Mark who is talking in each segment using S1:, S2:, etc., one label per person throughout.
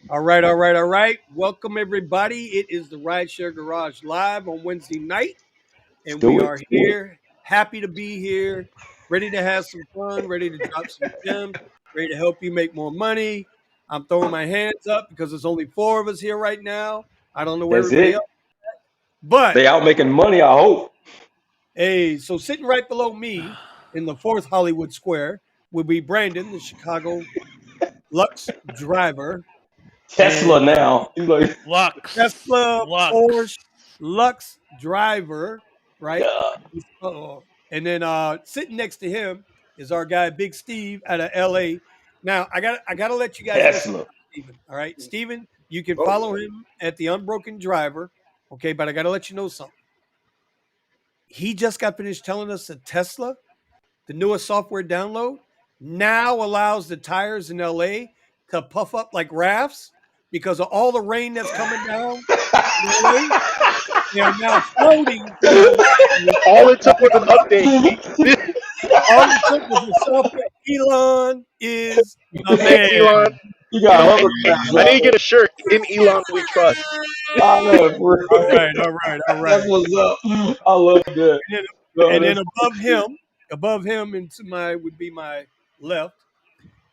S1: All right, all right, all right. Welcome everybody. It is the Rideshare Garage live on Wednesday night,
S2: Let's
S1: and we
S2: do it.
S1: are here, happy to be here, ready to have some fun, ready to drop some gems, ready to help you make more money. I'm throwing my hands up because there's only four of us here right now. I don't know where
S2: That's
S1: everybody
S2: it.
S1: else, but
S2: They out making money, I hope.
S1: hey, so sitting right below me in the fourth Hollywood Square will be Brandon, the Chicago Lux driver,
S2: Tesla
S1: and
S2: now. He's like,
S3: Lux.
S1: Tesla,
S3: Lux.
S1: Porsche, Lux driver, right?
S2: yeah,
S1: Uh-oh. And then sitting next to him is our guy Big Steve out of LA. Now I gotta let you guys know something
S2: Tesla.
S1: about Steven. All right. Steven, you can
S2: Oh,
S1: follow him at the Unbroken Driver. Okay, but I gotta let you know something. He just got finished telling us that Tesla, the newest software download, now allows the tires in LA to puff up like rafts because of all the rain that's coming down in LA. They are now floating through the water.
S4: All it took was an update.
S1: All it took was a software. Elon is the
S4: Thanks, Elon.
S1: man.
S2: you
S4: You
S2: got
S4: know,
S2: hovercrafts
S4: I
S2: out
S4: need to
S2: there.
S4: get a shirt. In Elon, we trust.
S2: I know, for
S1: All
S2: real.
S1: right, all right, all
S2: That's
S1: right.
S2: what's up. I love that.
S1: And then,
S2: No,
S1: and then
S2: that's
S1: above him, and to my would be my left.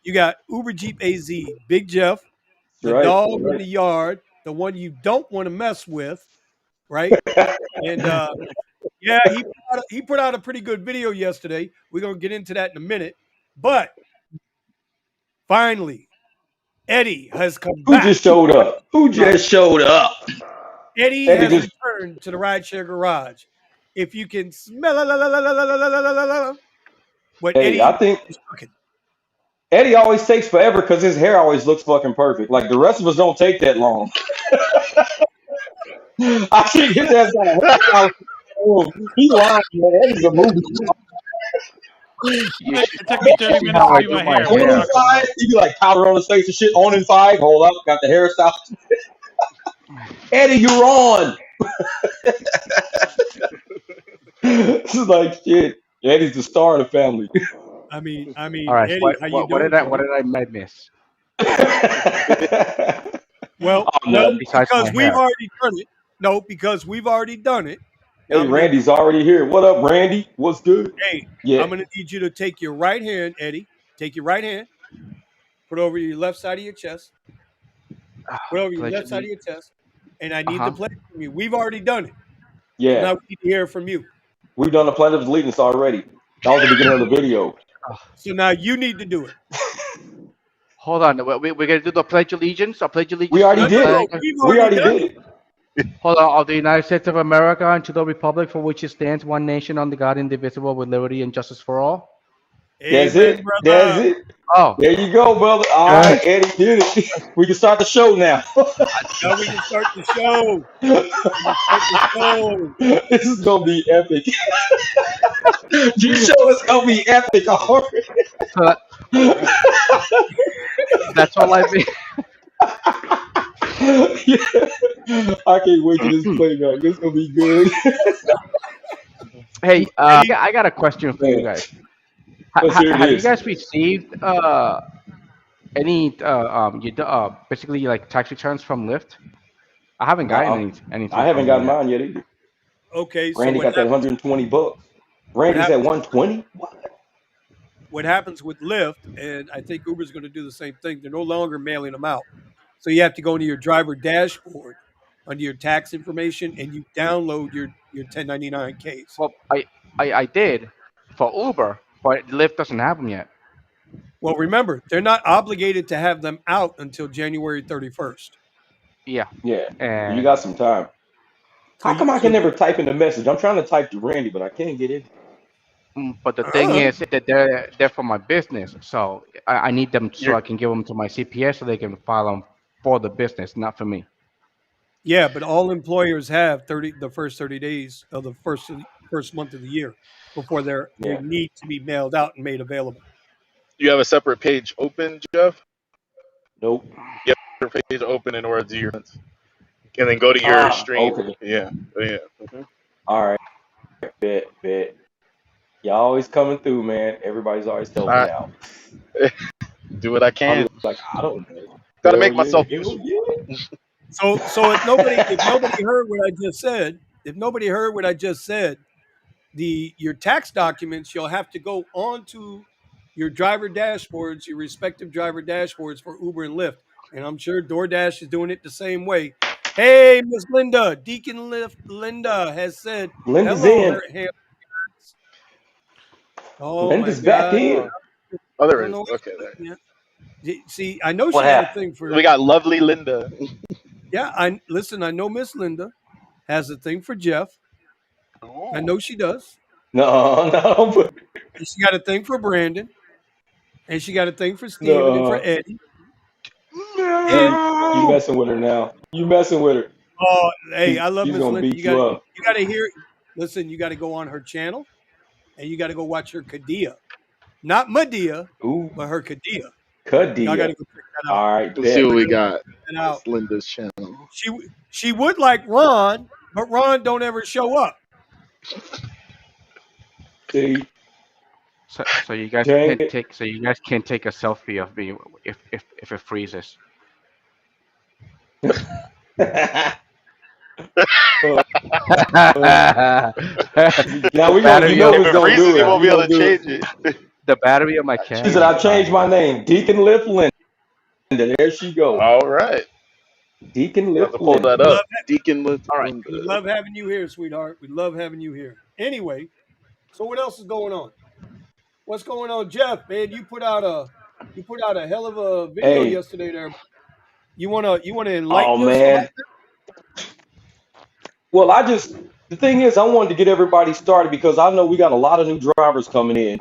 S1: You got Uber Jeep AZ, Big Jeff, the
S2: right.
S1: dog in the yard, the one you don't want to mess with, right? And yeah, he put out a pretty good video yesterday. We're gonna get into that in a minute, but finally, Eddie has come
S2: Who
S1: back.
S2: just showed up? Who just showed up?
S1: Eddie
S2: Eddie
S1: has
S2: just,
S1: returned to the rideshare garage. If you can smell what
S2: hey, I
S1: Eddie
S2: think
S1: is cooking.
S2: Eddie always takes forever because his hair always looks fucking perfect. Like the rest of us don't take that long. I think his ass got a hairstyle. Oh, he lying, man. Eddie's a movie.
S3: It
S5: You
S3: took,
S5: should
S3: it took me 30
S5: see
S3: minutes
S5: how
S3: to
S5: I
S3: do
S5: do
S3: my
S5: my
S3: hair. What are you
S2: On
S5: hair.
S3: talking
S2: inside,
S3: about?
S2: you be like powder on his face and shit. On inside, hold up, got the hairstyle. Eddie, you're on. This is like shit. Eddie's the star of the family.
S5: All right. So
S1: Eddie, how you doing,
S5: what
S1: brother?
S5: did I miss?
S1: Well,
S2: Oh
S1: well,
S2: no.
S5: Besides my
S1: because we've
S5: hair.
S1: already done it. No, because we've already done it.
S2: Hey,
S1: I'm gonna
S2: Randy's already here. What up, Randy? What's good?
S1: hey,
S2: Yeah.
S1: I'm gonna need you to take your right hand, Eddie. Take your right hand, put it over your left side of your chest, put it over your
S5: Pledge
S1: left side of
S5: allegiance.
S1: your chest, and I
S5: Uh
S1: need the
S5: huh.
S1: pledge from you. We've already done it. So
S2: Yeah.
S1: now we need to hear from you.
S2: We've done the Pledge of Allegiance already. That was the beginning of the video.
S1: So now you need to do it.
S5: Hold on. We're gonna do the pledge allegiance. I pledge
S2: We
S5: allegiance to
S2: already
S1: No,
S5: the
S1: no,
S2: did it.
S1: no.
S5: flag.
S1: We've
S2: We
S1: already
S2: already
S1: done
S2: did
S1: it.
S2: it.
S5: Hold on. Of the United States of America and to the republic for which it stands, one nation under God, indivisible, with liberty and justice for all.
S2: That's
S1: Amen,
S2: it. That's
S1: brother.
S2: it.
S5: Oh,
S2: There you go, brother. All
S5: good.
S2: right, Eddie did it. We can start the show now.
S1: Now we can start the show. We can start the show.
S2: This is gonna be epic. This show is gonna be epic. Already.
S5: So that's all I mean.
S2: Yeah. I can't wait to this playback. This is gonna be good.
S5: Hey,
S1: Eddie,
S5: I got a question for you
S2: Man,
S5: guys.
S2: let's hear
S5: Have you
S2: this.
S5: guys received any basically like tax returns from Lyft? I haven't gotten
S2: Nah, I
S5: anything
S2: haven't
S5: from them
S2: gotten
S5: yet.
S2: mine yet either.
S1: okay, so
S2: Randy got that 120 bucks.
S1: what
S2: Randy's at
S1: happens
S2: 120.
S1: what happens with Lyft, and I think Uber's going to do the same thing. They're no longer mailing them out. So you have to go into your driver dashboard under your tax information and you download your 1099Ks.
S5: Well, I did for Uber, but Lyft doesn't have them yet.
S1: Well, remember, they're not obligated to have them out until January 31st.
S5: Yeah,
S2: Yeah, you
S5: and
S2: got some time.
S1: So
S2: How
S1: you
S2: come I
S1: so
S2: can never type in the message? I'm trying to type to Randy, but I can't get it.
S5: but the thing
S1: uh,
S5: is that they're for my business, so I need them so
S4: You're
S5: I can give them to my CPS so they can file them for the business, not for me.
S1: yeah, but all employers have 30 the first 30 days of the first month of the year before they
S2: Yeah,
S1: need to be mailed out and made available.
S4: you have a separate page open, Jeff.
S2: nope.
S4: You have a separate page open in order to do your and then go to your
S2: Ah,
S4: stream.
S2: okay.
S4: Yeah, yeah.
S2: All right, bet, bet. Y'all always coming through, man. Everybody's always helping
S4: I
S2: out.
S4: do what I
S2: I'll be
S4: can.
S2: like, I don't know.
S4: Got to
S2: Hell
S4: make
S2: yeah.
S4: myself
S2: Hell
S4: useful.
S2: yeah.
S1: So if nobody heard what I just said, your tax documents, you'll have to go onto your driver dashboards, your respective driver dashboards for Uber and Lyft. And I'm sure DoorDash is doing it the same way. Hey, Miss Linda, Deacon Lyft Linda has said
S2: Linda's
S1: hello.
S2: in.
S1: Her hands. Oh my
S2: Linda's back
S1: God.
S2: in.
S4: Oh, oh,
S1: I
S4: there
S1: don't
S4: is.
S1: know
S4: Okay,
S1: what's
S4: there.
S1: yeah. See, I know
S2: What
S1: she got a
S2: happened?
S1: thing for
S4: We got lovely Linda.
S1: yeah, I listen, I know Miss Linda has a thing for Jeff. I
S4: Ooh.
S1: know she does.
S2: No, no,
S1: And she got a thing for Brandon. And she got a thing for Steven and for
S2: no.
S1: Eddie. And
S2: See, you
S5: No.
S2: messing with her now. You messing with her.
S1: oh, hey, I love
S2: She's
S1: Miss
S2: gonna
S1: Linda.
S2: beat you up.
S1: You gotta hear. Listen, you got to go on her channel, and you got to go watch her Kadia, not Medea,
S2: Ooh,
S1: but her Kadia. Y'all got
S2: Kadia.
S1: to go check that out.
S2: All right,
S4: Let's see
S2: bet.
S4: what
S1: Y'all
S4: we
S1: got to
S4: got.
S1: check that out.
S4: That's Linda's channel.
S1: She would like Ron, but Ron don't ever show up.
S2: See,
S5: So you guys
S2: change
S5: can't
S2: it.
S5: take a selfie of me if it freezes.
S2: Uh, now
S5: The
S2: you
S5: battery
S2: know
S5: of
S4: If
S2: what's
S4: it
S2: gonna
S4: freezes,
S2: do
S4: he
S2: it.
S4: won't
S2: We
S4: be able
S2: gonna
S4: to
S2: do it.
S4: change it.
S5: the battery of my
S2: She said,
S5: camera
S2: "I've
S5: is
S2: changed
S5: dying.
S2: my name, Deacon Lift Linda." There she go,
S4: All right.
S2: Deacon
S4: We'll have to
S2: Lift
S4: pull
S2: Linda.
S4: that
S1: We
S4: up.
S1: love
S4: Deacon
S5: All right.
S4: Linda.
S1: we love having you here, sweetheart. We love having you here. Anyway, so what else is going on? What's going on, Jeff? Man, you put out a hell of a video
S2: Hey,
S1: yesterday there. You wanna
S2: oh
S1: enlighten us about
S2: man. Well, the thing is, I wanted to get everybody started because I know we got a lot of new drivers coming in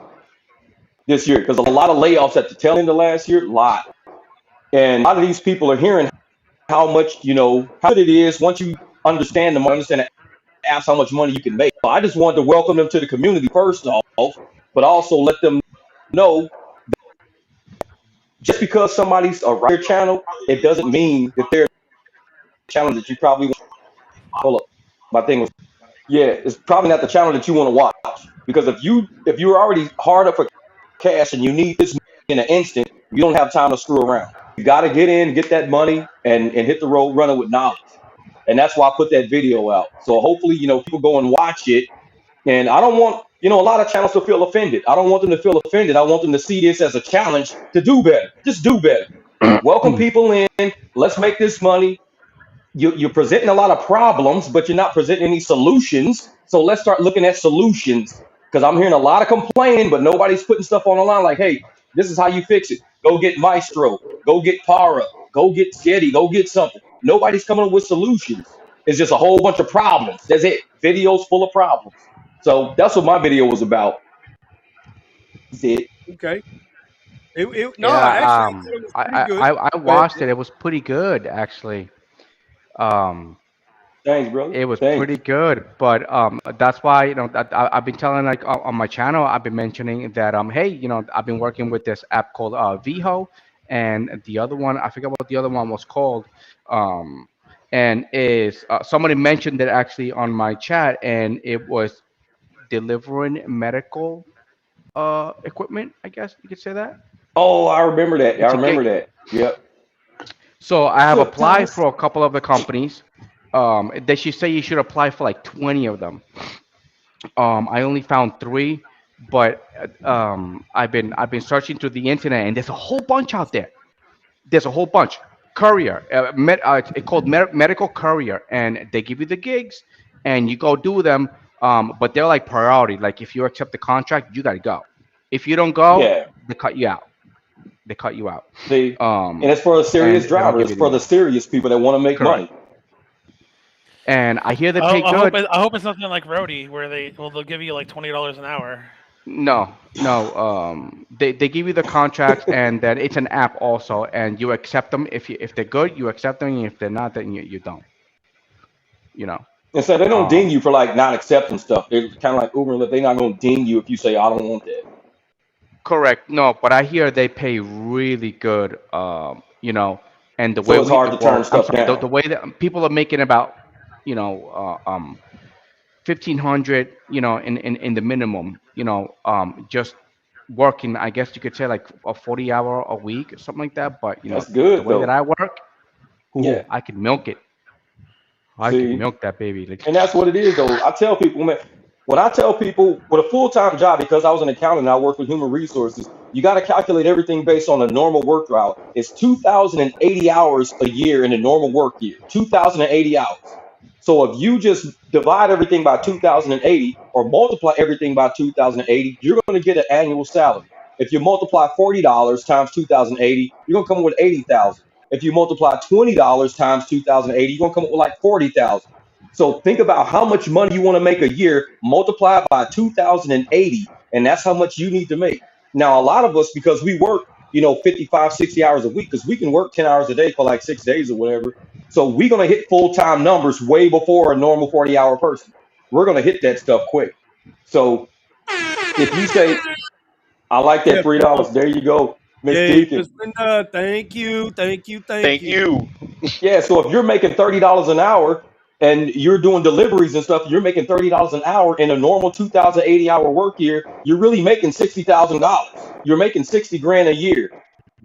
S2: this year because a lot of layoffs at the tail end of last year, lot. And a lot of these people are hearing how much, how good it is once you understand the apps, how much money you can make. So I just wanted to welcome them to the community first off, but also let them know just because somebody's a writer channel, it doesn't mean that they're a channel that you probably want. Hold up. My thing was, yeah, it's probably not the channel that you want to watch. Because if you're already hard up for cash and you need this in an instant, you don't have time to screw around. You got to get in, get that money, and hit the road running with knowledge. And that's why I put that video out. So hopefully, people go and watch it. And I don't want, a lot of channels to feel offended. I don't want them to feel offended. I want them to see this as a challenge to do better. Just do better. Welcome people in. Let's make this money. You're presenting a lot of problems, but you're not presenting any solutions. So let's start looking at solutions because I'm hearing a lot of complaining, but nobody's putting stuff on the line like, hey, this is how you fix it. Go get Maestro, go get Para, go get Sketty, go get something. Nobody's coming up with solutions. It's just a whole bunch of problems. That's it. Videos full of problems. So that's what my video was about. That's it.
S1: that? Okay. No, actually,
S5: Yeah.
S1: I thought it was pretty good.
S5: I
S1: Go ahead,
S5: watched
S1: Jeff.
S5: it. It was pretty good actually. Um,
S2: Thanks, brother.
S5: it was
S2: Thanks.
S5: pretty good, but that's why I've been telling like on my channel. I've been mentioning that hey, I've been working with this app called Viho, and the other one I forget what the other one was called. Um, and is somebody mentioned it actually on my chat, and it was delivering medical equipment. I guess you could say that.
S2: Oh, I remember that. I
S5: It's a
S2: remember
S5: gig.
S2: that. Yep.
S5: So I have
S2: Look,
S5: applied
S2: Thomas.
S5: for a couple of the companies. They should say you should apply for like 20 of them. I only found three, but I've been searching through the internet, and there's a whole bunch out there. There's a whole bunch. Courier, it's called medical courier, and they give you the gigs, and you go do them. But they're like priority. Like if you accept the contract, you gotta go. If you don't go,
S2: Yeah.
S5: they cut you out. They cut you out.
S2: See, and
S5: Um,
S2: it's for the serious
S5: and they don't
S2: driver.
S5: give
S2: It's
S5: you the
S2: for the
S5: money.
S2: serious people that want to make
S5: Correct.
S2: money.
S5: And I hear they
S3: I,
S5: pay
S3: I hope
S5: good.
S3: it, I hope it's nothing like Roadie where they'll give you like $20 an hour.
S5: No, no. They give you the contracts, and then it's an app also, and you accept them. If they're good, you accept them. And if they're not, then you don't. You know.
S2: And so they don't ding
S5: Um,
S2: you for like not accepting stuff. They're kind of like Uber and Lyft. They're not going to ding you if you say I don't want that.
S5: correct. No, but I hear they pay really good. And the way
S2: So it's hard to
S5: well,
S2: turn
S5: I'm
S2: stuff
S5: sorry, the
S2: down.
S5: way that people are making about, you know, 1,500, in the minimum, just working, I guess you could say like a 40 hour a week or something like that. But
S2: That's
S5: the
S2: good
S5: way that
S2: though.
S5: I work,
S2: Yeah.
S5: I can milk it. I can
S2: See,
S5: milk that baby. Like,
S2: and that's what it is, though. I tell people, man, when I tell people with a full time job, because I was an accountant and I work with human resources, you got to calculate everything based on a normal work route. It's 2,080 hours a year in a normal work year, 2,080 hours. So if you just divide everything by 2,080 or multiply everything by 2,080, you're going to get an annual salary. If you multiply $40 times 2,080, you're going to come up with 80,000. If you multiply $20 times 2,080, you're going to come up with like 40,000. So think about how much money you want to make a year, multiply it by 2080, and that's how much you need to make. Now, a lot of us, because we work, 55, 60 hours a week, because we can work 10 hours a day for like 6 days or whatever. So we're going to hit full-time numbers way before a normal 40-hour person. We're going to hit that stuff quick. So if you say, I like that
S1: Yeah,
S2: $3, there you go, Miss
S1: yay,
S2: Deacon.
S1: Miss Linda. Thank you, thank you, thank
S4: Thank
S1: you.
S4: you.
S2: Yeah, so if you're making $30 an hour and you're doing deliveries and stuff, you're making $30 an hour in a normal 2,080 hour work year, you're really making $60,000. You're making 60 grand a year.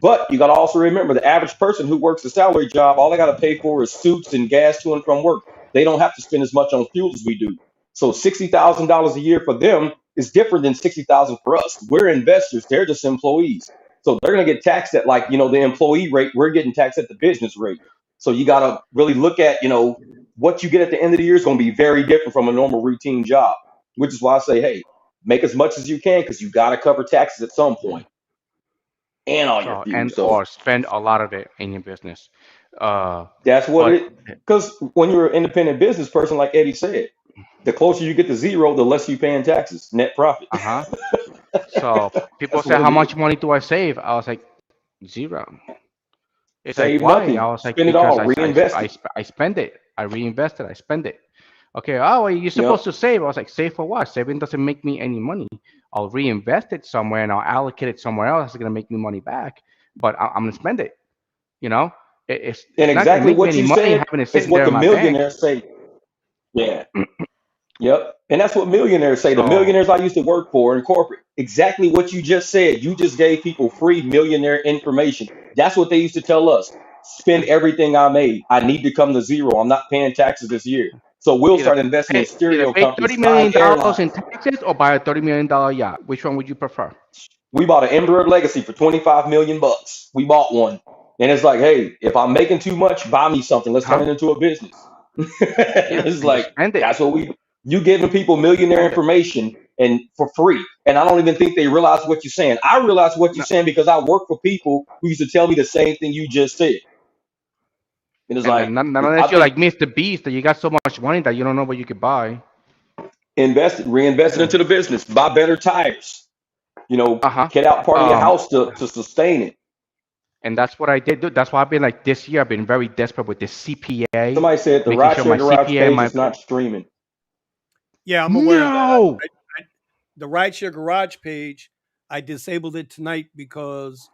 S2: But you got to also remember the average person who works a salary job, all they got to pay for is suits and gas to and from work. They don't have to spend as much on fuel as we do. So $60,000 a year for them is different than 60,000 for us. We're investors; they're just employees. So they're going to get taxed at like the employee rate. We're getting taxed at the business rate. So you got to really look at what you get at the end of the year is going to be very different from a normal routine job. Which is why I say, hey, make as much as you can because you got to cover taxes at some point and all your
S5: so
S2: fuel.
S5: and
S2: So
S5: or spend a lot of it in your business. Uh,
S2: that's what
S5: but
S2: it. Because when you're an independent business person, like Eddie said, the closer you get to zero, the less you pay in taxes, net profit.
S5: uh-huh. So people
S2: That's
S5: say,
S2: what
S5: how
S2: it is.
S5: much money do I save? I was like, zero. It's like,
S2: Save
S5: why? I
S2: nothing,
S5: was like,
S2: spend it
S5: because
S2: all, reinvest it.
S5: I spend it. I reinvest it. I spend it. Okay. Oh, well, you're supposed
S2: Yep.
S5: to save. I was like, save for what? Saving doesn't make me any money. I'll reinvest it somewhere and I'll allocate it somewhere else. It's going to make me money back, but I'm going to spend it. You know,
S2: And
S5: it's not going to
S2: exactly
S5: make me
S2: what
S5: any
S2: you
S5: money
S2: said
S5: having it
S2: is
S5: sitting
S2: what
S5: there
S2: the
S5: in my bank.
S2: millionaires say. Yeah. Yep. And that's what millionaires say. The
S5: So
S2: millionaires I used to work for in corporate, exactly what you just said. You just gave people free millionaire information. That's what they used to tell us. Spend everything I made. I need to come to zero. I'm not paying taxes this year. So we'll
S5: either
S2: start investing in
S5: either
S2: stereo
S5: pay
S2: companies, flying
S5: $30 million in
S2: airlines.
S5: taxes or buy a $30 million yacht. Which one would you prefer?
S2: We bought an Embraer Legacy for 25 million bucks. We bought one. And it's like, hey, if I'm making too much, buy me something. Let's turn
S5: Huh?
S2: it into a business.
S5: Yeah,
S2: It's
S5: and you
S2: like
S5: spend it.
S2: that's what you giving people
S5: You
S2: millionaire
S5: spend it.
S2: information and for free. And I don't even think they realize what you're saying. I realize what you're
S5: No,
S2: saying because I work for people who used to tell me the same thing you just said. And it's
S5: and then
S2: like
S5: not
S2: I
S5: unless you're
S2: think
S5: like Mr. Beast that you got so much money that you don't know what you could buy.
S2: reinvest it
S5: Yeah.
S2: into the business, buy better tires,
S5: Uh-huh.
S2: get out part of your
S5: Um,
S2: house to sustain it.
S5: and that's what I did do. That's why I've been like this year. I've been very desperate with this CPA,
S2: Somebody said the
S5: making sure
S2: rideshare
S5: my
S2: garage
S5: CPA,
S2: page
S5: my
S2: is not streaming.
S1: Yeah, I'm aware of that.
S5: no.
S1: I, the rideshare garage page, I disabled it tonight because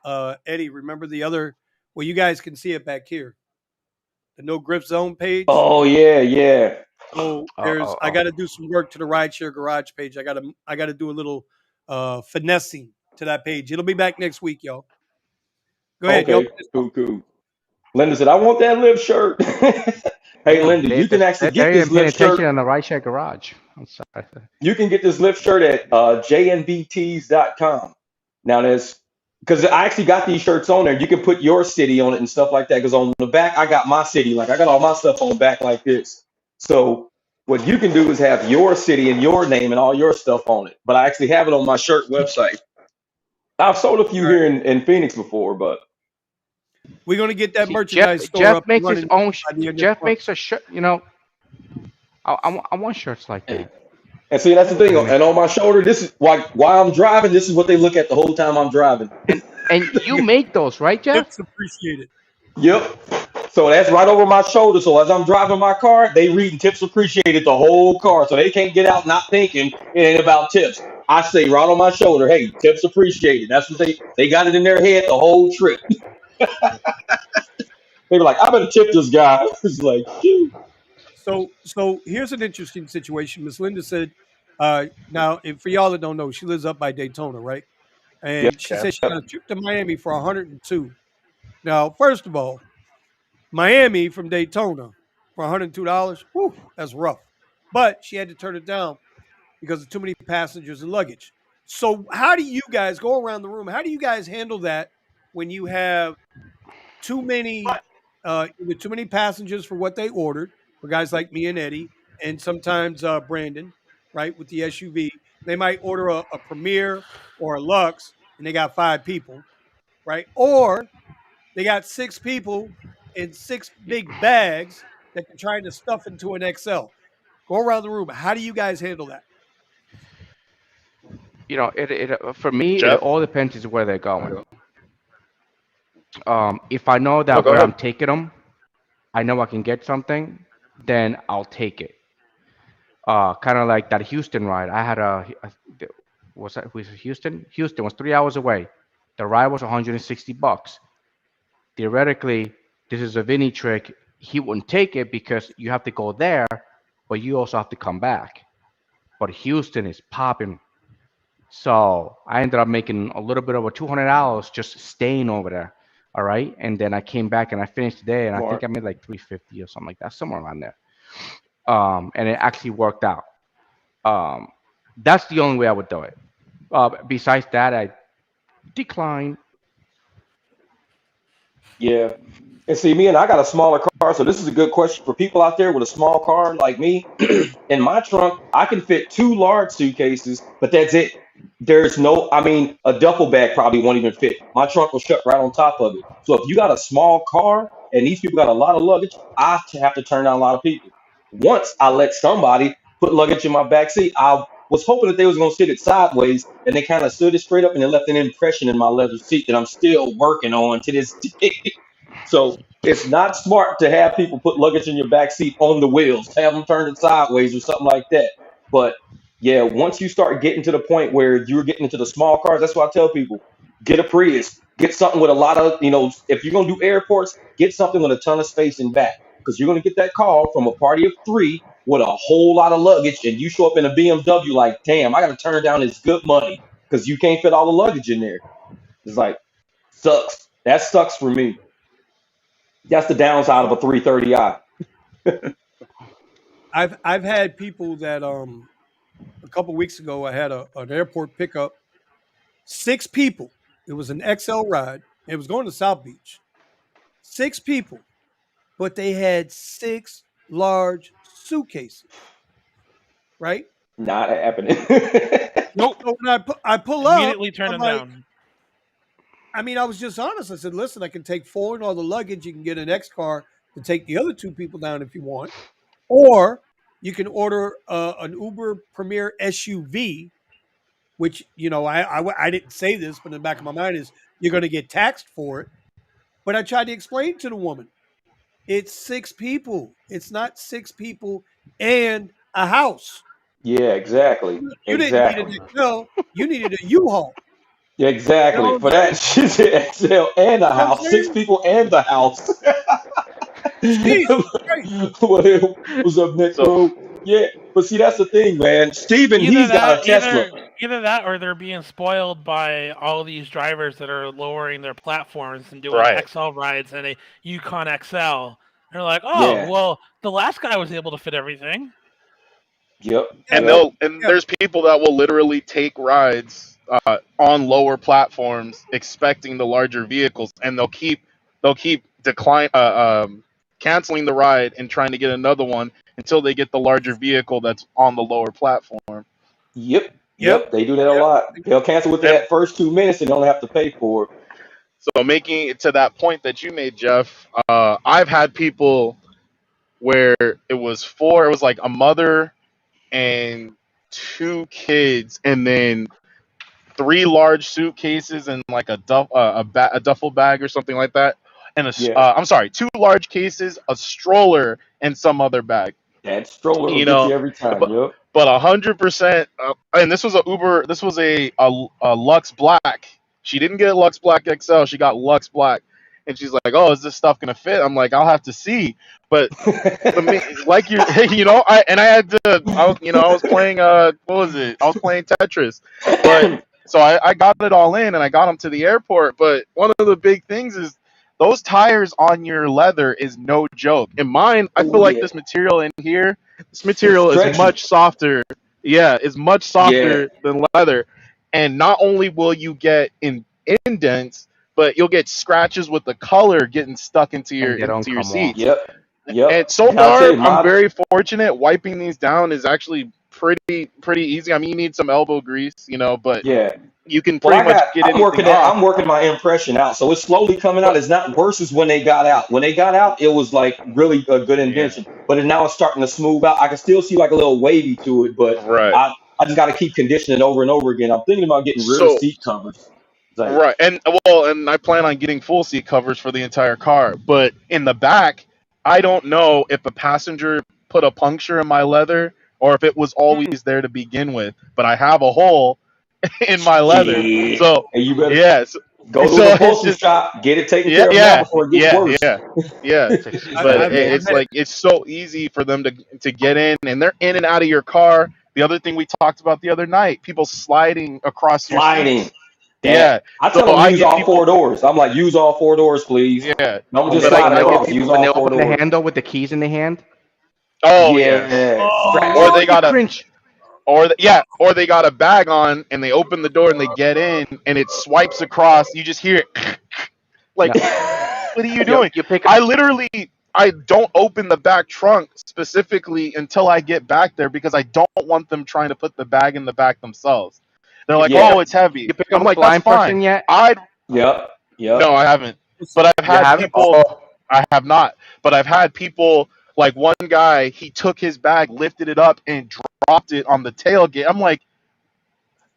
S1: Eddie, remember the other? Well, you guys can see it back here, the no grip zone page.
S2: Oh yeah, yeah.
S1: So
S5: Oh, oh,
S1: I
S5: oh.
S1: got to do some work to the rideshare garage page. I got to do a little finessing to that page. It'll be back next week, y'all. Go ahead, y'all.
S2: Okay, cool, cool. Linda said, I want that lift shirt. Hey,
S5: Yeah,
S2: Linda, you can actually
S5: they
S2: get
S5: ain't
S2: this
S5: even paying
S2: lift shirt.
S5: attention in the right share garage. I'm sorry.
S2: You can get this lift shirt at jnbtees.com. Now, there's because I actually got these shirts on there. You can put your city on it and stuff like that. Because on the back, I got my city. Like, I got all my stuff on the back like this. So, what you can do is have your city and your name and all your stuff on it. But I actually have it on my shirt website. I've sold a few
S1: All right.
S2: here in Phoenix before, but
S1: We're gonna get that
S5: See, Jeff
S1: merchandise store
S5: Jeff
S1: up and
S5: makes his
S1: running
S5: own.
S1: by the end of
S5: Jeff
S1: the month.
S5: makes a shirt. I want shirts like
S2: hey,
S5: that.
S2: and see, that's the thing.
S5: And, it
S2: And on my shoulder, this is like while I'm driving, this is what they look at the whole time I'm driving.
S5: and you make those, right, Jeff?
S1: Tips appreciated.
S2: Yep. So that's right over my shoulder. So as I'm driving my car, they reading tips appreciated the whole car. So they can't get out not thinking it ain't about tips. I say right on my shoulder, hey, tips appreciated. That's what they got it in their head the whole trip. They were like, I better tip this guy. It's like, shoot.
S1: So here's an interesting situation. Miss Linda said, now if for y'all that don't know, she lives up by Daytona, right? and she said she got a trip to Miami for 102. Now, first of all, Miami from Daytona for $102, whew, that's rough. But she had to turn it down because of too many passengers and luggage. So, how do you guys go around the room? How do you guys handle that when you have too many with too many passengers for what they ordered for guys like me and Eddie, and sometimes Brandon, right, with the SUV? They might order a Premier or a Lux, and they got 5 people, right? Or they got 6 people in 6 big bags that they're trying to stuff into an XL. Go around the room. How do you guys handle that?
S5: It for me, it
S4: Jeff?
S5: all depends is where they're going. If I know
S4: Oh,
S5: that
S4: go
S5: where I'm
S4: ahead.
S5: taking them, I know I can get something, then I'll take it. Kind of like that Houston ride. I had was it Houston? Houston was 3 hours away. The ride was $160. Theoretically, this is a Vinny trick. He wouldn't take it because you have to go there, but you also have to come back. But Houston is popping. So I ended up making a little bit over $200 just staying over there. All right. And then I came back and I finished the day and I think
S2: Smart.
S5: I made like 350 or something like that, somewhere around there. And it actually worked out. Um, that's the only way I would do it. Besides that, I decline.
S2: Yeah. And see, me and I got a smaller car, so this is a good question for people out there with a small car like me. In my trunk, I can fit 2 large suitcases, but that's it. There's no, I mean, a duffel bag probably won't even fit. My trunk will shut right on top of it. So if you got a small car and these people got a lot of luggage, have to turn down a lot of people. Once I let somebody put luggage in my back seat, I was hoping that they was gonna sit it sideways, and they kind of stood it straight up, and it left an impression in my leather seat that I'm still working on to this day. So it's not smart to have people put luggage in your back seat on the wheels, have them turn it sideways or something like that. But yeah, once you start getting to the point where you're getting into the small cars, that's why I tell people get a Prius, get something with a lot of, if you're gonna do airports, get something with a ton of space in back because you're gonna get that call from a party of 3 with a whole lot of luggage, and you show up in a BMW like, damn, I gotta turn down this good money because you can't fit all the luggage in there. It's like sucks. That sucks for me. That's the downside of a 330i.
S1: I've had people that a couple weeks ago I had an airport pickup, 6 people. It was an XL ride. It was going to South Beach. 6 people, but they had 6 large suitcases, right?
S2: Not happening.
S3: Nope.
S1: So when I pull up,
S3: Immediately turn
S1: I'm
S3: them
S1: like,
S3: down.
S1: I mean, I was just honest. I said, listen, I can take 4 and all the luggage. You can get an X car to take the other 2 people down if you want, or you can order an Uber Premier SUV, which I didn't say this, but in the back of my mind is you're going to get taxed for it. But I tried to explain to the woman, it's 6 people. It's not 6 people and a house.
S2: Yeah, exactly.
S1: You didn't need an
S2: Exactly.
S1: XL. You needed a U-Haul. You know
S2: Exactly.
S1: what I'm
S2: For that,
S1: saying?
S2: she's an XL and a
S1: You know what I'm
S2: house. Six
S1: saying?
S2: people and the house.
S1: Jesus Christ.
S2: What's up, Nick,
S4: So
S2: bro? Yeah, but see, that's the thing, man. Steven,
S3: Either
S2: he's got a
S3: that,
S2: Tesla.
S3: either that, or they're being spoiled by all these drivers that are lowering their platforms and doing
S4: right.
S3: XL rides and a Yukon XL. They're like, oh,
S2: Yeah.
S3: well, the last guy was able to fit everything.
S2: Yep.
S1: Yeah,
S4: And
S2: Yep.
S1: yeah.
S4: there's people that will literally take rides on lower platforms expecting the larger vehicles, and they'll keep canceling the ride and trying to get another one until they get the larger vehicle that's on the lower platform.
S2: Yep.
S1: Yep.
S2: Yep. They do that a
S1: Yep.
S2: lot. They'll cancel within
S4: And
S2: that first 2 minutes and don't have to pay for it.
S4: so making it to that point that you made, Jeff, I've had people where it was like a mother and 2 kids, and then 3 large suitcases and like a duffel bag or something like that, and
S2: Yeah.
S4: I'm sorry, 2 large cases, a stroller, and some other bag.
S2: That stroller will
S4: You
S2: get you
S4: know,
S2: every time.
S4: but
S2: Yep.
S4: 100%. And this was a Uber. This was a Lux Black. She didn't get Lux Black XL. She got Lux Black, and she's like, "Oh, is this stuff gonna fit?" I'm like, "I'll have to see." But the me like you I had to I was playing what was it? I was playing Tetris, but So I got it all in and I got them to the airport. But one of the big things is those tires on your leather is no joke. In mine, I
S2: Oh
S4: feel like
S2: yeah,
S4: this material in here, this
S2: it's
S4: material is
S2: stretchy.
S4: much softer. Yeah, it's much
S2: Yeah,
S4: softer than leather. And not only will you get indents, but you'll get scratches with the color getting stuck
S5: And they don't
S4: into your
S5: come off.
S4: seats.
S2: yep, yep.
S4: And so
S2: And I'll tell
S4: far,
S2: you,
S4: I'm
S2: my
S4: very fortunate. Wiping these down is actually pretty easy. I mean, you need some elbow grease, but
S2: yeah.
S4: you can
S2: Well,
S4: pretty much get anything off.
S2: I'm working my impression out, so it's slowly coming out.
S4: But
S2: It's not worse as when they got out. When they got out, it was like really a good
S4: yeah,
S2: indentation, but now it's starting to smooth out. I can still see like a little wavy to it, but
S4: right.
S2: I just got to keep conditioning over and over again. I'm thinking about getting rear
S4: So
S2: seat covers. It's like,
S4: right, and I plan on getting full seat covers for the entire car. But in the back, I don't know if a passenger put a puncture in my leather or if it was always there to begin with. But I have a hole in my leather,
S2: shit.
S4: so
S2: And you better
S4: yes.
S2: go to an
S4: So it's
S2: upholstery
S4: just
S2: shop, get it taken
S4: yeah,
S2: care of now
S4: yeah,
S2: before it gets
S4: yeah,
S2: worse.
S4: yeah, yeah.
S5: It's
S4: But
S1: I've
S5: expensive.
S4: it's
S1: had
S4: like it's so easy for them to get in, and they're in and out of your car. The other thing we talked about the other night, people sliding across your
S2: Sliding.
S4: seats.
S2: That
S4: Yeah.
S2: I
S4: So
S2: tell them
S4: I
S2: use
S4: get
S2: all four
S4: people.
S2: doors. I'm like, use all four doors, please.
S4: Yeah.
S2: Don't
S5: When
S2: just
S4: But
S5: they
S2: slide
S5: when they
S4: I get
S5: open
S2: across. Use
S4: people.
S5: when they
S2: all four
S5: open the
S2: doors.
S5: handle with the keys in the hand.
S4: Oh yes.
S2: Yeah,
S4: Or
S1: oh,
S2: scratch.
S4: they
S5: You
S4: got a
S5: cringe.
S4: or they got a bag on and they open the door and they get in and it swipes across. You just hear it. Like,
S5: No,
S4: what are you
S5: you
S4: doing?
S5: you pick.
S4: I literally I don't open the back trunk specifically until I get back there because I don't want them trying to put the bag in the back themselves. They're
S5: You
S4: like,
S5: pick
S2: Yeah.
S5: up
S4: "Oh, it's heavy."
S5: you pick
S4: I'm
S5: up a
S4: like, "That's
S5: blind
S4: fine."
S5: person yet?
S4: I'd
S2: Yep. Yep.
S4: No, I haven't. But
S1: listen,
S4: I've
S5: You
S4: had
S5: haven't?
S4: people
S5: Oh,
S4: I have not. But I've had people like one guy, he took his bag, lifted it up and dropped it on the tailgate. I'm like,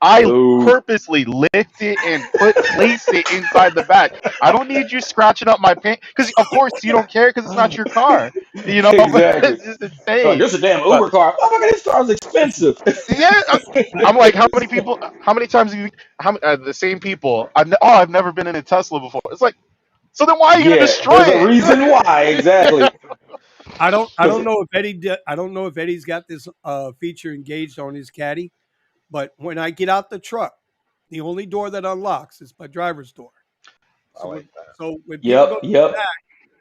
S4: I
S2: No.
S4: purposely lift it and place it inside the bag. I don't need you scratching up my pants because, of course, you don't care because it's not your car, But
S2: Exactly.
S4: it's just
S2: Like,
S4: insane.
S2: this is a damn
S4: But
S2: Uber car. Oh my god, this car is expensive.
S4: yeah, I'm like, how many people? How many times have you? The same people? I've never been in a Tesla before. It's like, so then why are you gonna
S2: Yeah,
S4: destroy
S2: there's a
S4: it?
S2: reason why. Exactly.
S1: I
S2: Because
S1: don't know if I don't know if Eddie's got this feature engaged on his caddy, but when I get out the truck, the only door that unlocks is my driver's door.
S4: I
S1: So
S4: like that.
S1: when people go
S2: yep,
S1: to the
S2: yep.
S1: back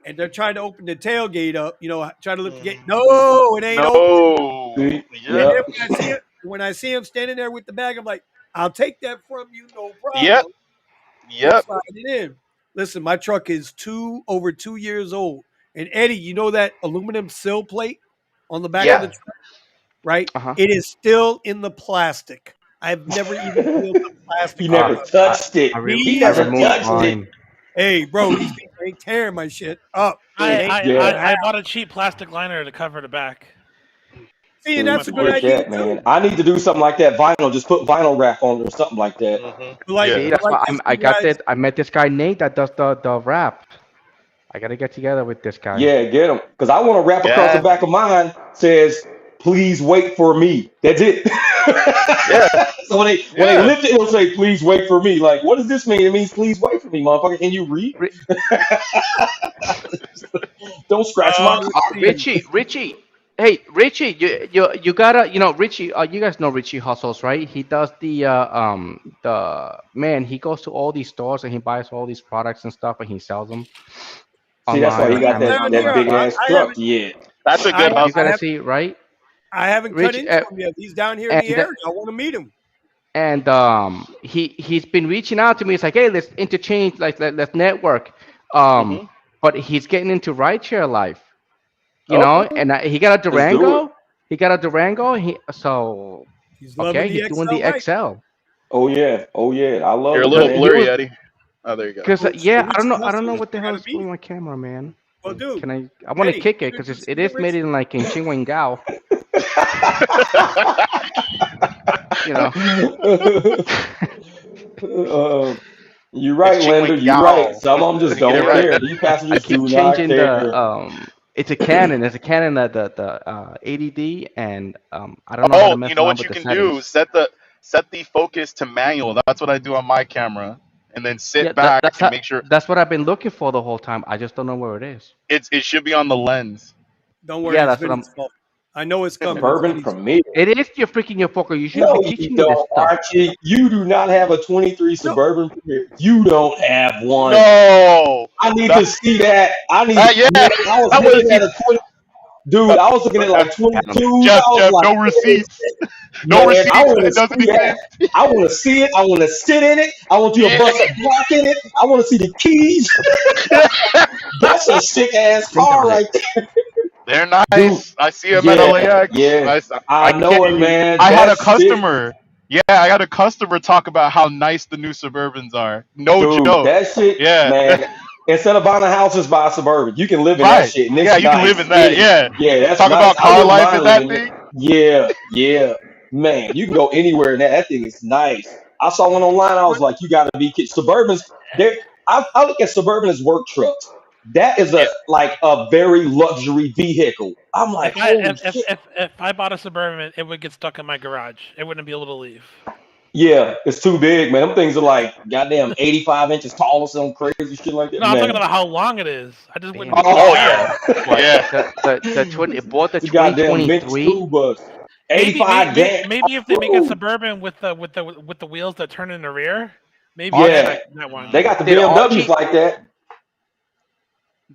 S1: and they're trying to open the tailgate up, try to lift the gate.
S4: Mhm.
S1: No, it ain't open.
S4: No.
S2: See?
S4: Yep.
S1: And then
S2: Yep.
S1: when I see him standing there with the bag, I'm like, I'll take that from you, no
S4: Yep.
S1: problem. We'll
S4: Yep.
S1: slide it in. Listen, my truck is over 2 years old. And Eddie, you know that aluminum sill plate on the back of the
S2: Yeah.
S1: truck, right?
S5: uh huh.
S1: It is still in the plastic. I've never even peeled the
S2: He
S1: plastic off
S2: never
S1: of it.
S5: I
S2: touched it. He
S5: I
S1: These
S2: never
S5: removed
S2: touched
S1: people,
S2: it.
S5: mine.
S1: hey, bro, these people ain't tearing my shit up. It
S3: I,
S1: ain't
S3: I,
S1: coming
S2: Yeah.
S3: I, I
S1: out.
S3: bought a cheap plastic liner to cover the back
S1: See, and
S3: of my
S1: that's
S2: See,
S1: a good
S2: get
S3: Porsche.
S1: idea
S2: that, man.
S1: too.
S2: I need to do something like that. Vinyl. Just put vinyl wrap on it or something like that.
S1: Like,
S5: See,
S4: Yeah.
S5: that's why
S1: if
S5: I
S1: you
S5: got
S1: guys,
S5: that. I met this guy Nate that does the rap. I gotta get together with this guy.
S2: Yeah, get them. Because I want to wrap across the
S4: Yeah.
S2: back of mine says, "Please wait for me." That's it.
S4: Yeah.
S2: So when they
S4: Yeah.
S2: lift it, it'll say, "Please wait for me." Like, what does this mean? It means, "Please wait for me, motherfucker." Can you read?
S5: Ri-
S2: Don't scratch my
S1: let's
S2: car.
S1: see.
S5: Richie. Hey, Richie, you gotta, Richie. You guys know Richie hustles, right? He does the man. He goes to all these stores and he buys all these products and stuff and he sells them
S2: See, that's why
S5: online
S2: he
S5: on
S2: got
S1: He's
S2: that
S1: down
S5: Amazon.
S2: that
S1: here.
S2: big ass
S1: I
S2: truck.
S1: haven't,
S2: Yeah.
S4: That's a good
S5: You
S4: hustle.
S5: gotta see, right?
S1: I haven't cut
S5: Rich,
S1: into him yet. He's down here in the
S5: and
S1: area. I want to meet him.
S5: he's been reaching out to me. It's like, hey, let's interchange, like let's network. Um,
S4: Hmm.
S5: but he's getting into rideshare life,
S4: Okay.
S5: and he got a
S2: Let's do it.
S5: Durango. He got a Durango. So
S1: He's loving
S5: okay,
S1: the
S5: he's doing the
S1: XL life.
S5: XL.
S2: Oh yeah. Oh yeah. I
S4: You're
S2: love
S4: a
S2: it,
S4: little
S5: Cause
S2: man.
S5: he
S4: blurry,
S5: was,
S4: Eddie. Oh, there you go.
S5: cause
S1: So
S5: yeah,
S1: Richie
S5: I don't know
S1: Hustle,
S5: what the
S1: I
S5: hell
S1: gotta
S5: is
S1: meet
S5: with
S1: him.
S5: my camera, man.
S1: Well, dude,
S5: Can I want to
S1: Eddie,
S5: kick it
S1: you
S5: because
S1: should
S5: it
S1: meet
S5: is made
S1: Richie.
S5: in like in Chihuahua, you know.
S2: Uh, you're
S4: It's
S2: right,
S4: Chingwing
S2: Linda. You're right.
S4: Yao.
S2: Some of them just
S4: Get it
S2: don't
S5: Yeah,
S4: right.
S2: care. These
S5: I
S2: passengers
S5: keep
S2: do not
S5: changing
S2: care.
S5: it's a Canon. It's a Canon the ADD, and I don't know how to
S4: Oh,
S5: mess
S4: you know
S5: around
S4: what
S5: with
S4: you
S5: the
S4: can do?
S5: settings.
S4: Set the focus to manual. That's what I do on my camera. And then
S5: Yeah,
S4: sit back and make sure
S5: that's what I've been looking for the whole time. I just don't know where it is.
S4: it should be on the lens.
S1: Don't worry,
S5: Yeah,
S1: it's
S5: that's
S1: been
S5: what I'm.
S1: his fault. I know it's coming. It's
S2: Suburban
S1: getting
S2: Premier.
S5: It is your freaking your fucker. You shouldn't
S2: No,
S5: be
S2: you
S5: teaching me this
S2: don't,
S5: stuff.
S2: Archie. You do not have a 23
S1: no.
S2: Suburban Premier. You don't have one.
S4: No.
S2: I need
S4: That,
S2: to see that. I need,
S4: yeah,
S2: man. I was
S4: that was
S2: looking at a 20. Dude, I was looking at like 22s. I was
S4: Jeff.
S2: like,
S4: No receipts. No
S2: man, I
S4: receipts,
S2: want
S4: but
S2: to
S4: it doesn't
S2: see that.
S4: exist.
S2: I want to see it. I want to sit in it. I want you to
S4: Yeah.
S2: bust a block in it. I want to see the keys. That's a sick ass
S5: Think
S2: car
S5: of it.
S2: right there,
S4: They're
S2: dude.
S4: nice. I see them at
S2: Yeah,
S4: LAX.
S2: yeah.
S4: I
S2: I know
S4: can't
S2: it,
S4: even.
S2: man.
S4: I had a
S2: That's sick,
S4: customer. Yeah, I had a customer talk about how nice the new Suburbans are. No
S2: dude.
S4: joke.
S2: That shit,
S4: Yeah.
S2: man. Instead of buying a house, just buy a Suburban. You can live in that
S4: Right.
S2: shit, and
S4: Yeah,
S2: it's
S4: you can live
S2: nice.
S4: in that. Yeah.
S2: Yeah, that's
S4: Talk
S2: nice.
S4: about
S2: I
S4: car
S2: wouldn't
S4: life in
S2: mind
S4: that
S2: living in it.
S4: thing.
S2: Yeah, yeah, man. You can go anywhere in that. That thing is nice. I saw one online. I was
S1: What?
S2: like, you got to be kidding. Suburbans. There, I look at Suburban as work trucks. That is
S4: Yeah.
S2: a like a very luxury vehicle. I'm like,
S3: If I
S2: holy
S3: if,
S2: shit.
S3: if I bought a Suburban, it would get stuck in my garage. It wouldn't be able to leave.
S2: Yeah, it's too big, man. Them things are like goddamn 85 inches tall or some crazy shit like that,
S3: No, I'm talking
S2: man.
S3: about how long it is. I just wouldn't
S5: Damn.
S3: be able to
S4: Oh
S3: carry
S4: yeah.
S3: it.
S5: What
S4: Yeah.
S5: the 20 bought the
S2: It's a goddamn vintage
S5: 2023?
S2: school bus.
S3: Maybe
S2: 85 damn.
S3: maybe if they make a
S2: Woo.
S3: Suburban with the wheels that turn in the rear, maybe then
S2: Yeah,
S3: that one.
S2: they got the
S5: Did
S2: BMWs
S5: Archie
S2: like that.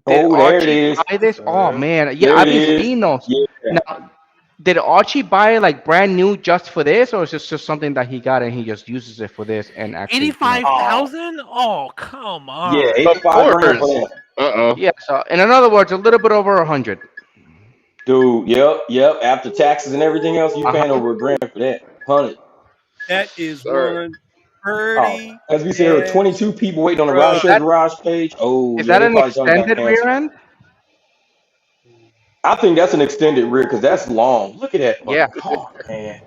S5: did
S2: Oh, there it
S5: Archie
S2: is.
S5: buy this? Oh man, yeah,
S2: There it
S5: I've been
S2: is.
S5: seeing those.
S2: Yeah.
S5: Now, did Archie buy it like brand new just for this, or is this just something that he got and he just uses it for this and actually,
S3: Eighty-five
S2: Oh,
S3: thousand? Oh, come
S2: yeah,
S3: on.
S4: Of
S2: 85 grand for
S4: course.
S2: that.
S4: Uh-oh.
S5: yeah. So in other words, a little bit over 100.
S2: Dude, yep, yep. After taxes and everything else, you paying
S5: Uh-huh.
S2: over a grand for that. 100.
S1: That is
S4: Sir.
S1: one
S2: Oh,
S1: pretty
S2: as we said, there were
S1: ass
S2: 22 people waiting on the
S1: truck.
S2: rideshare
S5: That
S2: garage page. Oh,
S5: is
S2: yeah,
S5: that
S2: they
S5: an
S2: probably done got
S5: extended rear
S2: canceled.
S5: end?
S2: I think that's an extended rear because that's long. Look at that
S5: Yeah.
S2: fucking car, man.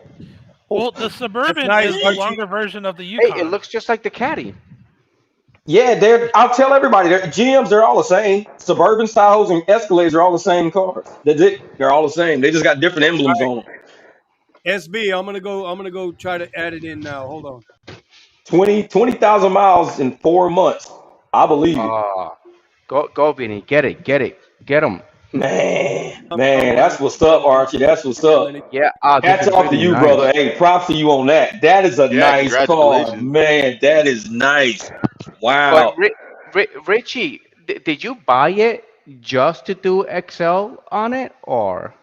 S2: Oh,
S3: Well, the
S1: That's
S3: Suburban
S1: nice,
S3: is the
S1: Archie.
S3: longer version of the
S5: Hey, it
S3: Yukon.
S5: looks just like the Caddy.
S2: yeah, I'll tell everybody, GMs, they're all the same. Suburban, Tahoes, and Escalades are all the same cars. That's it. They're all the same. They just got different
S1: All
S2: emblems
S1: right,
S2: on them.
S1: SB. I'm gonna go try to add it in now. Hold on.
S2: 20,000 miles in 4 months. I believe it.
S5: Ah, go, Vinny, get it, get him.
S2: Man, that's what's up, Archie. That's what's up.
S5: Yeah. This
S2: Hats
S5: is
S2: off to
S5: really
S2: you, brother.
S5: nice.
S2: Hey, props to you on that. That is a
S4: Yeah,
S2: nice car,
S4: congratulations.
S2: man. That is nice.
S5: But
S2: Wow.
S5: Richie, did you buy it just to do Excel on it, or?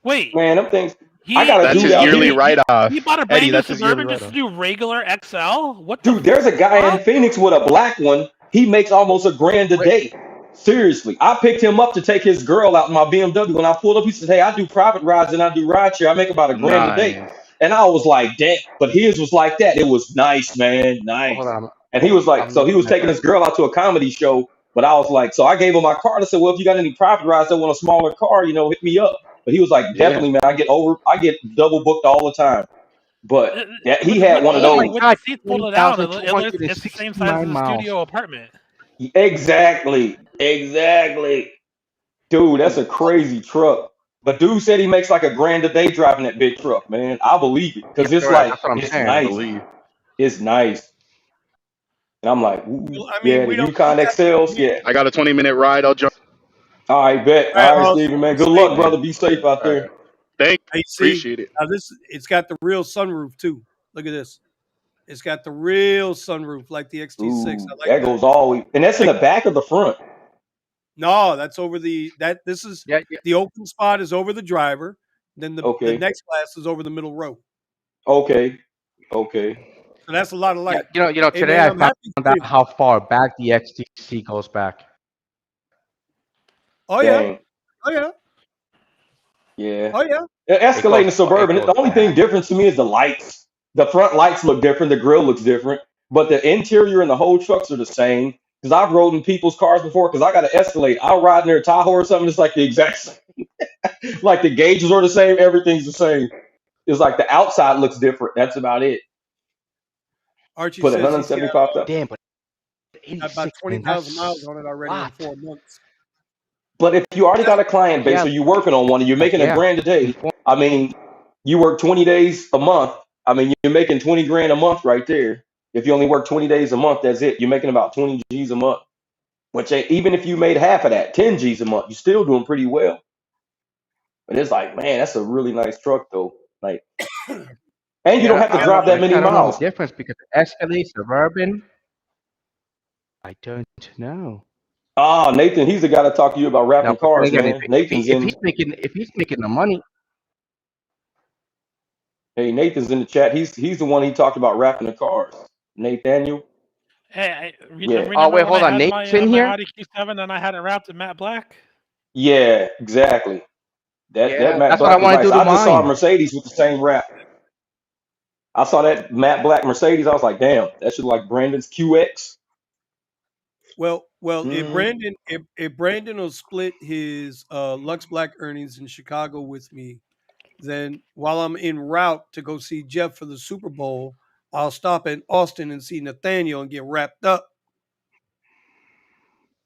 S3: Wait,
S2: Man, them things. I
S3: he
S2: got a
S4: That's
S2: dude
S4: his
S3: he
S2: out
S3: he
S4: yearly
S2: here.
S3: he, he, he
S4: write-off.
S3: bought a
S4: Eddie,
S3: brand new
S4: that's his yearly
S3: Suburban just to
S4: write-off.
S3: do regular XL? What the
S2: Dude, there's a guy in
S3: fuck?
S2: Phoenix with a black one. He makes almost a grand a
S5: Wait,
S2: day. Seriously. I picked him up to take his girl out in my BMW. When I pulled up, he said, hey, I do private rides and I do rideshare. I make about a grand a day.
S4: Nice.
S2: And I was like, damn. But his was like that. It was nice, man.
S5: hold
S2: Nice.
S5: on,
S2: And he was like,
S5: I'm
S2: so he
S5: looking
S2: was
S5: at
S2: taking
S5: that.
S2: his girl out to a comedy show. But I was like, so I gave him my card. I said, well, if you got any private rides that want a smaller car, hit me up. But he was like,
S4: Yeah.
S2: definitely, man. I get double booked all the time. But
S3: Uh,
S2: that he
S3: With
S2: had one of
S5: Oh my
S2: those.
S3: with the
S5: God,
S3: seats
S5: twenty
S3: folded out,
S5: thousand two hundred and
S3: it's the same size as
S5: sixty-nine
S3: a
S5: miles.
S3: studio apartment.
S2: Exactly. Exactly. Dude, that's a crazy truck. But dude said he makes like a grand a day driving that big truck, man. I believe it.
S5: Yeah,
S2: Because it's
S5: correct.
S2: like,
S5: That's what I'm
S2: it's
S4: I
S5: saying.
S2: nice.
S4: believe.
S2: It's nice. And I'm like, ooh,
S1: Well, I mean,
S2: yeah,
S1: we
S2: the
S1: don't need
S2: Yukon
S1: that. I
S2: XLs,
S1: mean,
S2: yeah.
S4: I got a 20-minute ride. I'll jump.
S2: All right, bet.
S1: all right,
S2: All right,
S1: Hoss,
S2: Steven, man.
S1: be
S2: Good
S1: safe,
S2: luck,
S1: man.
S2: brother. Be safe out
S4: All
S2: there.
S4: right. Thank
S1: Hey, see,
S4: Appreciate it.
S1: now it's got the real sunroof too. Look at this. It's got the real sunroof like the XT6.
S2: Ooh,
S1: I like
S2: that
S1: that.
S2: goes all the way. And that's in
S1: Like,
S2: the back of the front.
S1: no, that's over this is
S5: Yeah, yeah.
S1: the open spot is over the driver. Then the
S2: Okay.
S1: next glass is over the middle row.
S2: Okay. Okay.
S1: So that's a lot of
S5: Yeah,
S1: light. Hey
S5: today
S1: man,
S5: I
S1: I'm
S5: found
S1: happy for
S5: out
S1: you.
S5: how far back the XTC goes back.
S1: Oh yeah.
S2: Dang.
S1: Oh yeah.
S2: Yeah.
S1: Oh yeah.
S5: It
S2: Escalating
S5: goes
S2: the
S5: it
S2: Suburban.
S5: goes
S2: The only thing
S5: back.
S2: different to me is the lights. The front lights look different. The grill looks different, but the interior and the whole trucks are the same. Because I've rode in people's cars before. Because I got an Escalade. I'll ride in their Tahoe or something. It's like the exact same. Like the gauges are the same. Everything's the same. It's like the outside looks different. That's about it.
S1: Archie
S2: But
S1: says he's
S2: 175,000.
S5: Damn, but
S1: got about
S5: 86, man,
S1: 20,000 miles
S5: that's
S1: on it already in
S5: what?
S1: 4 months.
S2: But if you already got a client base,
S5: Yeah,
S2: or you're working on one, and you're making a
S5: yeah.
S2: grand a day,
S5: Before
S2: I mean, you work 20 days a month. I mean, you're making 20 grand a month right there. If you only work 20 days a month, that's it. You're making about 20 G's a month. Which even if you made half of that, 10 G's a month, you're still doing pretty well. But it's like, man, that's a really nice truck though. Like, and you don't
S5: Yeah,
S2: have to drive that many
S5: I don't know the
S2: miles.
S5: difference because Escalade, Suburban, I don't know.
S2: Ah, Nathan, he's the guy to talk to you about
S5: Now,
S2: wrapping
S5: but then
S2: cars,
S5: again,
S2: man. Nathan's
S5: if
S2: in.
S5: if he's making the money,
S2: Hey, Nathan's in the chat. He's the one he talked about wrapping the cars. Nathaniel.
S3: Hey,
S2: Yeah,
S5: oh
S3: remember
S5: wait,
S3: when I
S5: hold on,
S3: had
S5: Nate's
S3: my
S5: in
S3: my
S5: here.
S3: Audi Q7 and I had it wrapped in matte black?
S2: yeah, exactly. That
S5: Yeah,
S2: matte
S5: that's what I
S2: black was
S5: want to
S2: nice.
S5: do to
S2: I just saw a
S5: mine.
S2: Mercedes with the same wrap. I saw that matte black Mercedes. I was like, damn, that should like Brandon's QX.
S1: Well,
S2: Mm.
S1: if Brandon will split his Lux Black earnings in Chicago with me, then while I'm en route to go see Jeff for the Super Bowl, I'll stop in Austin and see Nathaniel and get wrapped up.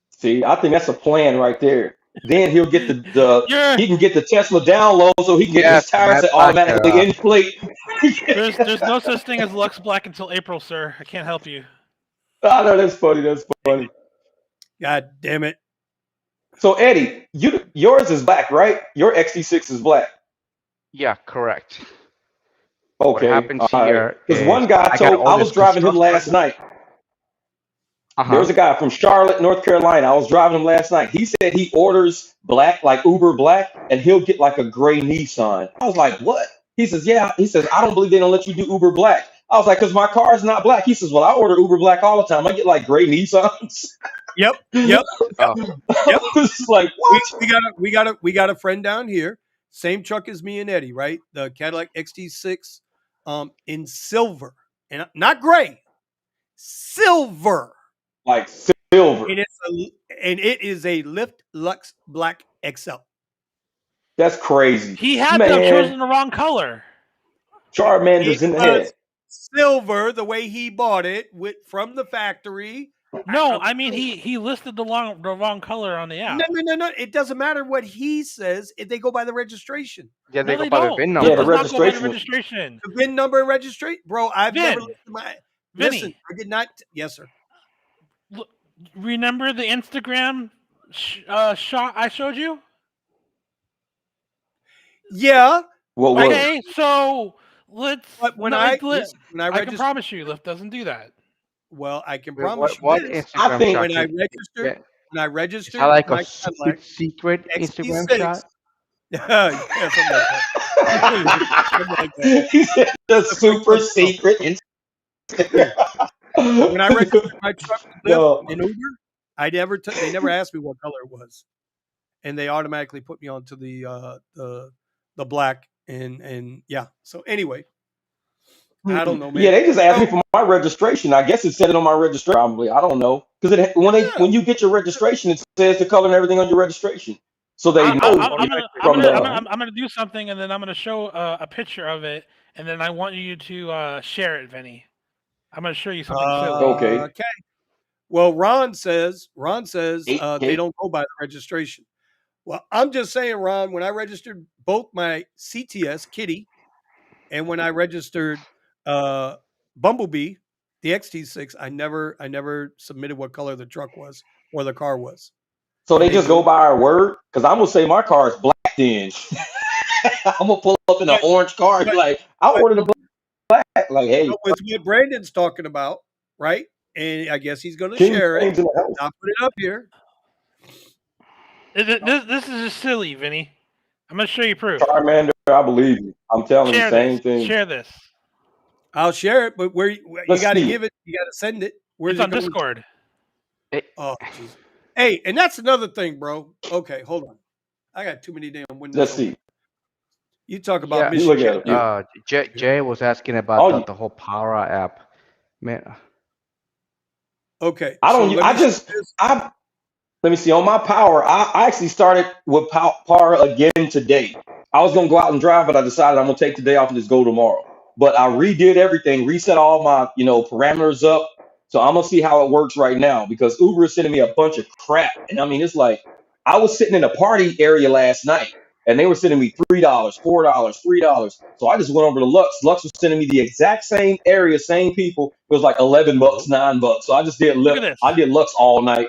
S2: See, I think that's a plan right there. Then he'll get
S3: You're
S2: he can get the Tesla download so he can get
S5: Yes,
S2: his tires
S5: matte
S2: that
S5: black.
S2: automatically inflate.
S3: there's no such thing as Lux Black until April, sir. I can't help you.
S2: I know that's funny. That's funny.
S1: God damn it.
S2: So Eddie, yours is black, right? Your XT6 is black.
S5: Yeah, correct. What
S2: Okay,
S5: happens
S2: all right.
S5: here
S2: Because
S5: is
S2: one guy
S5: I got
S2: told
S5: all
S2: I
S5: this
S2: was driving him
S5: construction.
S2: last night.
S5: Uh
S2: There was
S5: huh.
S2: a guy from Charlotte, North Carolina. I was driving him last night. He said he orders black, like Uber black, and he'll get like a gray Nissan. I was like, what? He says, yeah. He says, I don't believe they don't let you do Uber black. I was like, because my car is not black. He says, well, I order Uber black all the time. I get like gray Nissans.
S1: Yep,
S2: I
S1: yep, yep,
S5: Oh,
S1: yep.
S2: was like,
S1: We
S2: what?
S1: we got a friend down here, same truck as me and Eddie, right? The Cadillac XT6 in silver. And not gray, silver.
S2: Like silver.
S1: And it is a Lift Lux Black XL.
S2: That's crazy.
S3: He had to have
S2: Man,
S3: chosen the wrong color.
S1: It
S2: Charmander's in the head.
S1: was silver the way he bought it from the factory.
S3: No, I mean he listed the wrong color on the app.
S1: No. It doesn't matter what he says if they go by the registration.
S5: yeah, they
S3: No,
S5: go
S3: they
S5: by the
S3: don't.
S5: VIN
S2: Yeah,
S3: Lyft
S2: the
S3: does
S5: number.
S3: not go by the
S2: registration.
S3: registration.
S1: The VIN number and registration, bro. I've never
S3: Vin,
S1: listened to my. Listen,
S3: Vinny,
S1: I did not. Yes, sir.
S3: remember the Instagram shot I showed you?
S1: Yeah,
S2: What was it?
S3: Okay, so let's.
S1: but when
S3: No,
S1: I
S3: Lyft,
S1: when I
S3: I can
S1: registered,
S3: promise you, Lyft doesn't do that.
S1: well, I can
S5: Wait,
S1: promise you
S5: what
S1: this:
S2: I
S5: Instagram
S2: think
S5: shot?
S1: when I
S5: Yeah, is that
S1: registered
S5: like a
S1: my Cadillac
S5: secret Instagram
S1: XT6,
S5: shot?
S1: yeah, something like that, something like that.
S2: he said the super
S1: No,
S2: secret.
S1: when I registered my truck with Lyft
S2: No.
S1: and Uber, they never asked me what color it was, and they automatically put me onto the black and yeah. So anyway, I don't know, man.
S2: Yeah, they just asked me
S1: So
S2: for my registration. I guess it said it on my registration. Probably, I don't know, because
S1: yeah,
S2: when you get your registration, it says the color and everything on your registration, so they know from the.
S3: I'm gonna do something, and then I'm gonna show a picture of it, and then I want you to share it, Vinny. I'm gonna show you something silly.
S2: Okay.
S1: okay. Well, Ron says they
S2: 8K.
S1: don't go by the registration. Well, I'm just saying, Ron, when I registered both my CTS Kitty and when I registered Bumblebee, the XT6, I never submitted what color the truck was or the car was.
S2: So
S1: And
S2: they
S1: they
S2: just
S1: do
S2: go
S1: it.
S2: by our word, because I'm gonna say my car is black. Then I'm gonna pull up in an
S1: But
S2: orange car and be
S1: but
S2: like, I
S1: but,
S2: ordered a black. Like, hey,
S1: with what Brandon's talking about, right? And I guess he's going to
S2: King
S1: share it.
S2: James in the house.
S1: I'll put it up here.
S3: This is just silly, Vinny. I'm gonna show you proof.
S2: Charmander, I believe you. I'm telling you,
S3: Share
S2: same
S3: this.
S2: thing.
S3: Share this.
S1: I'll share it, but where you
S2: Let's
S1: got to
S2: see
S1: give
S2: it.
S1: it, you got to send it. Where's
S3: It's
S1: it
S3: on
S1: going?
S3: Discord.
S1: Oh, Jesus. Hey, and that's another thing, bro. Okay, hold on. I got too many damn windows
S2: Let's
S1: open.
S2: see.
S1: You talk about
S5: Yeah,
S2: You look
S1: Michigan.
S2: at it. Yeah.
S5: Jay was asking about
S2: Oh,
S5: the whole Power app. Man,
S1: Okay,
S2: I
S1: so
S2: don't.
S1: let me
S2: I
S1: show
S2: just.
S1: this.
S2: I Let me see. On my power, I actually started with power again today. I was gonna go out and drive, but I decided I'm gonna take today off and just go tomorrow. But I redid everything, reset all my parameters up. So I'm gonna see how it works right now because Uber is sending me a bunch of crap, and I mean it's like I was sitting in a party area last night, and they were sending me $3, $4, $3. So I just went over to Lux. Lux was sending me the exact same area, same people. It was like $11, $9. So I just did
S3: Look at this.
S2: I did Lux all night.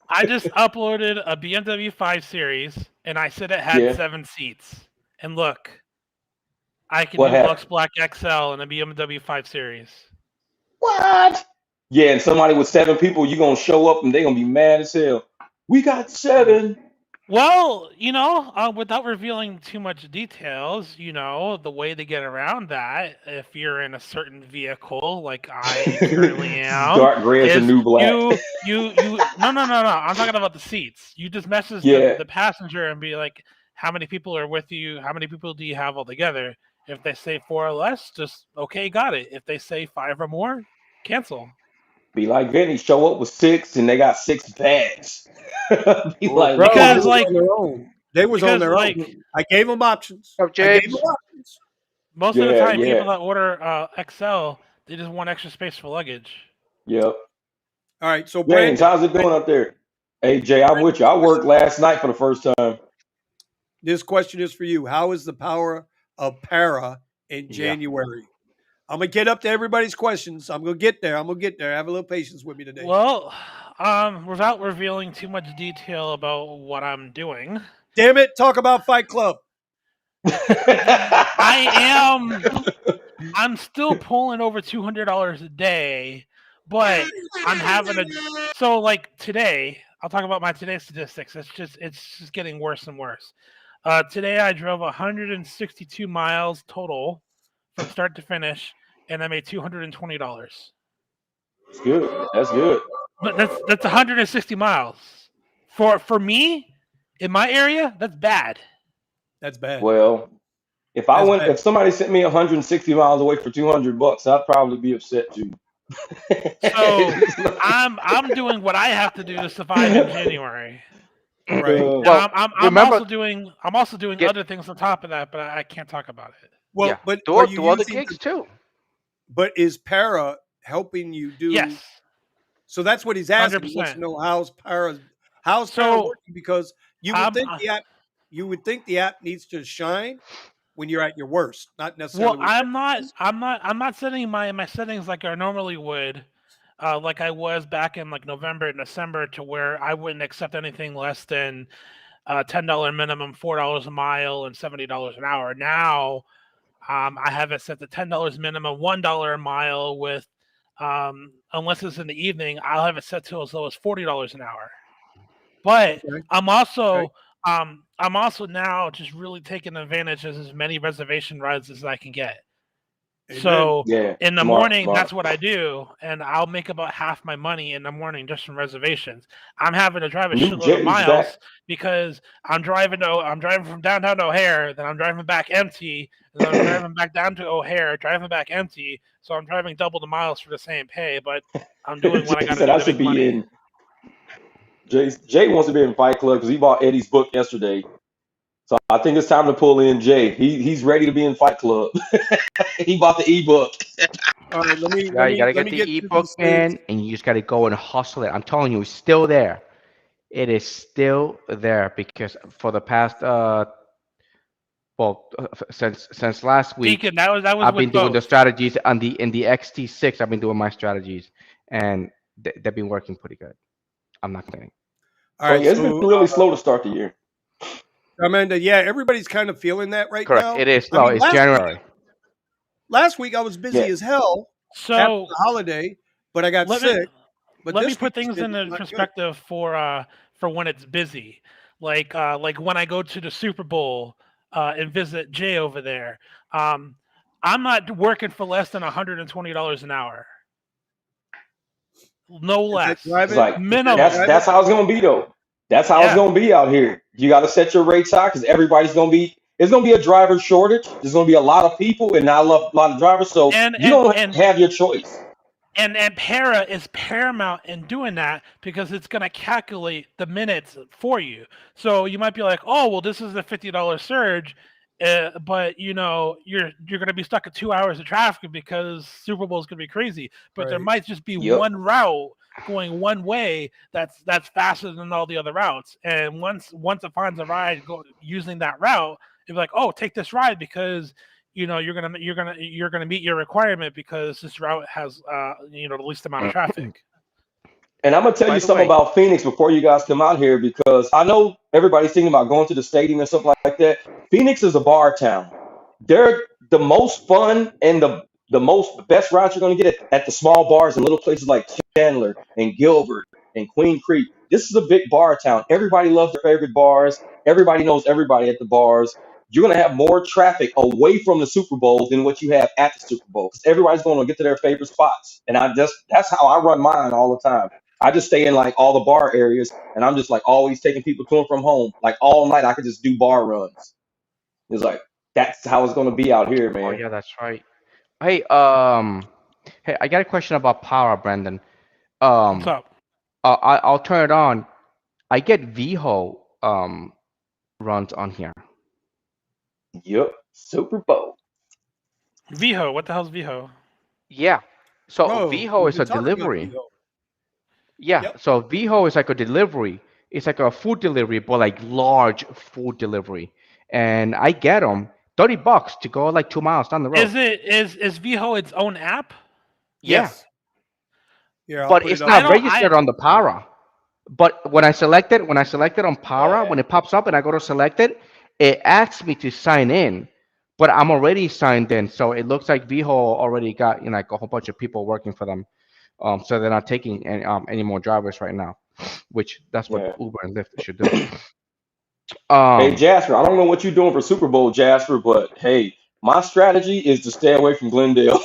S3: I just uploaded a BMW 5 Series, and I said it had
S2: Yeah.
S3: 7 seats. and look, I can
S2: What
S3: do
S2: happened?
S3: Lux Black XL in a BMW 5 Series.
S2: What? Yeah, and somebody with 7 people, you gonna show up and they gonna be mad as hell. We got 7.
S3: Well, without revealing too much details, the way to get around that, if you're in a certain vehicle, like I currently am,
S2: Dark gray is the
S3: is
S2: new black.
S3: no. I'm talking about the seats. You just message
S2: Yeah,
S3: the passenger and be like, how many people are with you? How many people do you have all together? If they say 4 or less, just okay, got it. If they say 5 or more, cancel.
S2: be like Vinny, show up with 6 and they got 6 bags. Be
S5: Ooh.
S2: like,
S1: Bro, they
S3: Because
S2: what?
S1: was
S3: like
S1: on their own. They was on
S3: because
S1: their own.
S3: like
S1: I gave them options.
S6: Up,
S1: I gave them
S6: James?
S1: options.
S3: most of the
S2: Yeah,
S3: time,
S2: yeah,
S3: people that order XL, they just want extra space for luggage.
S2: yep.
S1: All right, so
S2: James,
S1: Brandon,
S2: how's it going up there? Hey Jay, I'm with you. I worked last night for the first time.
S1: this question is for you. How is the power of para in
S5: Yeah.
S1: January? I'm gonna get up to everybody's questions. I'm gonna get there. Have a little patience with me today.
S3: Well, without revealing too much detail about what I'm doing,
S1: Damn it! Talk about Fight Club.
S3: I'm still pulling over $200 a day, but I'm having a so like today. I'll talk about my today's statistics. It's just getting worse and worse. Today I drove 162 miles total from start to finish, and I made $220.
S2: That's good. That's good.
S3: But that's 160 miles. For me, in my area, that's bad.
S1: That's bad.
S2: Well,
S1: That's bad.
S2: if somebody sent me 160 miles away for $200, I'd probably be upset too.
S3: So I'm doing what I have to do to survive in January.
S1: Right.
S3: And
S6: Well,
S3: I'm
S6: remember,
S3: also doing
S6: get
S3: other things on top of that, but I can't talk about it.
S1: Well,
S5: Yeah.
S1: but
S6: do,
S1: are you
S6: do other
S1: using?
S6: gigs too.
S1: But is para helping you do?
S3: Yes,
S1: So that's what he's asking. He wants to
S3: 100%.
S1: know how's para
S3: So
S1: working, because you would
S3: I'm
S1: think the app needs to shine when you're at your worst, not
S3: well.
S1: necessarily when
S3: I'm not setting my settings like I normally would, like I was back in like November and December, to where I wouldn't accept anything less than $10 minimum, $4 a mile, and $70 an hour. Now, I have it set to $10 minimum, $1 a mile with, unless it's in the evening, I'll have it set to as low as $40 an hour. But
S1: Okay.
S3: I'm also I'm also now just really taking advantage of as many reservation rides as I can get.
S1: Amen.
S3: So
S2: Yeah,
S3: in the
S2: smart,
S3: morning,
S2: smart.
S3: that's what I do, and I'll make about half my money in the morning just from reservations. I'm having to drive a
S2: New
S3: shitload of
S2: Jay's
S3: miles
S2: back.
S3: because I'm driving from downtown to O'Hare, then I'm driving back empty, and then I'm driving back down to O'Hare, driving back empty. So I'm driving double the miles for the same pay, but I'm doing what I
S2: Jay
S3: got to
S2: said
S3: do
S2: I
S3: to
S2: should
S3: make
S2: be
S3: money.
S2: in. Jay wants to be in Fight Club because he bought Eddie's book yesterday. So I think it's time to pull in Jay. He's ready to be in Fight Club. He bought the ebook.
S1: All right, let me
S5: Yeah, you gotta
S1: let
S5: get
S1: me get
S5: the
S1: to
S5: ebook,
S1: these things.
S5: man, and you just gotta go and hustle it. I'm telling you, it's still there. It is still there because for the past since last week,
S3: Deacon, that was
S5: I've been
S3: with
S5: doing the
S3: both.
S5: strategies on the in the XT6. I've been doing my strategies, and they've been working pretty good. I'm not complaining.
S1: All
S2: Oh
S1: right,
S2: yeah, it's been
S1: so
S2: really slow to start the year.
S1: Amanda, yeah, everybody's kind of feeling that right
S5: Correct.
S1: now.
S5: It is
S1: I
S5: slow.
S1: mean,
S5: It's January.
S1: last week I was busy
S2: Yeah,
S1: as hell after
S3: So
S1: the holiday, but I got
S3: let me
S1: sick. But
S3: let me
S1: this week
S3: put
S1: has
S3: things
S1: been
S3: into
S1: not good.
S3: perspective for when it's busy. Like when I go to the Super Bowl and visit Jay over there. Um, I'm not working for less than $120 an hour. No
S1: Is that
S3: less.
S2: it's
S1: driving?
S2: like
S1: Is that
S3: Minimum.
S1: driving?
S2: that's how it's gonna be though. That's how it's
S3: Yeah.
S2: gonna be out here. You got to set your rates high because everybody's gonna be. It's gonna be a driver shortage. There's gonna be a lot of people and not a lot of drivers. So
S3: And
S2: you
S3: and
S2: don't
S3: and
S2: have your choice.
S3: and para is paramount in doing that because it's going to calculate the minutes for you. So you might be like, oh, well, this is a $50 surge, but you're going to be stuck at 2 hours of traffic because Super Bowl is going to be crazy. But there
S1: Right.
S3: might just be
S2: Yep.
S3: one route going one way that's faster than all the other routes. And once it finds a ride using that route, it'll be like, oh, take this ride because you're gonna meet your requirement because this route has the least amount of traffic.
S2: And I'm gonna tell
S5: By
S2: you
S5: the
S2: something
S5: way,
S2: about Phoenix before you guys come out here because I know everybody's thinking about going to the stadium and stuff like that. Phoenix is a bar town. They're the most fun and the best routes you're gonna get at the small bars and little places like Chandler and Gilbert and Queen Creek. This is a big bar town. Everybody loves their favorite bars. Everybody knows everybody at the bars. You're gonna have more traffic away from the Super Bowl than what you have at the Super Bowl because everybody's going to get to their favorite spots. And that's how I run mine all the time. I just stay in like all the bar areas, and I'm just like always taking people to and from home. Like all night, I could just do bar runs. It's like that's how it's gonna be out here,
S5: oh
S2: man.
S5: yeah, that's right. Hey, hey, I got a question about power, Brandon.
S3: What's
S5: Um,
S3: up?
S5: I'll turn it on. I get VHO runs on here.
S2: Yep, Super Bowl.
S3: VHO. What the hell's VHO?
S5: Yeah. So
S1: Bro,
S5: VHO
S1: we've
S5: is a
S1: been talking about
S5: delivery.
S1: Vigo.
S5: Yeah.
S1: Yep.
S5: So VHO is like a delivery. It's like a food delivery, but like large food delivery. And I get them $30 to go like 2 miles down the road.
S3: Is VHO its own app?
S5: Yeah.
S1: Yes. Here, I'll
S5: But
S1: put it
S5: it's
S1: up.
S3: I
S5: not
S3: don't. I
S5: registered on the Para. But when I select it on Para, when it pops up and I go to select it, it asks me to sign in. But I'm already signed in, so it looks like VHO already got like a whole bunch of people working for them. So they're not taking any more drivers right now, which that's what
S2: Yeah.
S5: Uber and Lyft should do.
S2: Hey
S5: Um,
S2: Jasper, I don't know what you're doing for Super Bowl, Jasper, but hey, my strategy is to stay away from Glendale.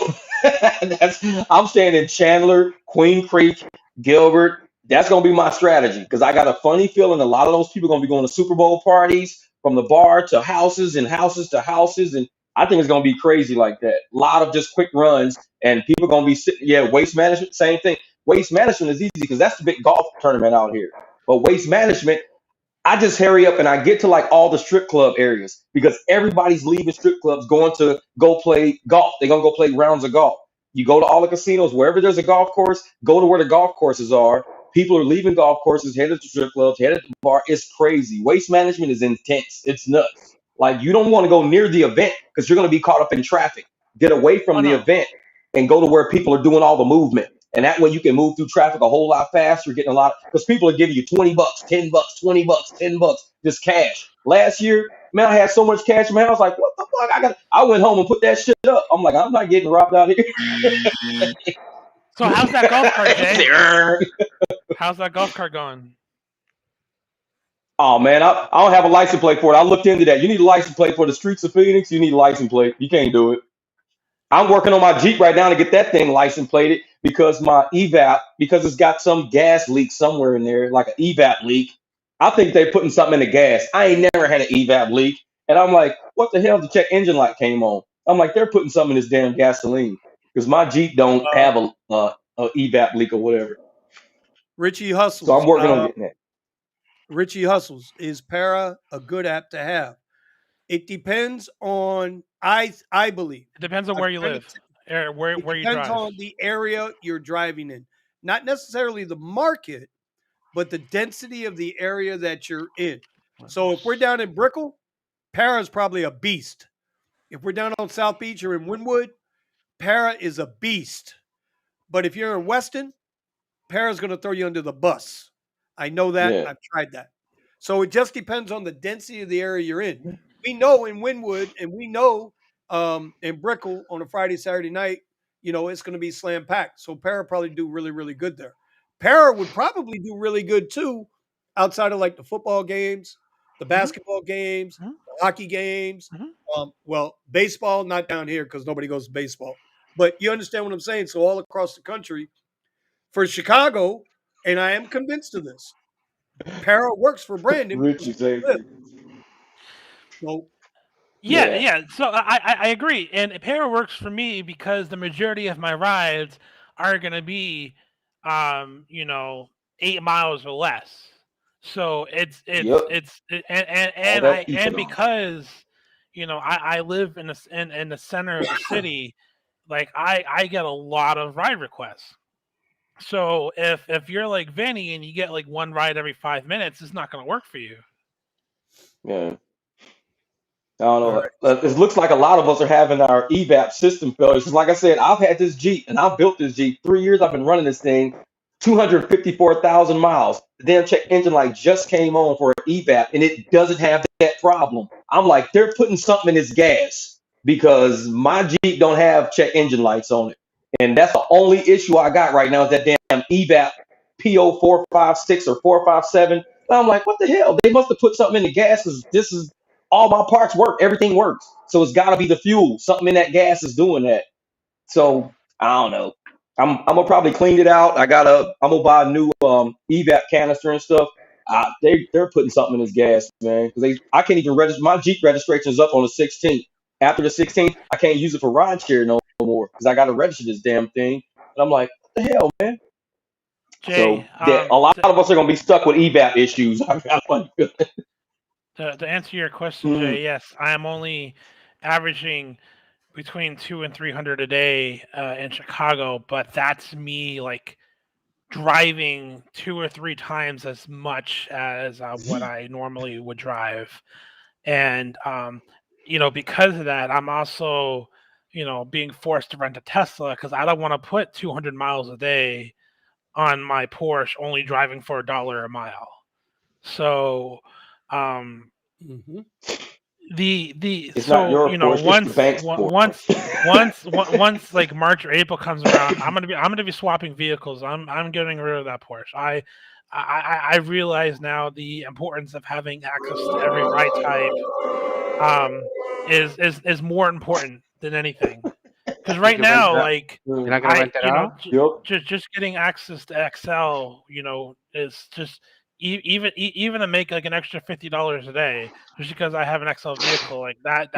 S2: I'm staying in Chandler, Queen Creek, Gilbert. That's gonna be my strategy because I got a funny feeling a lot of those people are gonna be going to Super Bowl parties from the bar to houses and houses to houses, and I think it's gonna be crazy like that. A lot of just quick runs, and people gonna be sitting. Yeah, waste management, same thing. Waste management is easy because that's the big golf tournament out here. But waste management, I just hurry up and I get to like all the strip club areas because everybody's leaving strip clubs going to go play golf. They're gonna go play rounds of golf. You go to all the casinos, wherever there's a golf course, go to where the golf courses are. People are leaving golf courses, headed to strip clubs, headed to the bar. It's crazy. Waste management is intense. It's nuts. Like you don't want to go near the event because you're gonna be caught up in traffic. Get away
S3: Oh
S2: from the
S3: no.
S2: event and go to where people are doing all the movement. And that way you can move through traffic a whole lot faster, getting a lot because people are giving you $20, $10, $20, $10, just cash. Last year, man, I had so much cash, man. I was like, what the fuck? I went home and put that shit up. I'm like, I'm not getting robbed out here.
S3: So how's that golf cart, Jay?
S2: Say,
S3: How's that golf cart going?
S2: oh man, I don't have a license plate for it. I looked into that. You need a license plate for the streets of Phoenix. You need a license plate. You can't do it. I'm working on my Jeep right now to get that thing license plated because my evap, because it's got some gas leak somewhere in there, like an evap leak. I think they're putting something in the gas. I ain't never had an evap leak. And I'm like, what the hell? The check engine light came on. I'm like, they're putting something in this damn gasoline because my Jeep don't
S1: Uh,
S2: have a evap leak or whatever.
S1: Richie
S2: So I'm
S1: Hustles.
S2: working on getting that.
S1: Richie Hustles. Is Para a good app to have? It depends on I believe.
S3: It depends on
S1: I've
S3: where you
S1: kind of
S3: live, or
S1: It
S3: where you
S1: depends
S3: drive.
S1: on the area you're driving in. Not necessarily the market, but the density of the area that you're in. So if we're down in Brickell, Para is probably a beast. If we're down on South Beach or in Wynwood, Para is a beast. But if you're in Weston, Para's going to throw you under the bus. I know that.
S2: Yeah.
S1: I've tried that. So it just depends on the density of the area you're in. We know in Wynwood and we know in Brickell on a Friday, Saturday night, it's going to be slam packed. So Para probably do really, really good there. Para would probably do really good too outside of like the football games, the basketball games,
S3: Mhm.
S1: the hockey games.
S3: Mhm.
S1: Well, baseball, not down here because nobody goes to baseball. But you understand what I'm saying? So all across the country, for Chicago, and I am convinced of this, Para works for Brandon because
S2: Richie
S1: where he
S2: safety.
S1: lives. So
S3: Yeah,
S2: Yeah.
S3: yeah. So I agree, and Para works for me because the majority of my rides are gonna be, um, you know, 8 miles or less. So
S2: Yep. All that
S3: and
S2: feature.
S3: because I live in the center of the city, like I get a lot of ride requests. So if you're like Vinny and you get like one ride every 5 minutes, it's not gonna work for you.
S2: Yeah. I don't
S1: all
S2: know.
S1: right.
S2: It looks like a lot of us are having our evap system failures. 'Cause like I said, I've had this Jeep and I've built this Jeep 3 years. I've been running this thing. 254,000 miles. The damn check engine light just came on for an evap, and it doesn't have that problem. I'm like, they're putting something in its gas because my Jeep don't have check engine lights on it, and that's the only issue I got right now is that damn evap PO 456 or 457. And I'm like, what the hell? They must have put something in the gas. 'Cause this is all my parts work, everything works, so it's got to be the fuel. Something in that gas is doing that. So I don't know. I'm gonna probably clean it out. I'm gonna buy a new evap canister and stuff. They're putting something in this gas, man, because I can't even register. My Jeep registration is up on the 16th. After the 16th, I can't use it for rideshare no more because I got to register this damn thing. And I'm like, what the hell, man?
S3: Jay,
S2: So that a lot of us are gonna be stuck with evap issues. I got one.
S3: to answer your question, Jay, yes, I am only averaging between 200 and 300 a day in Chicago, but that's me like driving 2 or 3 times as much as what I normally would drive. And because of that, I'm also being forced to rent a Tesla because I don't want to put 200 miles a day on my Porsche, only driving for $1 a mile. So um
S1: Mm-hmm.
S2: It's not your Porsche, it's the bank's
S3: once like March or April comes around, I'm gonna be swapping vehicles. I'm getting rid of that Porsche. I realize now the importance of having access to every ride type is more important than anything. Because
S5: Did
S3: right
S5: you rent
S3: now,
S5: that?
S3: like
S5: You're not gonna rent that out?
S2: Yep.
S3: just getting access to XL, is just even to make like an extra $50 a day, just because I have an XL vehicle, like that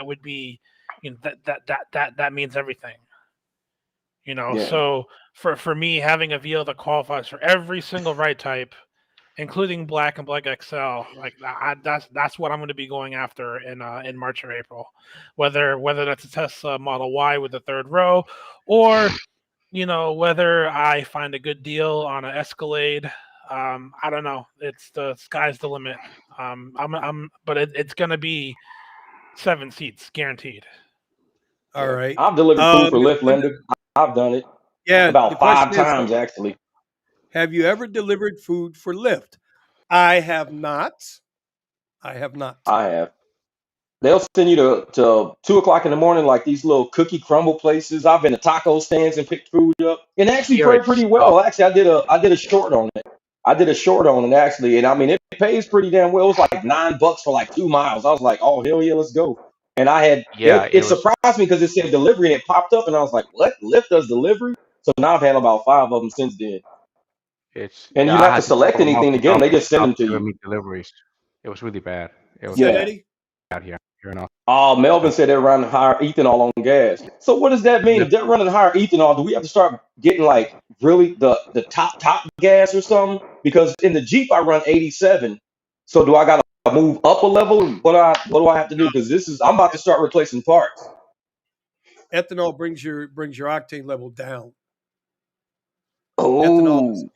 S3: would be, that means everything.
S2: Yeah.
S3: So for me, having a vehicle that qualifies for every single ride type, including black and black XL, like that's what I'm going to be going after in March or April, whether that's a Tesla Model Y with the third row, or whether I find a good deal on an Escalade. I don't know. It's the sky's the limit. But it's going to be 7 seats guaranteed.
S1: All
S2: Yeah.
S1: right.
S2: I've delivered food for
S1: Miss
S2: Lyft,
S1: Linda,
S2: Linda. I've done it
S1: yeah, the
S2: about
S1: question
S2: 5
S1: is,
S2: times actually.
S1: have you ever delivered food for Lyft? I have not. I have not.
S2: I have. They'll send you to 2 o'clock in the morning, like these little cookie crumble places. I've been to taco stands and picked food up, and actually
S5: Here
S2: fared
S5: it's
S2: pretty well. Actually, I did a short on it. I did a short on it actually, and I mean it pays pretty damn well. It was like $9 for like 2 miles. I was like, oh hell yeah, let's go. And I had
S5: yeah,
S2: it
S5: it was.
S2: surprised me because it said delivery and it popped up, and I was like, what? Lyft does delivery? So now I've had about 5 of them since then.
S5: It's
S2: And
S5: yeah.
S2: you
S5: I
S2: don't have to
S5: had to
S2: select
S5: tell them off
S2: anything to
S5: the
S2: get them;
S5: jump
S2: they
S5: to
S2: just send
S5: stop
S2: them to
S5: giving
S2: you.
S5: me deliveries. It was really bad. It was
S1: Said
S2: Yeah.
S1: Eddie.
S5: bad here. Here enough.
S2: Melvin said they're running higher ethanol on gas. So what does that mean?
S5: Yeah,
S2: If they're running higher ethanol, do we have to start getting like really the top gas or something? Because in the Jeep I run 87. So do I gotta move up a level? What do I have to do? Because I'm about to start replacing parts.
S1: Ethanol brings your octane level down. Ethanol
S2: Oh,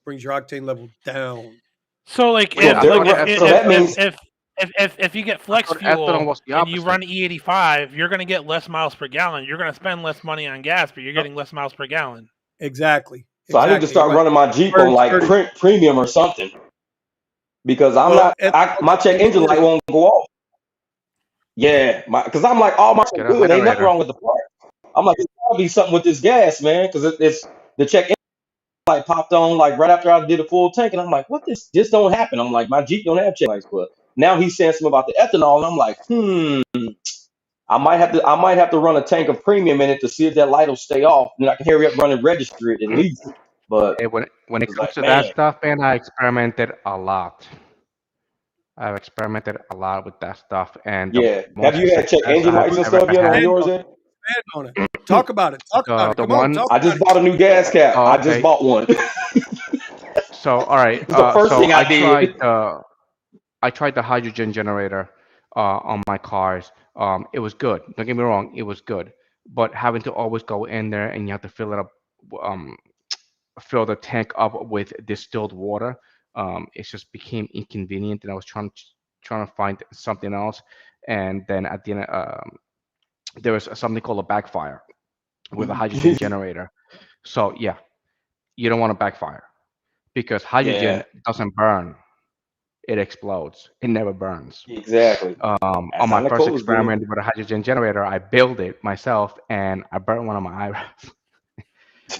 S1: brings your octane level down.
S3: So like
S2: so if
S5: yeah. I
S3: if
S2: they're
S3: like
S5: thought
S2: so
S3: if
S2: that
S5: ethanol.
S2: means
S3: if you get
S5: I
S3: flex
S5: thought ethanol
S3: fuel
S5: was the
S3: and you
S5: opposite.
S3: run E85, you're going to get less miles per gallon. You're going to spend less money on gas, but you're getting less miles per gallon.
S1: Exactly.
S2: so I need to
S1: Exactly. It
S2: start running my Jeep on
S1: burns
S2: like
S1: 30.
S2: premium or something because
S1: Well, ethanol
S2: my
S1: just
S2: check
S1: makes
S2: engine
S1: it.
S2: light won't go off. Yeah, because I'm like all my
S5: Just get a
S2: good. Ain't nothing
S5: generator.
S2: wrong with the part. I'm like, it's gotta be something with this gas, man, because it's the check engine light popped on like right after I did a full tank, and I'm like, what this don't happen. I'm like, my Jeep don't have check lights, but now he's saying something about the ethanol, and I'm like, I might have to run a tank of premium in it to see if that light will stay off, and I can hurry up running register it at least. But
S5: When it
S2: it's
S5: comes
S2: like,
S5: to that
S2: man,
S5: stuff, man, I experimented a lot. I've experimented a lot with that stuff, and the
S2: yeah. Have
S5: most
S2: you had check
S5: success
S2: engine
S5: I have
S2: lights and
S5: ever
S2: stuff yet on
S5: had.
S1: Expand
S2: yours?
S1: on
S2: Yet?
S1: it. Expand on it. Talk about it. Talk about it.
S5: The
S1: Come on.
S5: one.
S1: Talk
S2: I
S1: about
S2: just
S1: it.
S2: bought a new gas cap.
S5: Oh,
S2: I just
S5: okay.
S2: bought one.
S5: So all right.
S2: It's the first
S5: So
S2: thing I did.
S5: I tried the hydrogen generator on my cars. It was good. Don't get me wrong, it was good. But having to always go in there and you have to fill it up, um, fill the tank up with distilled water, it just became inconvenient. And I was trying to find something else. And then at the end, there was something called a backfire with a hydrogen generator. So yeah, you don't want to backfire because
S2: Yeah,
S5: hydrogen doesn't burn; it explodes. It never burns.
S2: exactly.
S5: On
S2: That's
S5: my
S2: how
S5: first
S2: Nicole's did
S5: experiment with a hydrogen generator, I built it myself, and I burned one of my eyebrows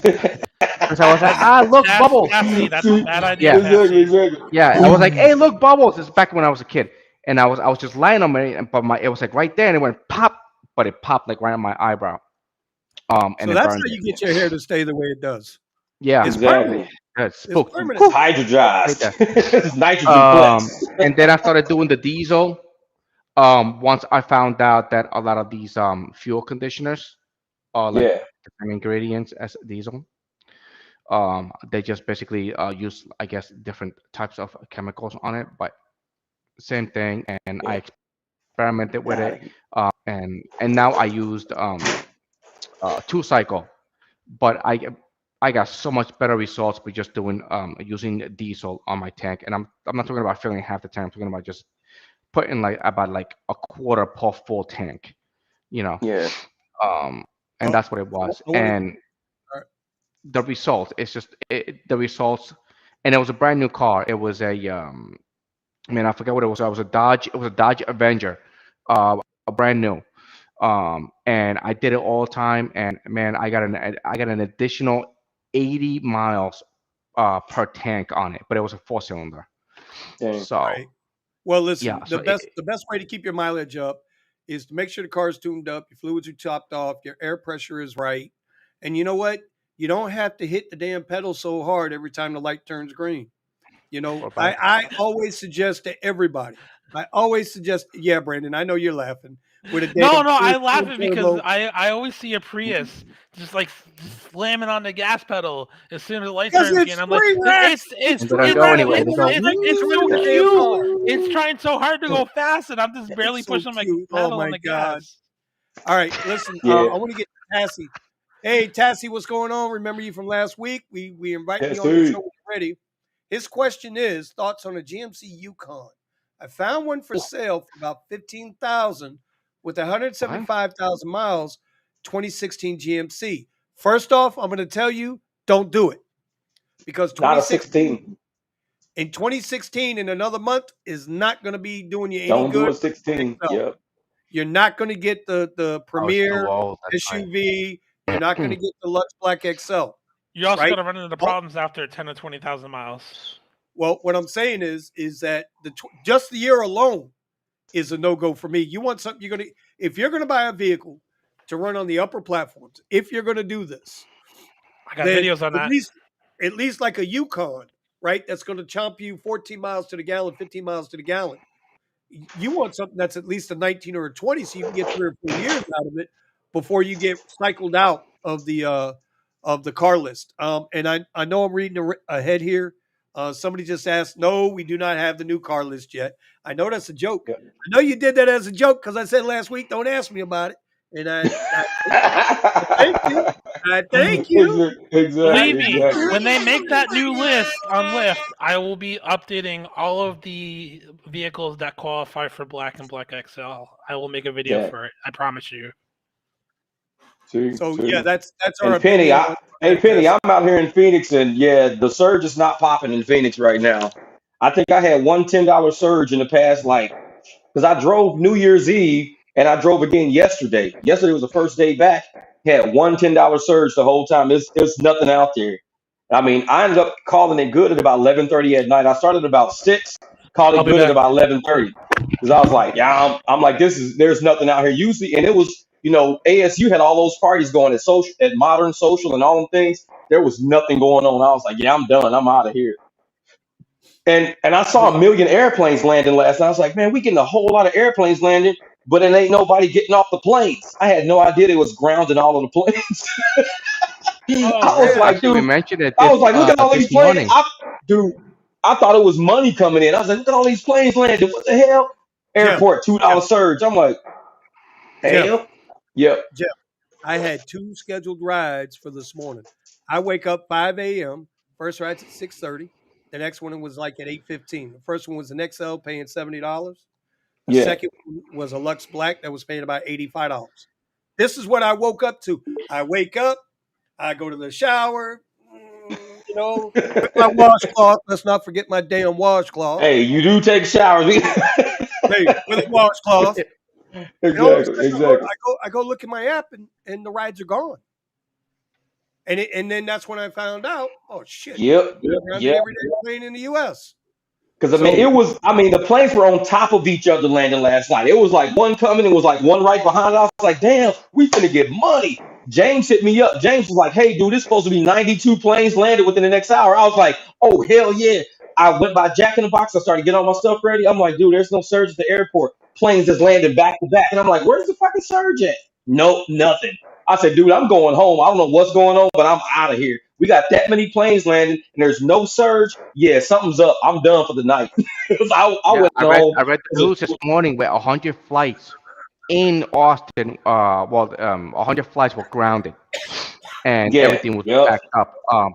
S2: it.
S5: because I was like, "Ah, look, bubbles."
S3: Passy, that's a
S2: See,
S3: bad idea,
S5: Yeah,
S2: exactly,
S3: Passy.
S2: exactly.
S5: yeah. I was like,
S2: Ooh.
S5: "Hey, look, bubbles." It's back when I was a kid, and I was just lying on my, but it was like right there, and it went pop, but it popped like right on my eyebrow, and
S1: So
S5: it
S1: that's
S5: burned
S1: how
S5: it.
S1: you get your hair to stay the way it does.
S5: Yeah,
S1: It's permanent.
S2: Exactly.
S5: it's
S1: It's
S5: spooked.
S1: permanent.
S2: It's
S5: Whew, right
S2: hydrodized.
S5: there.
S2: It's nitrogen flex.
S5: And then I started doing the diesel. Once I found out that a lot of these fuel conditioners are like
S2: Yeah,
S5: the same ingredients as diesel. They just basically use, I guess, different types of chemicals on it, but same thing. And I
S2: yeah.
S5: experimented with
S2: Nah,
S5: it, and now I used two cycle, but I got so much better results with just doing using diesel on my tank. And I'm not talking about filling half the tank. I'm talking about just putting like about like a quarter puff full tank, you know.
S2: yeah.
S5: Um, and
S1: Oh,
S5: that's what it was.
S1: I want to.
S5: And the result, it's just the results. And it was a brand new car. It was a man, I forget what it was. It was a Dodge. It was a Dodge Avenger, a brand new. And I did it all the time. And man, I got an additional 80 miles per tank on it, but it was a four cylinder.
S2: Dang.
S5: So
S1: Right. Well,
S5: yeah,
S1: listen,
S5: so
S1: the best way to keep your mileage up is to make sure the car's tuned up, your fluids are topped off, your air pressure is right. And you know what? You don't have to hit the damn pedal so hard every time the light turns green. You know,
S5: for back.
S1: I always suggest to everybody, I always suggest, yeah, Brandon, I know you're laughing with a
S3: No,
S1: damn
S3: no, I laugh
S1: twin
S3: at because
S1: turbo.
S3: I always see a Prius just like slamming on the gas pedal as soon as the light
S1: Because
S3: turns
S1: it's
S3: again. I'm like,
S1: three racks. It's
S5: And they don't
S1: three
S5: go
S1: racks.
S5: anywhere.
S1: They
S5: They
S1: want
S5: go
S1: to
S3: It's
S1: woo
S3: so
S1: the damn
S3: cute.
S1: car.
S3: It's trying so hard to go fast, and I'm just barely
S1: It's so
S3: pushing my
S1: cute. Oh
S3: pedal on
S1: my
S3: the
S1: God.
S3: gas.
S1: All right, listen.
S2: Yeah.
S1: I want to get to Tassie. Hey, Tassie, what's going on? Remember you from last week? We inviting
S2: Yes,
S1: you on the
S2: sir.
S1: show when you're ready. His question is thoughts on a GMC Yukon. I found one for sale for about 15,000 with
S5: what?
S1: 175,000 miles, 2016 GMC. First off, I'm going to tell you, don't do it because
S2: Not a 16.
S1: in 2016 in another month is not going to be doing you any
S2: Don't do
S1: good.
S2: a 16. Yep.
S1: You're not going to get the
S5: I was too
S1: Premier
S5: old. That's right.
S1: SUV. You're not going to get the Lux Black XL,
S3: You also got
S1: right?
S3: to run into the
S1: Oh,
S3: problems after 10 to 20,000 miles.
S1: well, what I'm saying is that just the year alone is a no go for me. You want something if you're gonna buy a vehicle to run on the upper platforms, if you're gonna do this,
S3: I got
S1: then
S3: videos on that.
S1: at least like a Yukon, right? That's going to chomp you 14 miles to the gallon, 15 miles to the gallon. You want something that's at least a 19 or a 20 so you can get 3 or 4 years out of it before you get cycled out of the car list. And I know I'm reading ahead here. Somebody just asked, no, we do not have the new car list yet. I know that's a joke.
S2: Yep.
S1: I know you did that as a joke because I said last week, don't ask me about it. And I thank you. I thank you.
S3: Believe
S2: Exactly.
S3: me,
S2: Exactly.
S3: when they make that new list on Lyft, I will be updating all of the vehicles that qualify for Black and Black XL. I will make a video
S2: Yeah.
S3: for it. I promise you.
S2: See,
S1: So yeah,
S2: see.
S1: that's our
S2: And Penny,
S1: opinion on
S2: hey
S1: that,
S2: Penny,
S1: Tess.
S2: I'm out here in Phoenix, and yeah, the surge is not popping in Phoenix right now. I think I had one $10 surge in the past, like, because I drove New Year's Eve and I drove again yesterday. Yesterday was the first day back. Had one $10 surge the whole time. There's nothing out there. I mean, I ended up calling it good at about 11:30 at night. I started about 6, called
S3: I'll
S2: it
S3: be
S2: good at
S3: back.
S2: about 11:30 because I was like, yeah, I'm like, there's nothing out here. Usually, and it was, ASU had all those parties going at Modern Social and all them things. There was nothing going on. I was like, yeah, I'm done. I'm out of here. And I saw a million airplanes landing last night. I was like, man, we getting a whole lot of airplanes landing, but it ain't nobody getting off the planes. I had no idea they was grounding all of the planes.
S3: Oh,
S2: I was
S1: Yeah,
S2: like,
S5: Actually, we
S2: dude,
S5: mentioned it
S2: I was like, look at all these
S5: this
S2: planes.
S5: morning.
S2: Dude, I thought it was money coming in. I was like, look at all these planes landing. What the hell?
S1: Jeff,
S2: Airport,
S1: Jeff,
S2: $2 surge. I'm like,
S1: Jeff,
S2: damn. Yep.
S1: Jeff. I had two scheduled rides for this morning. I wake up 5 a.m. First ride's at 6:30. The next one was like at 8:15. The first one was an XL paying $70. The
S2: Yeah.
S1: second one was a Lux Black that was paying about $85. This is what I woke up to. I wake up, I go to the shower, you know, with my washcloth. Let's not forget my damn washcloth.
S2: Hey, you do take showers.
S1: Hey, with a washcloth. And all of a
S2: Exactly,
S1: sudden,
S2: exactly.
S1: I go look at my app, and the rides are gone. And then that's when I found out. Oh shit!
S2: Yep,
S1: I'm a grounded
S2: yep.
S1: everyday plane in the U.S.
S2: Because I mean,
S1: So
S2: the planes were on top of each other landing last night. It was like one coming, it was like one right behind. I was like, damn, we finna get money. James hit me up. James was like, hey, dude, it's supposed to be 92 planes landed within the next hour. I was like, oh, hell yeah. I went by Jack in the Box. I started getting all my stuff ready. I'm like, dude, there's no surge at the airport. Planes just landing back to back. And I'm like, where's the fucking surge at? Nope, nothing. I said, dude, I'm going home. I don't know what's going on, but I'm out of here. We got that many planes landing, and there's no surge. Yeah, something's up. I'm done for the night. I
S5: Yeah,
S2: went home.
S5: I read the news this morning where 100 flights in Austin, 100 flights were grounded and
S2: Yeah,
S5: everything was
S2: yep,
S5: backed up.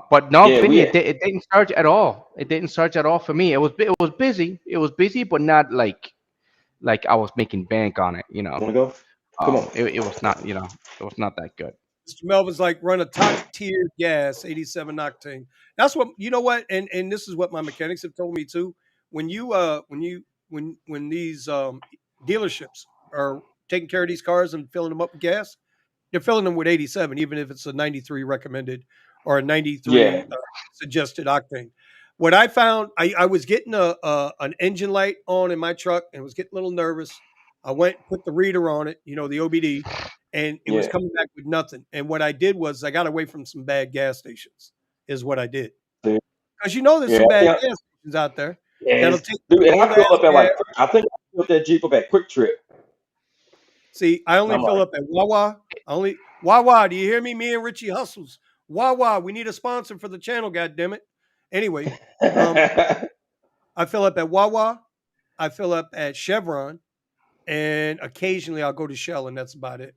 S5: But no,
S2: yeah.
S5: Vinny, it didn't surge at all. It didn't surge at all for me. It was busy. It was busy, but not like I was making bank on it.
S2: Want to go? Come on.
S5: It was not. It was not that good.
S1: Mr. Melvin's like, run a top tier gas, 87 octane. That's what you know what, and this is what my mechanics have told me too. When you when these dealerships are taking care of these cars and filling them up with gas, they're filling them with 87, even if it's a 93 recommended or a 93
S2: Yeah,
S1: suggested octane. What I found, I was getting an engine light on in my truck and was getting a little nervous. I went and put the reader on it, the OBD, and it was
S2: yeah,
S1: coming back with nothing. And what I did was I got away from some bad gas stations, is what I did.
S2: dude.
S1: Because there's
S2: Yeah,
S1: some bad
S2: yeah.
S1: gas stations out there that'll
S2: Yes,
S1: take
S2: dude. And
S1: old
S2: I filled
S1: ass
S2: up at
S1: gas.
S2: like, I think I filled that Jeep up at Quick Trip.
S1: See, I only
S2: I'm
S1: fill
S2: like,
S1: up at Wawa. Wawa. Do you hear me? Me and Richie hustles. Wawa. We need a sponsor for the channel. God damn it. Anyway, um, I fill up at Wawa. I fill up at Chevron, and occasionally I'll go to Shell, and that's about it.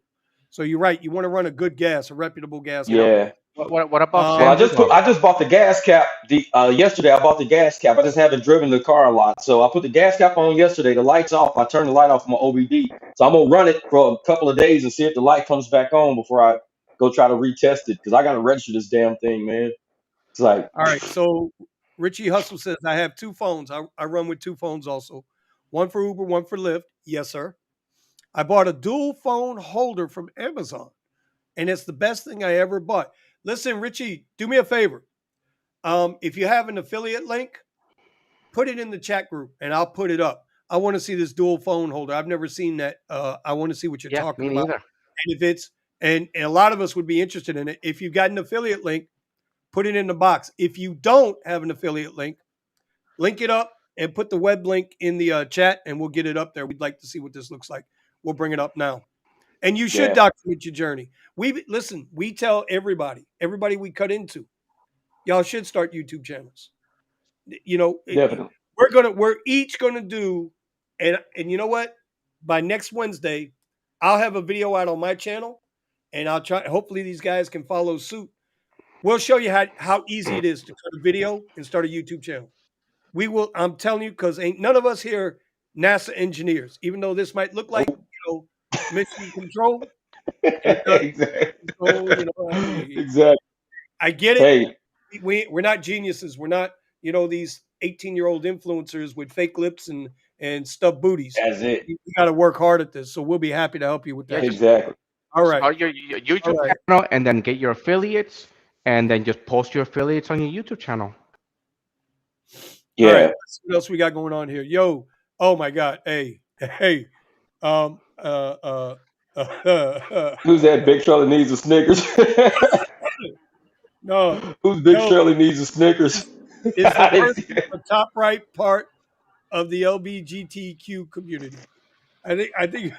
S1: So you're right. You want to run a good gas, a reputable gas
S2: yeah.
S1: company.
S5: What about
S1: Um,
S2: Well,
S5: Sam's Club?
S2: I just bought the gas cap. The yesterday I bought the gas cap. I just haven't driven the car a lot, so I put the gas cap on yesterday. The light's off. I turned the light off my OBD, so I'm gonna run it for a couple of days and see if the light comes back on before I go try to retest it because I gotta register this damn thing, man. It's like,
S1: all right. So Richie Hustle says I have two phones. I run with two phones also. One for Uber, one for Lyft. Yes, sir. I bought a dual phone holder from Amazon, and it's the best thing I ever bought. Listen, Richie, do me a favor. If you have an affiliate link, put it in the chat group, and I'll put it up. I want to see this dual phone holder. I've never seen that. I want to see what you're
S5: Yeah,
S1: talking
S5: me
S1: about,
S5: neither.
S1: and if it's and a lot of us would be interested in it. If you've got an affiliate link, put it in the box. If you don't have an affiliate link, link it up and put the web link in the chat, and we'll get it up there. We'd like to see what this looks like. We'll bring it up now. And you should
S2: yeah,
S1: document your journey. We tell everybody we cut into, y'all should start YouTube channels. You know,
S2: definitely.
S1: we're each gonna do, and you know what? By next Wednesday, I'll have a video out on my channel, and I'll try. Hopefully, these guys can follow suit. We'll show you how easy it is to cut a video and start a YouTube channel. We will. I'm telling you, because ain't none of us here NASA engineers. Even though this might look like
S2: Nope.
S1: mission control, and it does
S2: Exactly.
S1: control.
S2: Exactly.
S1: I get it.
S2: Hey,
S1: We're not geniuses. We're not these 18-year-old influencers with fake lips and stub booties.
S2: that's it.
S1: You got to work hard at this. So we'll be happy to help you with
S5: Yeah,
S1: that.
S5: just
S2: Exactly.
S1: All right.
S5: start your
S1: All
S5: YouTube
S1: right.
S5: channel and then get your affiliates, and then just post your affiliates on your YouTube channel.
S1: All right.
S2: Yeah.
S1: Let's see what else we got going on here. Yo. Oh my God. Hey. Hey. Um.
S2: Who's that big Shirley needs a Snickers?
S1: no.
S2: Who's big
S1: No.
S2: Shirley needs a Snickers?
S1: Is the
S2: I didn't
S1: person
S2: see that.
S1: the top right part of the LBGTQ community? I think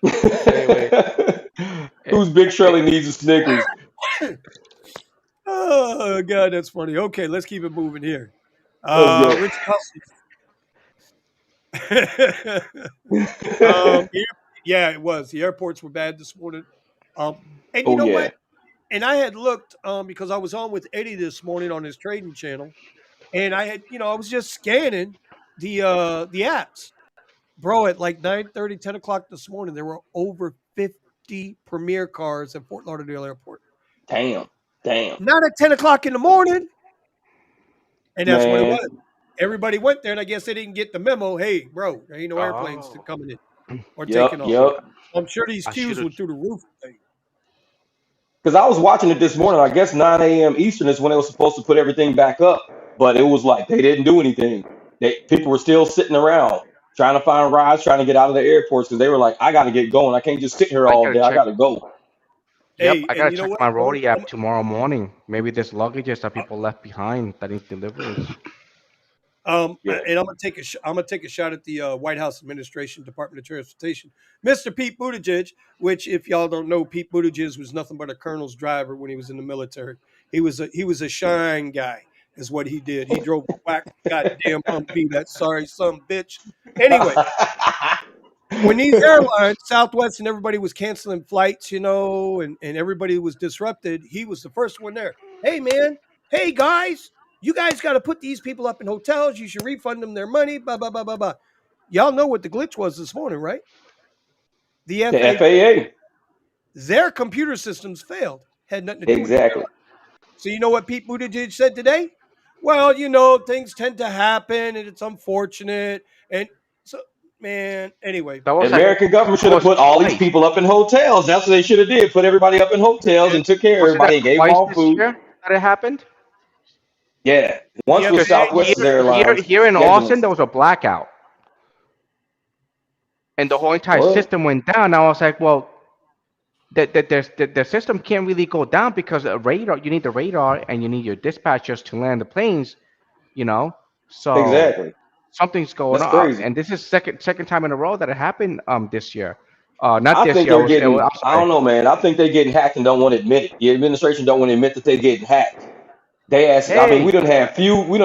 S5: Wait. Eh,
S2: Who's big
S5: eh,
S2: Shirley needs a Snickers?
S1: oh God, that's funny. Okay, let's keep it moving here.
S2: Let's go.
S1: Richie Hustles. Yeah, yeah, it was. The airports were bad this morning. And you
S2: Oh
S1: know
S2: yeah.
S1: what? And I had looked because I was on with Eddie this morning on his trading channel, and I had, I was just scanning the apps. Bro, at like 9:30, 10 o'clock this morning, there were over 50 Premier cars at Fort Lauderdale Airport.
S2: Damn. Damn,
S1: Not at 10 o'clock in the morning. And that's what it was.
S2: man.
S1: Everybody went there, and I guess they didn't get the memo. Hey, bro, there ain't no airplanes
S5: Oh,
S1: coming in or taking
S2: Yep,
S1: off.
S2: yep.
S1: I'm sure these
S5: I should
S1: queues
S5: have.
S1: went through the roof.
S2: Because I was watching it this morning. I guess 9 a.m. Eastern is when they were supposed to put everything back up, but it was like they didn't do anything. People were still sitting around trying to find rides, trying to get out of the airports because they were like, "I got to get going. I can't just sit here
S5: I
S2: all
S5: gotta
S2: day. I
S5: check.
S2: got to go."
S5: Yep,
S1: Hey,
S5: I
S1: and
S5: gotta
S1: you know
S5: check
S1: what?
S5: my Roadie app tomorrow morning. Maybe there's luggages that people left behind that needs deliveries.
S2: Yeah.
S1: And I'm gonna take a shot at the White House administration, Department of Transportation, Mr. Pete Buttigieg. Which, if y'all don't know, Pete Buttigieg was nothing but a colonel's driver when he was in the military. He was a shine guy, is what he did. He drove a whack goddamn Humvee. That sorry son bitch. Anyway, when these airlines, Southwest and everybody was canceling flights, and everybody was disrupted, he was the first one there. Hey, man. Hey, guys. You guys got to put these people up in hotels. You should refund them their money. Blah, blah, blah, blah, blah. Y'all know what the glitch was this morning, right? The
S2: The
S1: FAA,
S2: FAA.
S1: their computer systems failed. Had nothing to do with the
S2: Exactly.
S1: airline. So you know what Pete Buttigieg said today? Well, things tend to happen and it's unfortunate. And so, man, anyway,
S5: That
S2: The
S5: was like
S2: American government
S5: that
S2: should have
S5: was
S2: put all these
S5: twice.
S2: people up in hotels. That's what they should have did. Put everybody up in hotels
S1: yeah,
S2: and took care of
S5: Wasn't
S2: everybody
S5: that
S2: and gave them
S5: twice
S2: all
S5: this
S2: food.
S5: year that it happened?
S2: Yeah.
S1: the
S2: Once with
S5: Because
S1: FAA
S2: Southwest
S1: was,
S2: Airlines
S5: here in Austin
S2: scheduling.
S5: there was a blackout, and the whole entire
S2: What?
S5: system went down. I was like, well, the system can't really go down because a radar. You need the radar and you need your dispatchers to land the planes. You know, so
S2: Exactly.
S5: something's going
S2: That's
S5: on,
S2: crazy.
S5: and this is second time in a row that it happened this year. Not
S2: I
S5: this
S2: think
S5: year.
S2: they're
S5: I'm
S2: getting, I
S5: sorry.
S2: don't know, man. I think they're getting hacked and don't want to admit it. The administration don't want to admit that they're getting hacked. They asked, I mean,
S5: Hey,
S2: we don't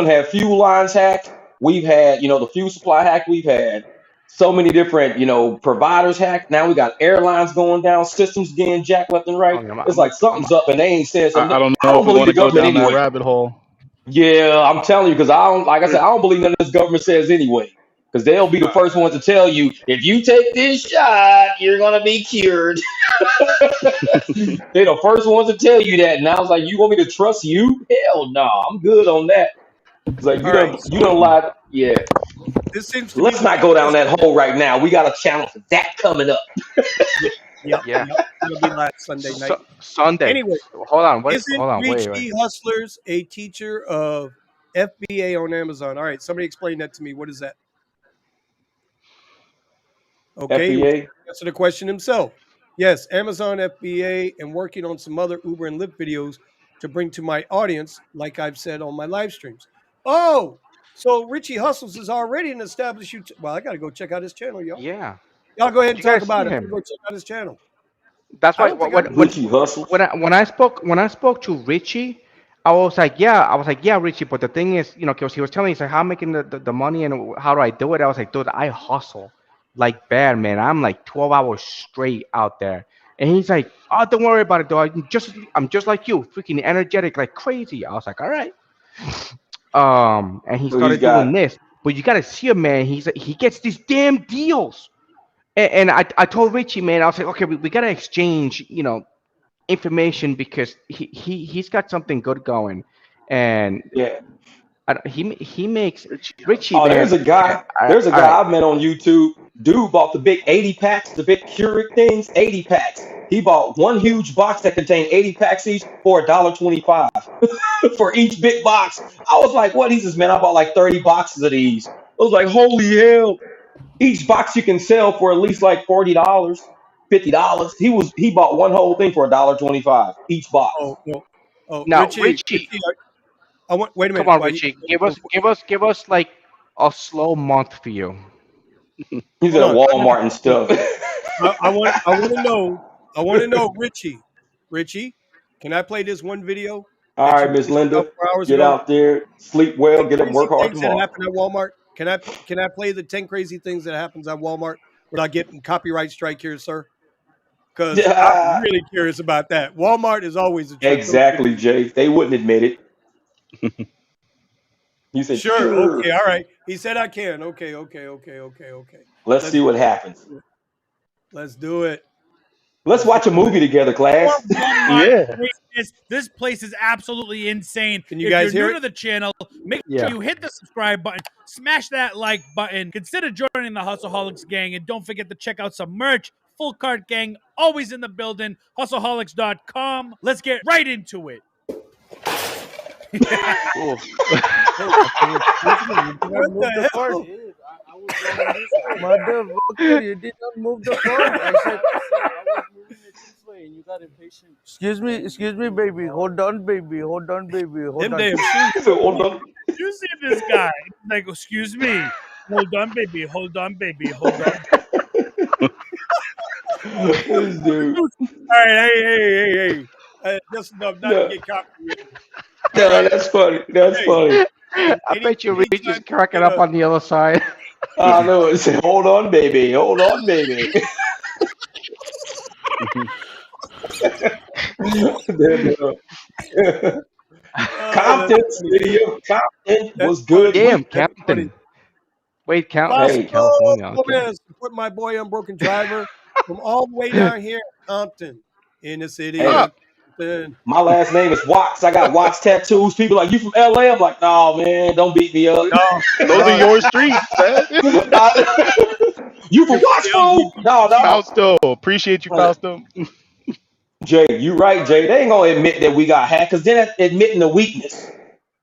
S2: have fuel lines hacked. We've had, the fuel supply hacked. We've had so many different, providers hacked. Now we got airlines going down, systems getting jacked left and right.
S5: I'm,
S2: It's
S5: I'm,
S2: like
S5: I'm,
S2: something's up and they ain't saying something.
S4: I don't
S2: I
S4: know
S2: don't
S4: if we
S2: believe
S4: want
S2: the
S4: to go
S2: government
S4: down that
S2: anyway.
S4: rabbit hole.
S2: Yeah, I'm telling you, because like I said, I don't believe none of this government says anyway. Because they'll be the first ones to tell you, if you take this shot, you're gonna be cured. They're the first ones to tell you that. And I was like, you want me to trust you? Hell no, I'm good on that. It's like
S1: all right.
S2: you
S1: So
S2: don't lie. Yeah.
S1: this seems to be
S2: Let's
S1: the
S2: not go down
S1: quickest.
S2: that hole right now. We got a channel for that coming up.
S1: Yep, yep,
S5: yeah.
S1: yep. That'll be last Sunday night.
S5: Sunday.
S1: Anyway,
S5: Hold on. What?
S1: isn't
S5: Hold on. Wait.
S1: Richie Hustlers a teacher of FBA on Amazon? All right, somebody explain that to me. What is that? Okay, he was
S2: FBA.
S1: able to answer the question himself. Yes, Amazon FBA and working on some other Uber and Lyft videos to bring to my audience, like I've said on my live streams. Oh, so Richie Hustles is already an established YouTube. Well, I got to go check out his channel, y'all.
S5: Yeah.
S1: Y'all go ahead and
S5: You gotta
S1: talk
S5: see
S1: about it. I'm
S5: him.
S1: going to go check out his channel.
S5: That's
S1: I
S5: why
S1: don't think I know.
S2: Richie hustles.
S5: when I spoke to Richie, I was like, yeah, Richie. But the thing is, because he was telling me, he's like, how I'm making the money and how do I do it? I was like, dude, I hustle like bad, man. I'm like 12 hours straight out there. And he's like, oh, don't worry about it, though. I'm just like you, freaking energetic like crazy. I was like, all right. And he
S2: So he's
S5: started doing
S2: got,
S5: this. But you gotta see him, man. He gets these damn deals. And I told Richie, man, I was like, okay, we gotta exchange, information because he's got something good going, and
S2: yeah.
S5: he makes
S4: Richie
S5: Richie,
S2: Oh,
S4: Hustle.
S5: man.
S2: there's a
S5: Okay,
S2: guy.
S5: all right,
S2: There's a
S5: all right.
S2: guy I've met on YouTube. Dude bought the big 80 packs, the big Keurig things, 80 packs. He bought one huge box that contained 80 packs each for $1.25 for each big box. I was like, what? He says, man, I bought like 30 boxes of these. I was like, holy hell. Each box you can sell for at least like $40, $50. He bought one whole thing for $1.25 each box.
S1: Oh, no. Oh,
S5: Now, Richie,
S1: Richie, I want. Wait a
S5: come
S1: minute.
S5: on,
S1: While you
S5: Richie, give us like a slow month for you.
S2: He's
S1: hold
S2: at
S1: on,
S2: Walmart and
S1: hold on.
S2: stuff.
S1: I want to know. I want to know, Richie, can I play this one video
S2: All
S1: that
S2: right,
S1: you
S2: Miss
S1: posted about
S2: Linda,
S1: 4 hours
S2: get
S1: ago?
S2: out there, sleep well,
S1: 10
S2: get up,
S1: crazy
S2: work hard
S1: things that
S2: tomorrow.
S1: happen at Walmart. Can I play the 10 crazy things that happens at Walmart without getting copyright strike here, sir? Because I'm
S2: Yeah,
S1: really curious about that. Walmart is always a trip. Don't you
S2: exactly,
S1: agree?
S2: Jay. They wouldn't admit it. He said,
S1: Sure. Okay.
S2: sure.
S1: All right. He said I can. Okay. Okay. Okay. Okay. Okay.
S2: Let's
S1: Let's
S2: see what happens.
S1: do it. Let's do it.
S2: Let's
S1: Let's
S2: watch a
S1: do it.
S2: movie together,
S1: More
S2: class.
S1: Walmart
S4: Yeah.
S1: crazy
S6: This place is absolutely insane.
S1: Can you guys
S6: if you're
S1: hear
S6: new
S1: it?
S6: to the channel, make
S5: Yeah.
S6: sure you hit the subscribe button, smash that like button, consider joining the Hustleaholics gang, and don't forget to check out some merch. Full Cart Gang, always in the building. Hustleaholics.com. Let's get right into it.
S5: Oof.
S1: What the hell?
S7: Motherfucker, you did not move the phone. I said, I was moving it this way and you got impatient. Excuse me, baby. Hold on, baby. Hold on, baby. Hold
S1: Them
S7: on.
S1: damn shoes.
S2: So, hold on.
S6: You see this guy? Like, excuse me. Hold on, baby. Hold on, baby. Hold on.
S2: This dude.
S1: All right, hey. Just enough not
S2: No.
S1: to get copyrighted.
S2: No,
S1: All right.
S2: that's funny. That's
S1: Hey.
S2: funny.
S5: I bet you Reach is
S1: anytime
S5: cracking
S1: you
S5: up on the other side.
S2: I know. It said, hold on, baby. Hold on, baby. Compton
S1: that's funny.
S2: video. Compton
S1: That's
S2: was good.
S1: funny.
S5: Damn,
S1: That's funny.
S5: Compton. Wait,
S2: Hey.
S1: Costco,
S5: California. Okay.
S1: man, support my boy Unbroken Driver from all the way down here in Compton, in the city
S2: Hey.
S1: of Compton.
S2: My last name is Watts. I got Watts tattoos. People like, you from LA? I'm like, no, man, don't beat me up.
S1: No,
S4: Those are your streets, man.
S2: You from Watts, fool? No.
S4: Fausto, appreciate you, Fausto.
S2: Jay, you right, Jay. They ain't gonna admit that we got hacked because then that's admitting a weakness.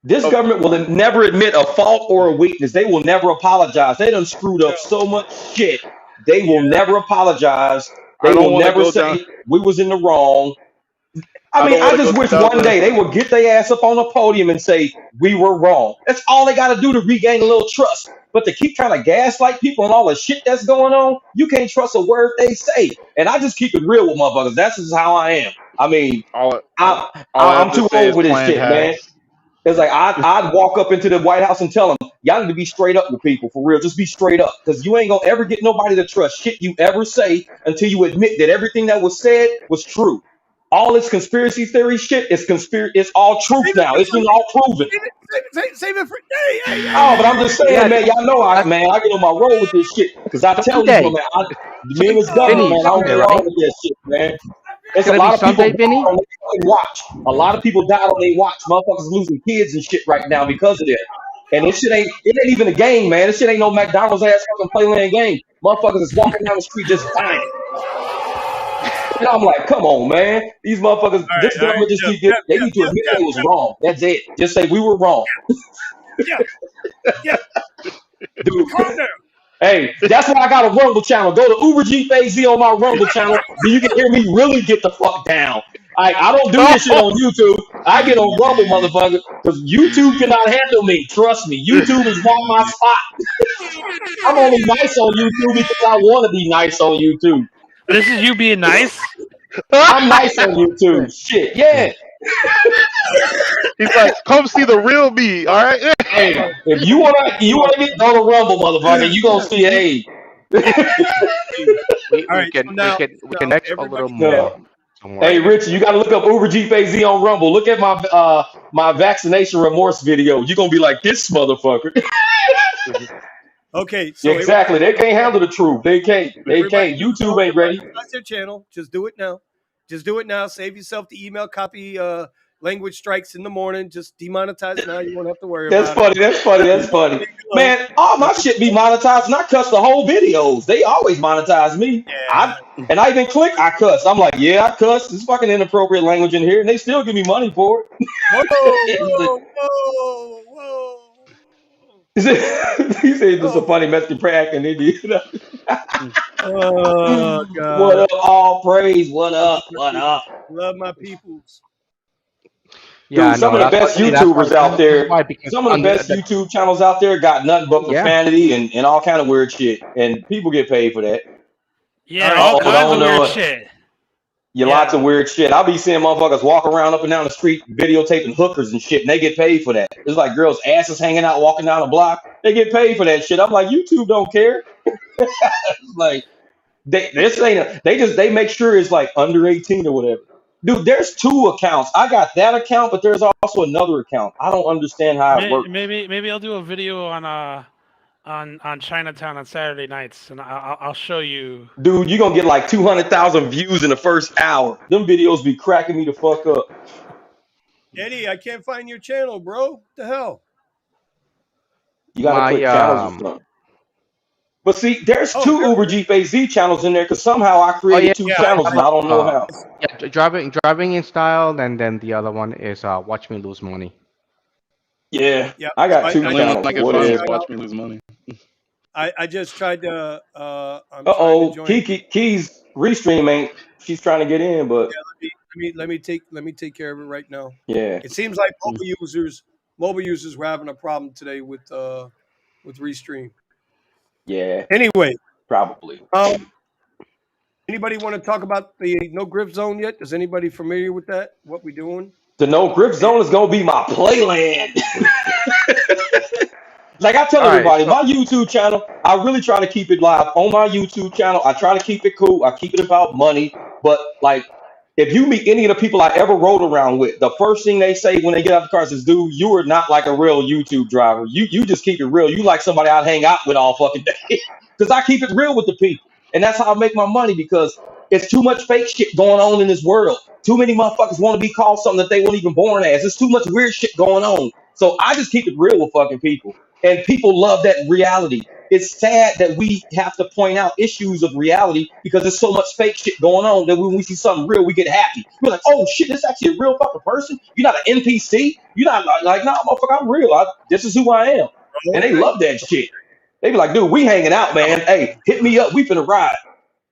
S2: This
S4: Oh.
S2: government will never admit a fault or a weakness. They will never apologize. They done screwed up so much shit. They will never apologize.
S4: I
S2: They
S4: don't
S2: will
S4: want to
S2: never
S4: go
S2: say
S4: down.
S2: we was in the wrong. I
S4: I
S2: mean,
S4: don't
S2: I
S4: want to
S2: just
S4: go
S2: wish
S4: down
S2: one day they would get their ass up on the podium and say we were wrong. That's all they got to do to regain a little trust. But to keep trying to gaslight people and all the shit that's going on, you can't trust a word they say. And I just keep it real with motherfuckers. That's just how I am. I mean,
S4: All I
S2: I'm
S4: have to
S2: too
S4: say
S2: old
S4: is
S2: for this
S4: planned
S2: shit, man.
S4: hacks.
S2: It's like I'd walk up into the White House and tell them, y'all need to be straight up with people for real. Just be straight up, because you ain't gonna ever get nobody to trust shit you ever say until you admit that everything that was said was true. All this conspiracy theory shit is conspiracy. It's all truth
S1: Save it
S2: now.
S1: for
S2: It's been
S1: Sunday.
S2: all proven.
S1: Save it for. Hey.
S2: Oh, but I'm just saying,
S5: Yeah,
S2: man. Y'all know I
S5: that's
S2: get on my roll with this shit because I tell these
S5: Sunday.
S2: women, me and this government,
S5: Vinny,
S1: Oh,
S2: man, I don't
S5: Sunday,
S2: play
S1: man.
S2: all
S5: right?
S2: with that shit, man.
S5: It's
S2: It's a
S5: gonna be
S2: lot of people
S5: Sunday,
S2: died
S5: Vinny?
S2: on their fucking watch. A lot of people died on their watch. Motherfuckers losing kids and shit right now because of that. And it ain't even a game, man. This shit ain't no McDonald's ass fucking playland game. Motherfuckers is walking down the street just dying. And I'm like, come on, man. These motherfuckers,
S1: All
S2: this
S1: right.
S2: government just
S1: Jeff,
S2: keep getting, they need to admit they was
S1: Jeff.
S2: wrong. That's it. Just say we were wrong.
S1: Jeff,
S2: Dude,
S1: calm down.
S2: hey, that's why I got a Rumble channel. Go to Uber G Phase Z on my Rumble channel. Then you can hear me really get the fuck down. I don't do this shit on YouTube. I get on Rumble, motherfucker, because YouTube cannot handle me. Trust me. YouTube is not my spot. I'm only nice on YouTube because I want to be nice on YouTube.
S3: This is you being nice.
S2: I'm nice on YouTube. Shit, yeah.
S4: He's like, come see the real me, all right?
S2: Hey, if you wanna get on the Rumble, motherfucker, you gonna see. Hey,
S5: We
S1: All
S5: we
S1: right.
S5: can
S1: So
S5: we
S1: now,
S5: can we can next a little
S1: everybody,
S2: no.
S5: more. Don't worry.
S2: Hey, Rich, you gotta look up Uber G Phase Z on Rumble. Look at my vaccination remorse video. You're gonna be like this motherfucker.
S1: Okay. So
S2: Exactly. They can't handle the truth. They can't. They
S1: everybody,
S2: can't. YouTube ain't ready.
S1: monetize their channel. Just do it now. Just do it now. Save yourself the email copy. Language strikes in the morning. Just demonetize now. You won't have to worry
S2: That's
S1: about it.
S2: funny. That's funny. That's funny. Man, all my shit be monetized and I cuss the whole videos. They always monetize me.
S1: Yeah.
S2: I even click, I cuss. I'm like, yeah, I cuss. This fucking inappropriate language in here, and they still give me money for
S1: Whoa,
S2: it.
S1: whoa.
S2: He said this is a funny Mexican prank in India.
S1: Oh
S2: What
S1: God.
S2: up? All praise. What
S1: Love
S2: up?
S1: my
S2: What
S1: peoples.
S2: up?
S1: Love my peoples.
S5: Yeah,
S2: Dude, some
S5: no,
S2: of the
S5: that's
S2: best
S5: why. That's why.
S2: YouTubers out
S5: That's
S2: there,
S5: why because
S2: some of the
S5: on
S2: best YouTube channels out there got nothing but
S5: yeah.
S2: profanity and all kind of weird shit. And people get paid for that.
S3: Yeah,
S1: right,
S3: all
S2: Uh-oh, I
S3: kinds of
S2: don't
S3: weird
S2: know.
S3: shit.
S2: You lots of weird shit. I'll be seeing motherfuckers walk around up and down the street videotaping hookers and shit, and they get paid for that. It's like girls' asses hanging out walking down the block. They get paid for that shit. I'm like, YouTube don't care. It's like they make sure it's like under 18 or whatever. Dude, there's two accounts. I got that account, but there's also another account. I don't understand how it works.
S3: Maybe I'll do a video on on Chinatown on Saturday nights, and I'll show you.
S2: Dude, you're gonna get like 200,000 views in the first hour. Them videos be cracking me the fuck up.
S1: Eddie, I can't find your channel, bro. What the hell?
S2: You gotta
S5: My
S2: click channels or something. But see, there's
S1: Oh,
S2: two
S1: there
S2: Uber
S1: it is.
S2: Jeep AZ channels in there because somehow I
S5: Oh yeah,
S2: created two
S1: Yeah,
S2: channels and I don't know how.
S5: yeah, driving in style, and then the other one is watch me lose money.
S2: Yeah,
S1: yeah.
S2: I got two
S4: The
S1: I
S4: only
S1: just
S4: one
S2: channels.
S4: I
S1: tried
S4: can
S2: What
S1: to
S4: find
S2: is
S4: is
S2: it?
S1: shout out.
S4: Watch Me Lose Money.
S1: I just tried to. I'm
S2: Uh
S1: trying to
S2: oh,
S1: join.
S2: Key's restream ain't. She's trying to get in, but
S1: Let me take care of it right now.
S2: yeah,
S1: It seems like
S2: mm,
S1: mobile users were having a problem today with Restream.
S2: yeah,
S1: Anyway,
S2: probably.
S1: um, anybody want to talk about the no grip zone yet? Is anybody familiar with that? What we doing?
S2: The no grip
S1: And
S2: zone is gonna be my playland. Like I tell
S5: All right,
S2: everybody,
S5: so
S2: my YouTube channel, I really try to keep it live on my YouTube channel. I try to keep it cool. I keep it about money. But like, if you meet any of the people I ever rode around with, the first thing they say when they get out of the car is, "Dude, you are not like a real YouTube driver. You just keep it real. You like somebody I'd hang out with all fucking day." Because I keep it real with the people, and that's how I make my money. Because it's too much fake shit going on in this world. Too many motherfuckers want to be called something that they weren't even born as. There's too much weird shit going on. So I just keep it real with fucking people. And people love that reality. It's sad that we have to point out issues of reality because there's so much fake shit going on that when we see something real, we get happy. We're like, oh shit, this is actually a real fucking person. You're not an NPC. You're not like, nah, motherfucker, I'm real. This is who I am. And they
S1: okay,
S2: love that shit. They be like, dude, we hanging out, man. Hey, hit me up. We finna ride.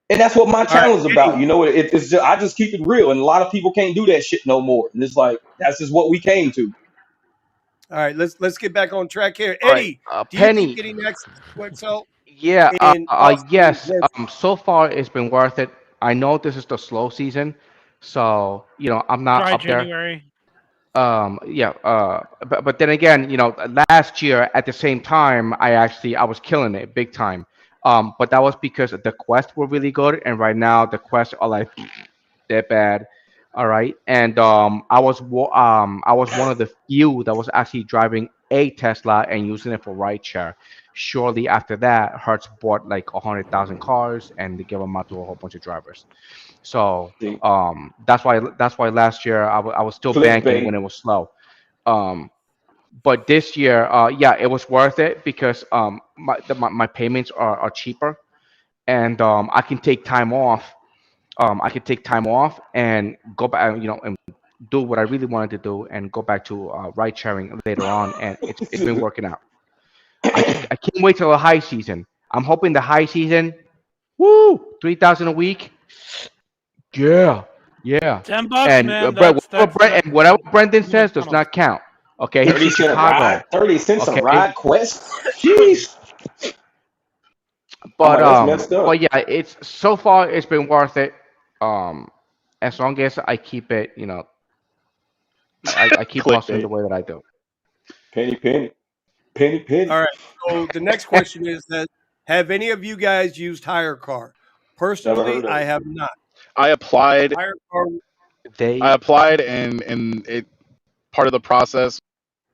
S2: And that's what my
S1: all right,
S2: channel is about.
S1: Eddie.
S2: You know, it's just, I just keep it real. And a lot of people can't do that shit no more. And it's like, that's just what we came to.
S1: All right, let's get back on track here.
S5: all right,
S1: Eddie, do you think
S5: Penny.
S1: getting access to Excel
S5: Yeah,
S1: in Austin is
S5: yes.
S1: worth
S5: So far it's been worth it. I know this is the slow season, so I'm not
S3: Dry
S5: up there.
S3: January.
S5: Yeah. But then again, last year at the same time, I was killing it big time. But that was because the quests were really good, and right now the quests are like they're bad. All right, and I was one of the few that was actually driving a Tesla and using it for rideshare. Shortly after that, Hertz bought like 100,000 cars, and they gave them out to a whole bunch of drivers. So
S2: See,
S5: that's why last year I was still banking when
S2: clickbait.
S5: it was slow. Um, but this year, yeah, it was worth it because my payments are cheaper, and I can take time off. I can take time off and go back, and do what I really wanted to do, and go back to ride sharing later on, and it's been working out. I can't wait till the high season. I'm hoping the high season, woo, 3,000 a week. Yeah, yeah.
S3: $10,
S5: And
S3: man. That's
S5: whatever Brendan
S3: pretty
S5: says does
S3: McDonald's.
S5: not count. Okay, he's
S2: 30
S5: from
S2: cent a ride,
S5: Chicago.
S2: 30 cents a
S5: Okay,
S2: ride quest. Jeez. I'm
S5: but
S2: like, that's messed up.
S5: yeah, it's so far it's been worth it. Um, as long as I keep it, I keep hustling the
S4: Clickbait.
S5: way that I do.
S2: Penny, penny, penny, penny.
S1: All right. So the next question is that have any of you guys used Hire Car?
S2: Never
S1: Personally,
S2: heard of
S1: I
S2: it.
S1: have not.
S4: I applied.
S1: Hire Car.
S4: I
S5: They
S4: applied, and it part of the process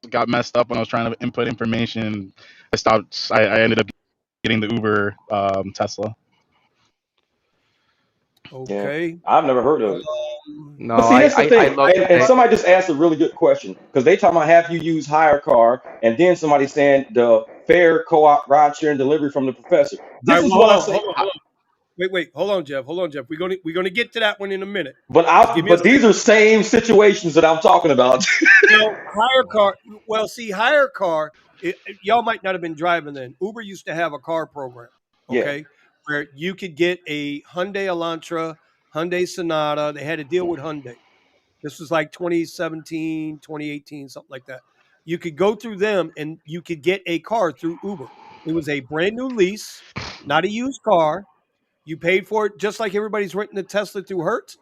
S4: got messed up when I was trying to input information. I stopped. I ended up getting the Uber Tesla.
S2: Yeah,
S1: Okay.
S2: I've never heard of it.
S5: no,
S2: But see, that's the
S5: I
S2: thing.
S5: looked
S2: And,
S5: at
S2: and
S5: it.
S2: somebody just asked a really good question because they talking about have you use hire car, and then somebody saying the fair co-op ride share and delivery from the professor.
S1: All
S2: This
S1: right.
S2: is
S1: Well,
S2: what I say.
S1: hold on. Wait. Hold on, Jeff. Hold on, Jeff. We're gonna get to that one in a minute.
S2: But
S1: Just give me a
S2: but these
S1: second.
S2: are same situations that I'm talking about.
S1: Well, Hire Car. Well, see, Hire Car. Y'all might not have been driving then. Uber used to have a car program.
S2: Yeah.
S1: Okay, where you could get a Hyundai Elantra, Hyundai Sonata. They had a deal with Hyundai. This was like 2017, 2018, something like that. You could go through them and you could get a car through Uber. It was a brand new lease, not a used car. You paid for it just like everybody's renting a Tesla through Hertz.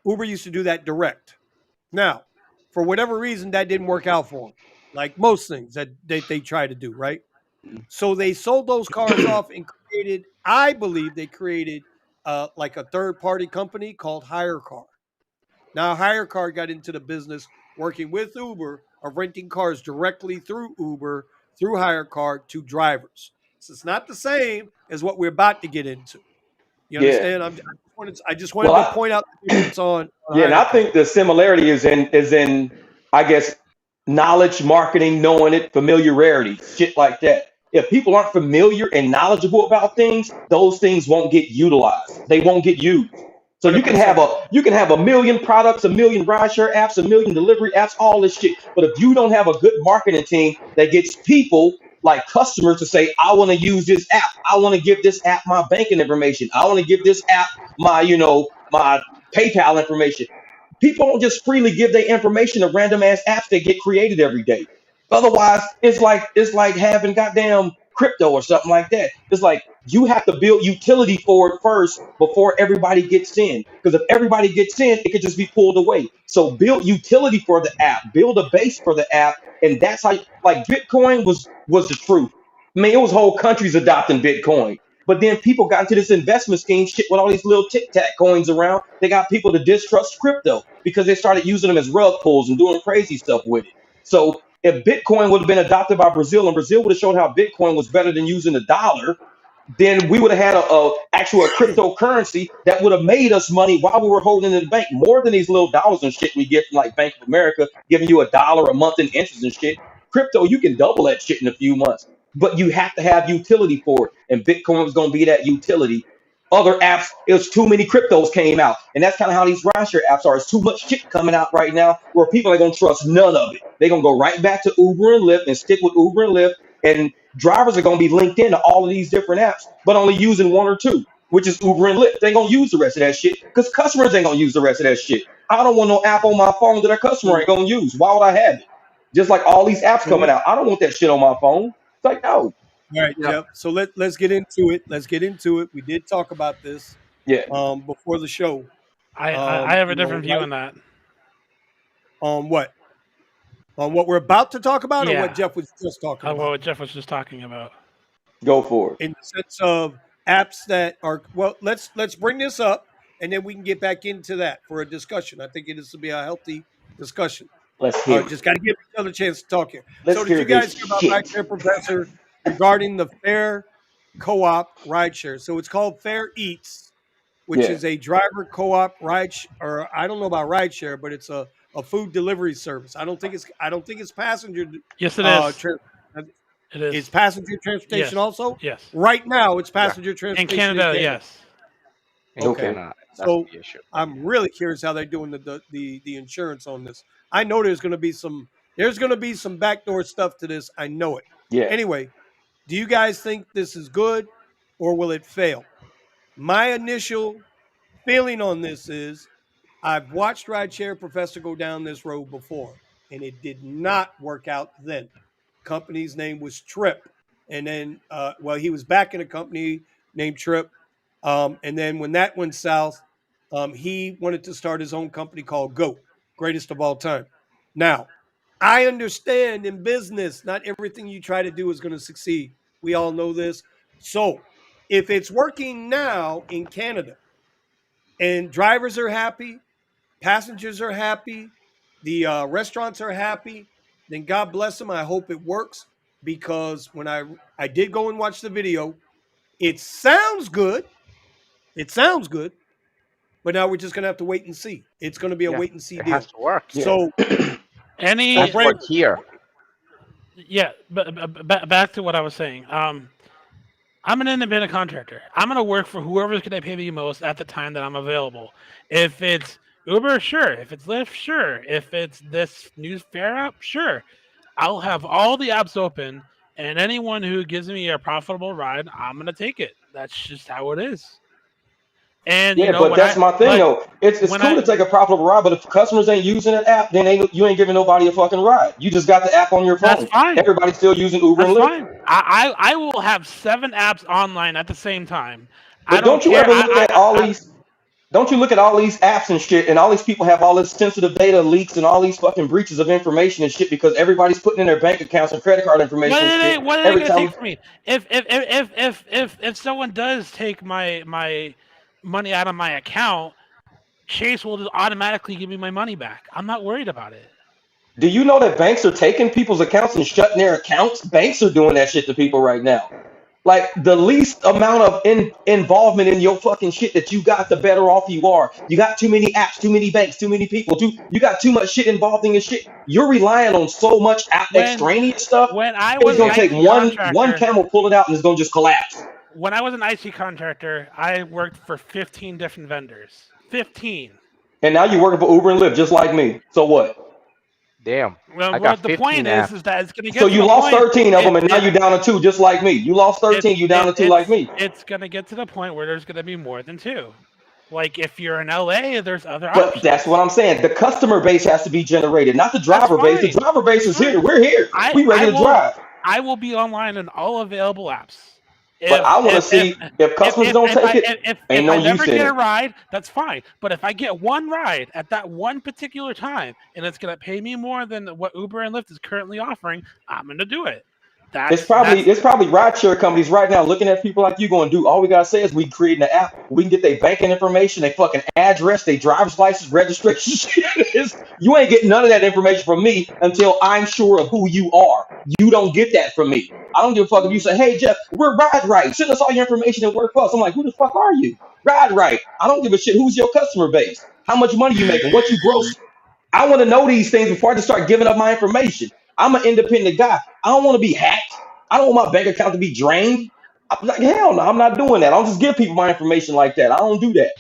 S1: Uber used to do that direct. Now, for whatever reason, that didn't work out for them, like most things that they try to do, right? So they sold those cars off and created, I believe they created like a third party company called Hire Car. Now, HireCar got into the business working with Uber of renting cars directly through Uber, through HireCar to drivers. It's not the same as what we're about to get into. You
S2: Yeah.
S1: understand? I just wanted
S2: Well,
S1: to point out the difference on
S2: yeah, and I
S1: hydroponics.
S2: think the similarity is in I guess knowledge, marketing, knowing it, familiarity, shit like that. If people aren't familiar and knowledgeable about things, those things won't get utilized. They won't get used. So you can have
S1: 100%.
S2: a million products, a million rideshare apps, a million delivery apps, all this shit. But if you don't have a good marketing team that gets people like customers to say, I want to use this app. I want to give this app my banking information. I want to give this app my, my PayPal information. People don't just freely give their information to random ass apps that get created every day. Otherwise, it's like having goddamn crypto or something like that. It's like you have to build utility for it first before everybody gets in. Because if everybody gets in, it could just be pulled away. So build utility for the app, build a base for the app, and that's how like Bitcoin was the truth. I mean, it was whole countries adopting Bitcoin. But then people got into this investment scheme shit with all these little tic tac coins around. They got people to distrust crypto because they started using them as rug pulls and doing crazy stuff with it. So if Bitcoin would have been adopted by Brazil and Brazil would have shown how Bitcoin was better than using the dollar, then we would have had a actual cryptocurrency that would have made us money while we were holding it in the bank more than these little dollars and shit we get from like Bank of America giving you $1 a month in interest and shit. Crypto, you can double that shit in a few months, but you have to have utility for it, and Bitcoin was going to be that utility. Other apps, it was too many cryptos came out, and that's kind of how these rideshare apps are. It's too much shit coming out right now where people are going to trust none of it. They're going to go right back to Uber and Lyft and stick with Uber and Lyft, and drivers are going to be linked into all of these different apps, but only using one or two, which is Uber and Lyft. They ain't going to use the rest of that shit because customers ain't going to use the rest of that shit. I don't want no app on my phone that a customer ain't going to use. Why would I have it? Just like all these apps
S1: So
S2: coming out. I don't want that shit on my phone. It's like, no.
S1: all right,
S5: Yeah.
S1: Jeff. So let's get into it. Let's get into it. We did talk about this
S2: Yeah.
S1: before the show.
S3: I have a different view on that.
S1: On what? On what we're about to talk about, or
S3: Yeah.
S1: what Jeff was just talking about?
S3: What Jeff was just talking about.
S2: Go for it.
S1: In the sense of apps that are let's bring this up, and then we can get back into that for a discussion. I think this will be a healthy discussion.
S2: Let's hear it.
S1: Just got to give each other a chance to talk here.
S2: Let's
S1: So did
S2: hear
S1: you guys
S2: this
S1: hear about
S2: shit.
S1: Rideshare Professor regarding the Fair Co-op rideshare? So it's called Fair Eats, which
S2: Yeah.
S1: is a driver co-op ride, or I don't know about rideshare, but it's a food delivery service. I don't think it's passenger.
S3: Yes, it is. It is.
S1: It's passenger transportation
S3: Yes.
S1: also.
S3: Yes.
S1: Right now, it's passenger
S3: In
S1: transportation
S3: Canada, yes.
S1: Okay.
S5: That's
S1: So
S5: the issue.
S1: I'm really curious how they're doing the insurance on this. I know there's going to be some backdoor stuff to this. I know it.
S2: Yeah.
S1: Anyway, do you guys think this is good, or will it fail? My initial feeling on this is I've watched Rideshare Professor go down this road before, and it did not work out then. Company's name was Trip. And then, he was back in a company named Trip. And then when that went south, he wanted to start his own company called GOAT, greatest of all time. Now, I understand in business, not everything you try to do is going to succeed. We all know this. So if it's working now in Canada and drivers are happy, passengers are happy, the restaurants are happy, then God bless them. I hope it works, because when I did go and watch the video, it sounds good. It sounds good, but now we're just going to have to wait and see. It's going to be a wait and see
S5: It
S1: deal.
S5: has to work.
S2: Yeah.
S1: So
S3: Any
S5: That's
S1: Brandon.
S5: what's here.
S3: yeah, but back to what I was saying. I'm an independent contractor. I'm gonna work for whoever's gonna pay me most at the time that I'm available. If it's Uber, sure. If it's Lyft, sure. If it's this new fare app, sure. I'll have all the apps open, and anyone who gives me a profitable ride, I'm gonna take it. That's just how it is. And
S2: Yeah,
S3: you know,
S2: but
S3: when
S2: that's my thing
S3: but
S2: though. It's
S3: when
S2: cool to take a profitable ride, but if customers ain't using an app, then you ain't giving nobody a fucking ride. You just got the app on your
S3: that's
S2: phone.
S3: fine.
S2: Everybody's still using Uber
S3: That's
S2: and Lyft.
S3: fine. I will have 7 apps online at the same time. I
S2: But
S3: don't
S2: don't you
S3: care.
S2: ever look at all these? Don't you look at all these apps and shit, and all these people have all this sensitive data leaks and all these fucking breaches of information and shit because everybody's putting in their bank accounts and credit card information and shit.
S3: What are they
S2: Every
S3: gonna
S2: time,
S3: take from me? If someone does take my money out of my account, Chase will just automatically give me my money back. I'm not worried about it.
S2: do you know that banks are taking people's accounts and shutting their accounts? Banks are doing that shit to people right now. Like the least amount of involvement in your fucking shit that you got, the better off you are. You got too many apps, too many banks, too many people, you got too much shit involved in your shit. You're relying on so much
S3: When
S2: extraneous stuff.
S3: when I
S2: It's
S3: was an
S2: gonna take
S3: IT
S2: one
S3: contractor,
S2: camel pull it out and it's gonna just collapse.
S3: when I was an IT contractor, I worked for 15 different vendors. 15.
S2: And now you're working for Uber and Lyft just like me. So what?
S5: Damn,
S3: Well,
S5: I
S3: what
S5: got
S3: the
S5: 15
S3: point is
S5: apps.
S3: that it's going to
S2: So
S3: get to
S2: you
S3: the
S2: lost
S3: point.
S2: 13 of them and now you're down to 2 just like me. You lost 13, you down to 2 like me.
S3: It's going to get to the point where there's going to be more than 2. Like if you're in LA, there's other
S2: But that's
S3: options.
S2: what I'm saying. The customer base has to be generated, not the
S3: That's
S2: driver base. The
S3: fine.
S2: driver base
S3: That's
S2: is here.
S3: fine.
S2: We're here. We
S3: I
S2: ready to
S3: will
S2: drive.
S3: I will be online in all available apps.
S2: But I want to see if customers don't take it, ain't
S3: If
S2: no
S3: I
S2: use
S3: never
S2: in
S3: get a
S2: it.
S3: ride, that's fine. But if I get one ride at that one particular time and it's gonna pay me more than what Uber and Lyft is currently offering, I'm gonna do it.
S2: It's
S3: That's
S2: probably
S3: that's
S2: it's probably rideshare companies right now looking at people like you going, dude, all we gotta say is we create an app. We can get their banking information, their fucking address, their driver's license, registration. You ain't getting none of that information from me until I'm sure of who you are. You don't get that from me. I don't give a fuck if you say, hey Jeff, we're Ride Right. Send us all your information and work for us. I'm like, who the fuck are you? Ride Right. I don't give a shit who's your customer base. How much money you making? What you gross? I want to know these things before I just start giving up my information. I'm an independent guy. I don't want to be hacked. I don't want my bank account to be drained. I'm like, hell no, I'm not doing that. I'll just give people my information like that. I don't do that.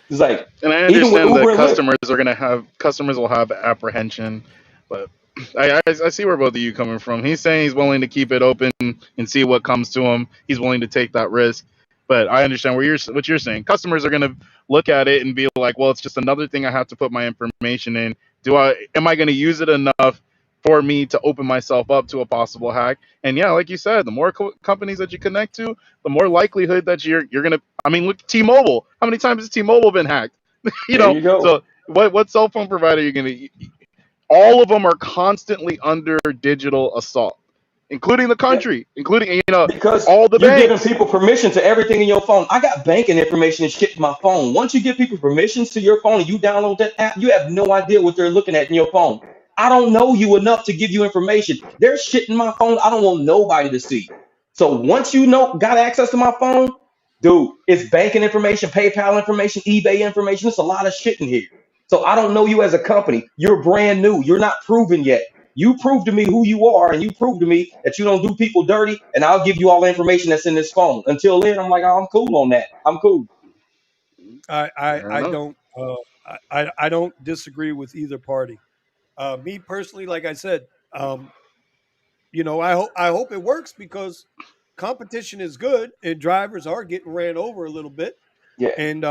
S2: It's like,
S4: And I
S2: even with
S4: understand
S2: Uber
S4: that
S2: and Lyft,
S4: customers will have apprehension, but I see where both of you coming from. He's saying he's willing to keep it open and see what comes to him. He's willing to take that risk, but I understand what you're saying. Customers are going to look at it and be like, well, it's just another thing I have to put my information in. Am I going to use it enough for me to open myself up to a possible hack? And yeah, like you said, the more companies that you connect to, the more likelihood that you're gonna. I mean, look, T-Mobile. How many times has T-Mobile been hacked?
S2: there you go.
S4: So what cell phone provider are you gonna? All of them are constantly under digital assault, including the
S2: Yeah,
S4: country, including
S2: because
S4: all the
S2: you're giving
S4: banks.
S2: people permission to everything in your phone. I got banking information and shit in my phone. Once you give people permissions to your phone and you download that app, you have no idea what they're looking at in your phone. I don't know you enough to give you information. There's shit in my phone I don't want nobody to see. So once you know got access to my phone, dude, it's banking information, PayPal information, eBay information. It's a lot of shit in here. So I don't know you as a company. You're brand new. You're not proven yet. You prove to me who you are, and you prove to me that you don't do people dirty, and I'll give you all the information that's in this phone. Until then, I'm like, oh, I'm cool on that. I'm cool.
S4: Fair
S1: I
S4: enough.
S1: don't I don't disagree with either party. Me personally, like I said, I hope it works because competition is good and drivers are getting ran over a little bit.
S2: Yeah.
S1: And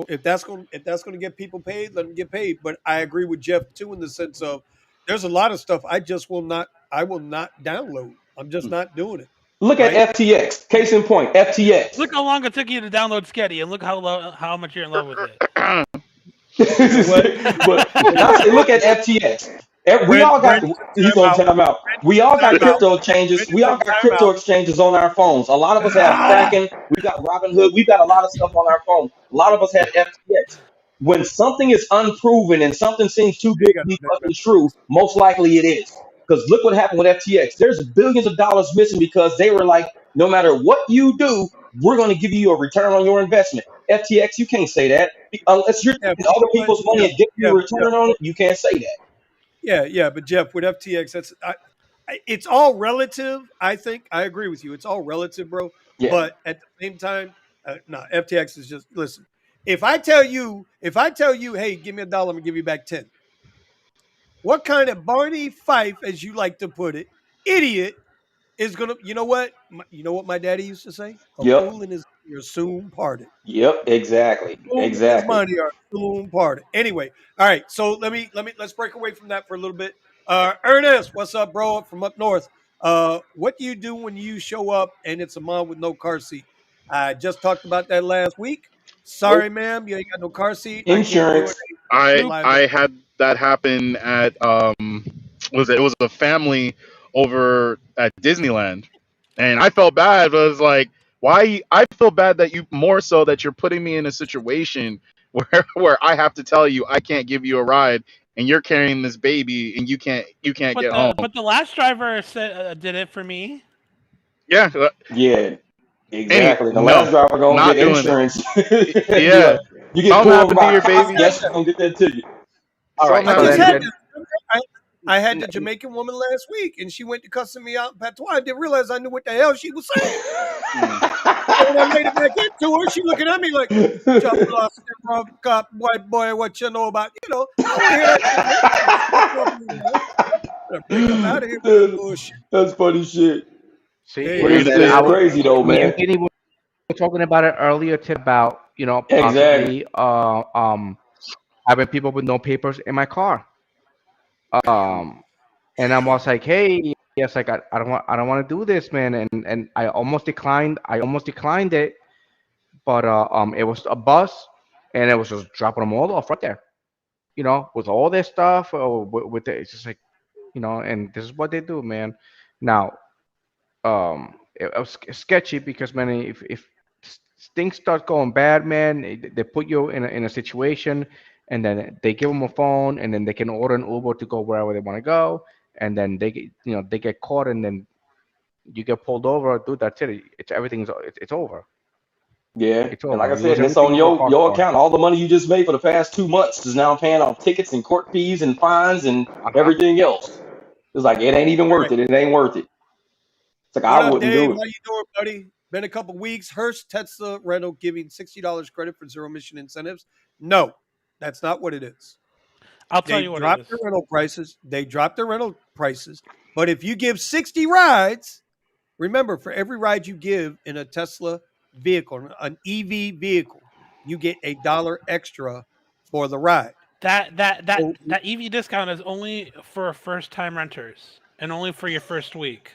S1: if that's going to get people paid, let them get paid. But I agree with Jeff too in the sense of there's a lot of stuff I will not download. I'm just not doing it.
S2: Look at
S1: Right?
S2: FTX. Case in point,
S3: Look
S2: FTX.
S3: how long it took you to download Sketty, and look how much you're in love with it.
S1: You know what?
S2: But when I say look at FTX, we all got
S1: Brandon,
S2: he's
S1: time
S2: on
S1: out.
S2: timeout. We all got
S1: Time out.
S2: crypto exchanges.
S1: Brandon
S2: We all
S1: said
S2: got
S1: time
S2: crypto
S1: out.
S2: exchanges on our phones. A lot of us have Kraken. We got Robinhood. We've got a lot of stuff on our phone. A lot of us have FTX. When something is unproven and something seems too
S1: You
S2: good
S1: ain't
S2: to
S1: got
S2: be
S1: no
S2: fucking true, most likely it is. Because look what happened with FTX. There's billions of dollars missing because they were like, no matter what you do, we're going to give you a return on your investment. FTX, you can't say that unless you're
S1: Yeah,
S2: taking
S1: but you
S2: other
S1: know what,
S2: people's money
S1: Jeff?
S2: and giving you a
S1: Jeff.
S2: return on it. You can't say that.
S1: Yeah, but Jeff, with FTX, it's all relative. I think I agree with you. It's all relative, bro.
S2: Yeah.
S1: But at the same time, no, FTX is just listen. If I tell you, hey, give me $1, I'm gonna give you back 10. What kind of Barney Fife, as you like to put it, idiot is gonna? You know what? You know what my daddy used to say? A
S2: Yep.
S1: fool and his money are soon parted.
S2: Yep. Exactly.
S1: Fool and his
S2: Exactly.
S1: money are soon parted. Anyway, all right. So let's break away from that for a little bit. Ernest, what's up, bro? From up north. What do you do when you show up and it's a mom with no car seat? I just talked about that last week. Sorry, ma'am, you ain't got no car seat. I can't do it.
S2: Insurance.
S1: Your
S4: I
S1: liability.
S4: had that happen at it was a family over at Disneyland, and I felt bad. But I was like, why? I feel bad that you more so that you're putting me in a situation where I have to tell you I can't give you a ride, and you're carrying this baby, and you can't get home.
S3: But the last driver said did it for me.
S4: Yeah.
S2: Yeah,
S4: Any
S2: exactly. The last
S4: no,
S2: driver gonna
S4: not
S2: get
S4: doing it.
S2: insurance. Be
S4: Yeah.
S2: like, you get
S4: Something
S2: pulled over
S4: happened to
S2: by a
S4: your
S2: cop.
S4: baby.
S1: I had
S2: Yes, we're
S1: that.
S2: gonna get that to you.
S5: All right,
S4: Something
S1: I
S5: so
S4: happened
S1: just
S4: to
S5: then
S4: your.
S1: had
S5: then
S1: this. I had the Jamaican woman last week, and she went to cussing me out in patois. I didn't realize I knew what the hell she was saying.
S4: Mm.
S1: So when I made it back into her, she looking at me like, "Just lost it, wrong cop, white boy. What you know about?" I don't want to hear that shit, man. Fuck off me, man. Better break up out of here with that
S2: Dude,
S1: bullshit.
S2: that's funny shit.
S5: see,
S1: Hey,
S2: But
S4: Free
S5: and
S4: to
S5: then
S2: it's
S5: I
S4: say it.
S5: was
S2: crazy though,
S5: me
S2: man.
S5: and Vinny were talking about it earlier too, about
S2: Exactly.
S5: possibly having people with no papers in my car. Um, and I was like, hey, yes, like I don't want to do this, man, and I almost declined. I almost declined it, but it was a bus, and it was just dropping them all off right there. With all this stuff, it's just like, and this is what they do, man. Now, it was sketchy because, man, if things start going bad, man, they put you in a situation, and then they give them a phone, and then they can order an Uber to go wherever they want to go, and then they get caught, and then you get pulled over, dude. That's it. It's over.
S2: Yeah,
S5: It's
S2: and like
S5: over.
S2: I
S5: You
S2: said,
S5: lose
S2: and it's
S5: everything
S2: on
S5: you work hard
S2: your
S5: for.
S2: account. All the money you just made for the past 2 months is now paying off tickets and court fees and fines and
S5: Uh-huh.
S2: everything else. It's like it ain't even
S1: all
S2: worth
S1: right.
S2: it. It ain't worth it. It's like I
S1: What up,
S2: wouldn't
S1: Dave?
S2: do it.
S1: How you doing, buddy? Been a couple weeks. Hearst Tesla rental giving $60 credit for zero emission incentives. No, that's not what it is.
S3: I'll tell
S1: They
S3: you what it
S1: dropped their
S3: is.
S1: rental prices. They dropped their rental prices. But if you give 60 rides, remember, for every ride you give in a Tesla vehicle, an EV vehicle, you get $1 extra for the ride. So,
S3: That EV discount is only for first time renters and only for your first week.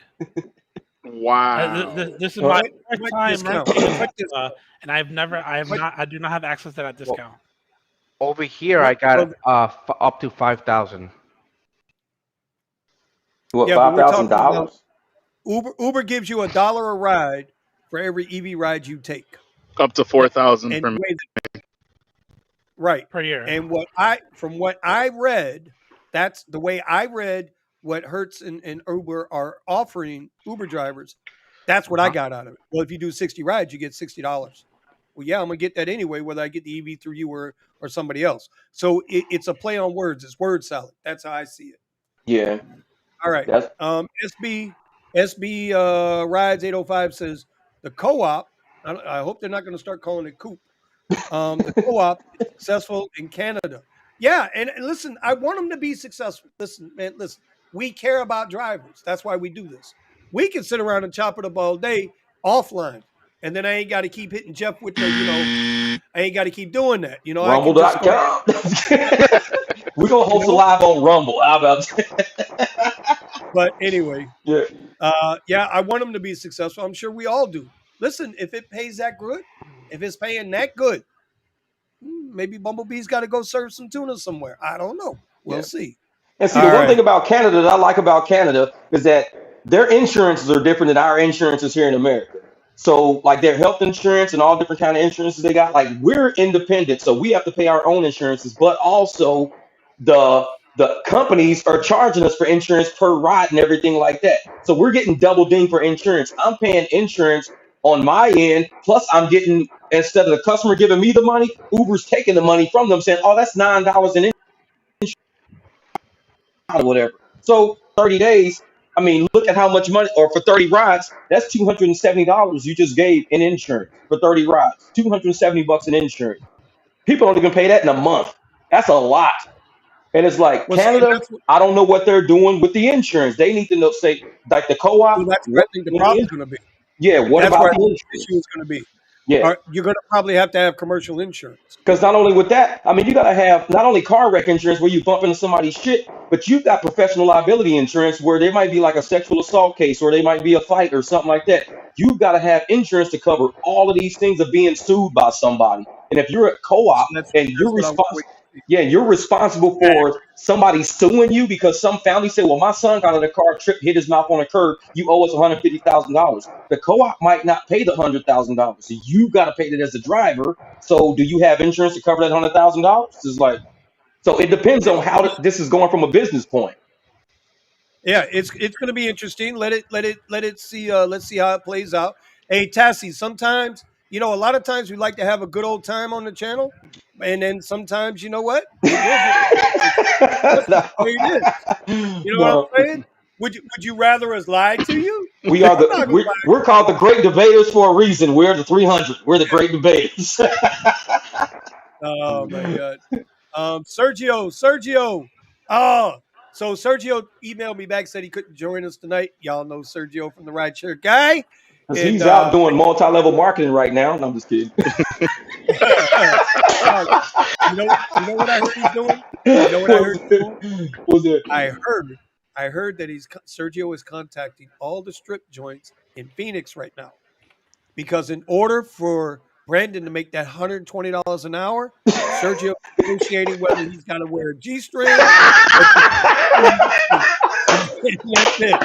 S4: Wow.
S3: This is my
S1: what,
S3: first
S1: what
S3: time
S1: discount?
S3: renting a
S1: What
S3: Tesla,
S1: discount?
S3: and I do not have access to that
S5: Well,
S3: discount.
S5: over here, I
S1: What?
S5: got
S1: Well,
S5: up to 5,000.
S2: What,
S1: yeah, but
S2: five
S1: we're
S2: thousand
S1: talking about
S2: dollars?
S1: Uber gives you $1 a ride for every EV ride you take.
S4: Up to
S1: And
S4: 4,000
S1: and
S4: per.
S1: the way right.
S3: Per year.
S1: And from what I read, that's the way I read what Hertz and Uber are offering Uber drivers. That's what I
S5: Uh-huh.
S1: got out of it. Well, if you do 60 rides, you get $60. Well, yeah, I'm gonna get that anyway, whether I get the EV through you or somebody else. So it's a play on words. It's word salad. That's how I see it.
S2: Yeah,
S1: All right.
S2: that's
S1: SB Rides 805 says the co-op. I hope they're not going to start calling it Coop. The co-op is successful in Canada. Yeah, and listen, I want them to be successful. Listen, man, listen. We care about drivers. That's why we do this. We can sit around and chop it up all day offline, and then I ain't got to keep hitting Jeff with I ain't got to keep doing that. I can just go ahead.
S2: rumble.com. We're gonna
S1: You
S2: host a
S1: know.
S2: live on Rumble. How about
S1: But anyway,
S2: yeah,
S1: yeah, I want them to be successful. I'm sure we all do. Listen, if it pays that good, if it's paying that good, maybe Bumblebee's got to go serve some tuna somewhere. I don't know. We'll
S2: yeah.
S1: see.
S2: And see, the
S1: All
S2: one thing
S1: right.
S2: about Canada that I like about Canada is that their insurances are different than our insurances here in America. So, like their health insurance and all different kind of insurances they got, like we're independent, so we have to pay our own insurances. But also, the companies are charging us for insurance per ride and everything like that. So we're getting double ding for insurance. I'm paying insurance on my end, plus I'm getting instead of the customer giving me the money, Uber's taking the money from them, saying, "Oh, that's $9 in or whatever." So 30 days, I mean, look at how much money, or for 30 rides, that's $270 you just gave in insurance for 30 rides. $270 in insurance. People don't even pay that in a month. That's a lot. And it's like
S1: Well, see,
S2: Canada, I don't know what they're doing with the insurance. They need to know, say, like the co-op,
S1: that's where
S2: what
S1: I think the
S2: about the
S1: problem's
S2: insurance?
S1: going to be.
S2: Yeah, what
S1: That's where
S2: about
S1: I
S2: the
S1: think the
S2: insurance?
S1: issue is going to be.
S2: Yeah.
S1: You're going to probably have to have commercial insurance.
S2: Because not only with that, I mean, you got to have not only car wreck insurance where you bump into somebody's shit, but you've got professional liability insurance where there might be like a sexual assault case or there might be a fight or something like that. You've got to have insurance to cover all of these things of being sued by somebody. And if you're a
S1: So
S2: co-op and
S1: that's
S2: you're
S1: what I want to
S2: responsible,
S1: wait to see.
S2: yeah, you're responsible
S1: Yeah,
S2: for somebody suing you because some family said, well, my son got in a car, trip, hit his mouth on a curb. You owe us $150,000. The co-op might not pay the $100,000. So you got to pay it as a driver. So do you have insurance to cover that $100,000? It's like, so it depends on how this is going from a business point.
S1: Yeah, it's going to be interesting. Let it see. Let's see how it plays out. Hey, Tassie. Sometimes a lot of times we like to have a good old time on the channel, and then sometimes you know what, it will get ridiculous. That's just
S2: No.
S1: the way it is. You know what
S2: No.
S1: I'm saying? Would you rather us lie to you?
S2: We are
S1: I'm not
S2: the
S1: going to
S2: we're called the great debaters for a reason. We're the 300. We're the great debaters.
S1: lie. Oh my god. Sergio. Oh, so Sergio emailed me back, said he couldn't join us tonight. Y'all know Sergio from the rideshare guy,
S2: Because
S1: and
S2: he's out doing multi-level marketing right now. No, I'm just kidding.
S1: yeah, you know what I heard he's doing. You know what I
S2: What's
S1: heard he's doing.
S2: it? What's it?
S1: I heard that Sergio is contacting all the strip joints in Phoenix right now because in order for Brandon to make that $120 an hour, Sergio is negotiating whether he's got to wear a G-string or just and that's it.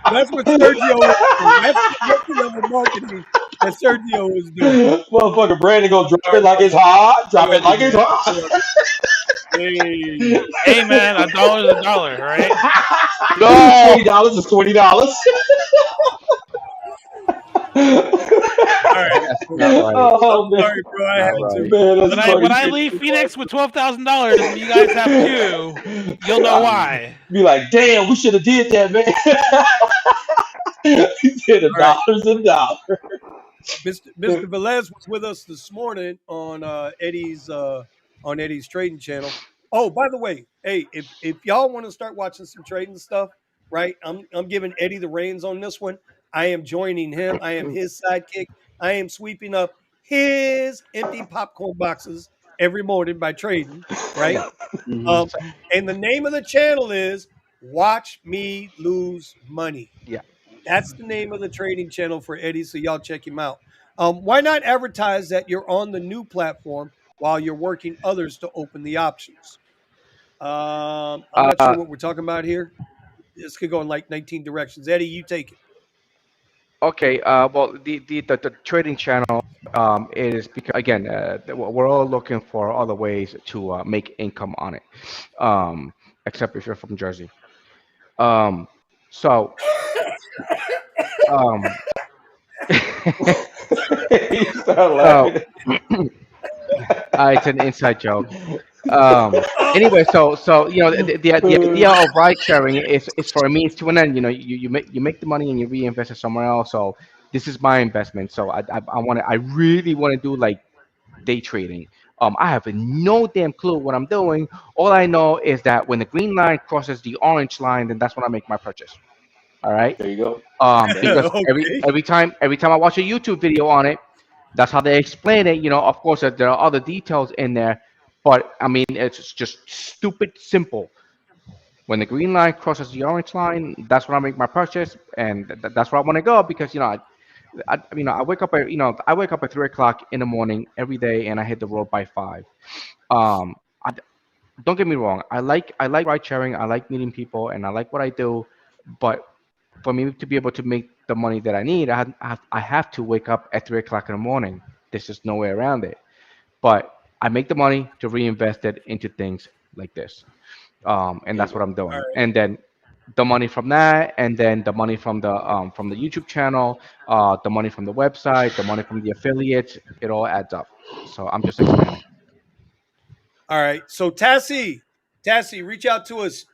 S1: That's what Sergio is doing. That's the multi-level marketing that Sergio is doing.
S2: Motherfucker Brandon gonna drop
S1: All
S2: it
S1: right,
S2: like it's
S1: brother.
S2: hot.
S1: I
S2: Drop
S1: love
S2: it
S1: you,
S2: like it's
S1: man. I
S2: hot.
S1: love you. Hey.
S3: Hey man, a dollar's a dollar, right?
S4: No.
S2: $20 is $20.
S1: All right.
S5: That's
S1: Well,
S5: not right.
S1: I'm
S2: Oh man,
S1: sorry, bro. I
S5: Not
S1: had
S5: right.
S1: to.
S2: man,
S3: When
S2: that's
S3: I when
S2: funny.
S3: I leave Phoenix with $12,000 and you guys have two, you'll know why.
S2: Be like, damn, we should have did that, man. He said a
S1: All right.
S2: dollar's a dollar.
S1: Mr. Velez was with us this morning on Eddie's trading channel. Oh, by the way, hey, if y'all want to start watching some trading stuff, right? I'm giving Eddie the reins on this one. I am joining him. I am his sidekick. I am sweeping up his empty popcorn boxes every morning by trading, right?
S5: Yeah.
S2: Hmm.
S1: Um, and the name of the channel is Watch Me Lose Money.
S5: Yeah.
S1: That's the name of the trading channel for Eddie. So y'all check him out. Why not advertise that you're on the new platform while you're working others to open the options? I'm not sure
S5: Uh,
S1: what we're talking about here. This could go in like 19 directions. Eddie, you take it.
S5: okay. Well, the trading channel is because again, we're all looking for other ways to make income on it. Except if you're from Jersey. Um, so um,
S2: He started
S5: so
S2: laughing.
S5: it's an inside joke. Um, anyway, so the idea of ride sharing is for me. It's to an end. You make the money and you reinvest it somewhere else. So this is my investment. So I really want to do like day trading. I have no damn clue what I'm doing. All I know is that when the green line crosses the orange line, then that's when I make my purchase. All right.
S2: There you go. Okay.
S5: Because every
S1: Okay.
S5: every time every time I watch a YouTube video on it, that's how they explain it. Of course, there are other details in there, but I mean, it's just stupid simple. When the green line crosses the orange line, that's when I make my purchase, and that's where I want to go because I wake up at 3 o'clock in the morning every day, and I hit the road by 5. Um, I, don't get me wrong, I like ride sharing, I like meeting people, and I like what I do, but for me to be able to make the money that I need, I have to wake up at 3 o'clock in the morning. There's just no way around it. But I make the money to reinvest it into things like this, and
S2: There you
S5: that's what
S2: go.
S5: I'm
S1: All
S5: doing.
S1: right.
S5: And then the money from that, and then the money from the YouTube channel, the money from the website, the money from the affiliates, it all adds up. So I'm just expanding.
S1: All right. So Tassie, reach out to us.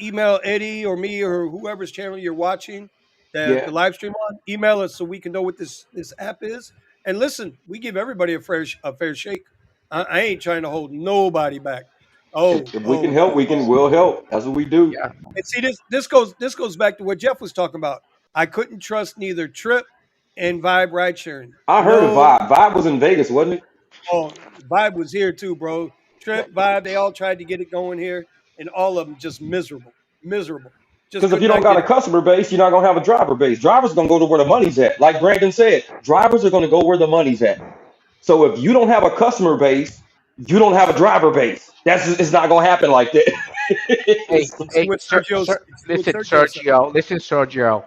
S1: Email Eddie or me or whoever's channel you're watching the
S2: Yeah.
S1: live stream on. Email us so we can know what this app is. And listen, we give everybody a fair shake. I ain't trying to hold nobody back. Oh,
S2: If we can
S1: oh,
S2: help,
S1: oh,
S2: we'll
S1: oh.
S2: help. That's what we do.
S5: Yeah.
S1: And see this goes back to what Jeff was talking about. I couldn't trust neither Trip and Vibe ride sharing.
S2: I heard of
S1: No.
S2: Vibe. Vibe was in Vegas, wasn't it?
S1: Oh, Vibe was here too, bro. Trip, Vibe, they all tried to get it going here, and all of them just miserable, miserable. Just
S2: Because if
S1: could
S2: you don't
S1: not
S2: got
S1: get
S2: a
S1: it.
S2: customer base, you're not gonna have a driver base. Drivers are gonna go to where the money's at. Like Brandon said, drivers are gonna go where the money's at. So if you don't have a customer base, you don't have a driver base. It's not gonna happen like that.
S5: Hey,
S1: You see
S5: hey,
S1: what Sergio's you see what
S5: listen,
S1: Sergio said.
S5: Sergio. Listen, Sergio.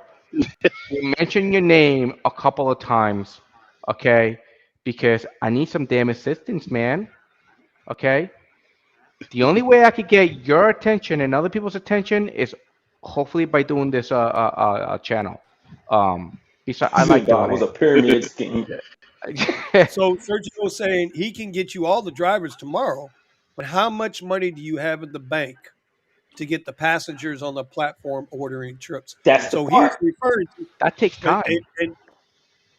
S5: You mentioned your name a couple of times, okay? Because I need some damn assistance, man. Okay. The only way I could get your attention and other people's attention is hopefully by doing this channel. Besides, I like
S2: It
S5: doing
S2: was a pyramid scheme.
S5: it.
S1: So Sergio saying he can get you all the drivers tomorrow, but how much money do you have in the bank to get the passengers on the platform ordering trips?
S2: That's the
S1: So he's
S2: part.
S1: referring to,
S5: That takes
S1: but
S5: time.
S1: and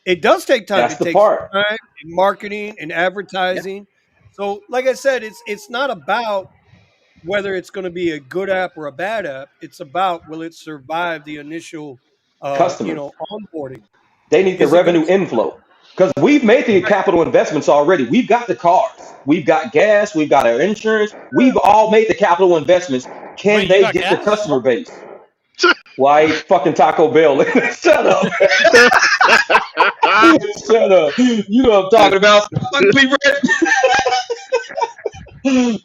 S1: it does take time.
S2: That's
S1: It
S2: the
S1: takes
S2: part.
S1: time in marketing and
S5: Yeah.
S1: advertising. So, like I said, it's not about whether it's going to be a good app or a bad app. It's about will it survive the initial,
S2: Customers.
S1: onboarding.
S2: They need the
S1: Is it going
S2: revenue
S1: to
S2: inflow because we've made the
S1: right?
S2: capital investments already. We've got the cars, we've got gas, we've got our insurance. We've all made the capital investments. Can
S3: Wait, you
S2: they
S3: got
S2: get the
S3: gas?
S2: customer base? Why fucking Taco Bell? Shut up. Shut up. You know what I'm talking about. Fuck me, Red.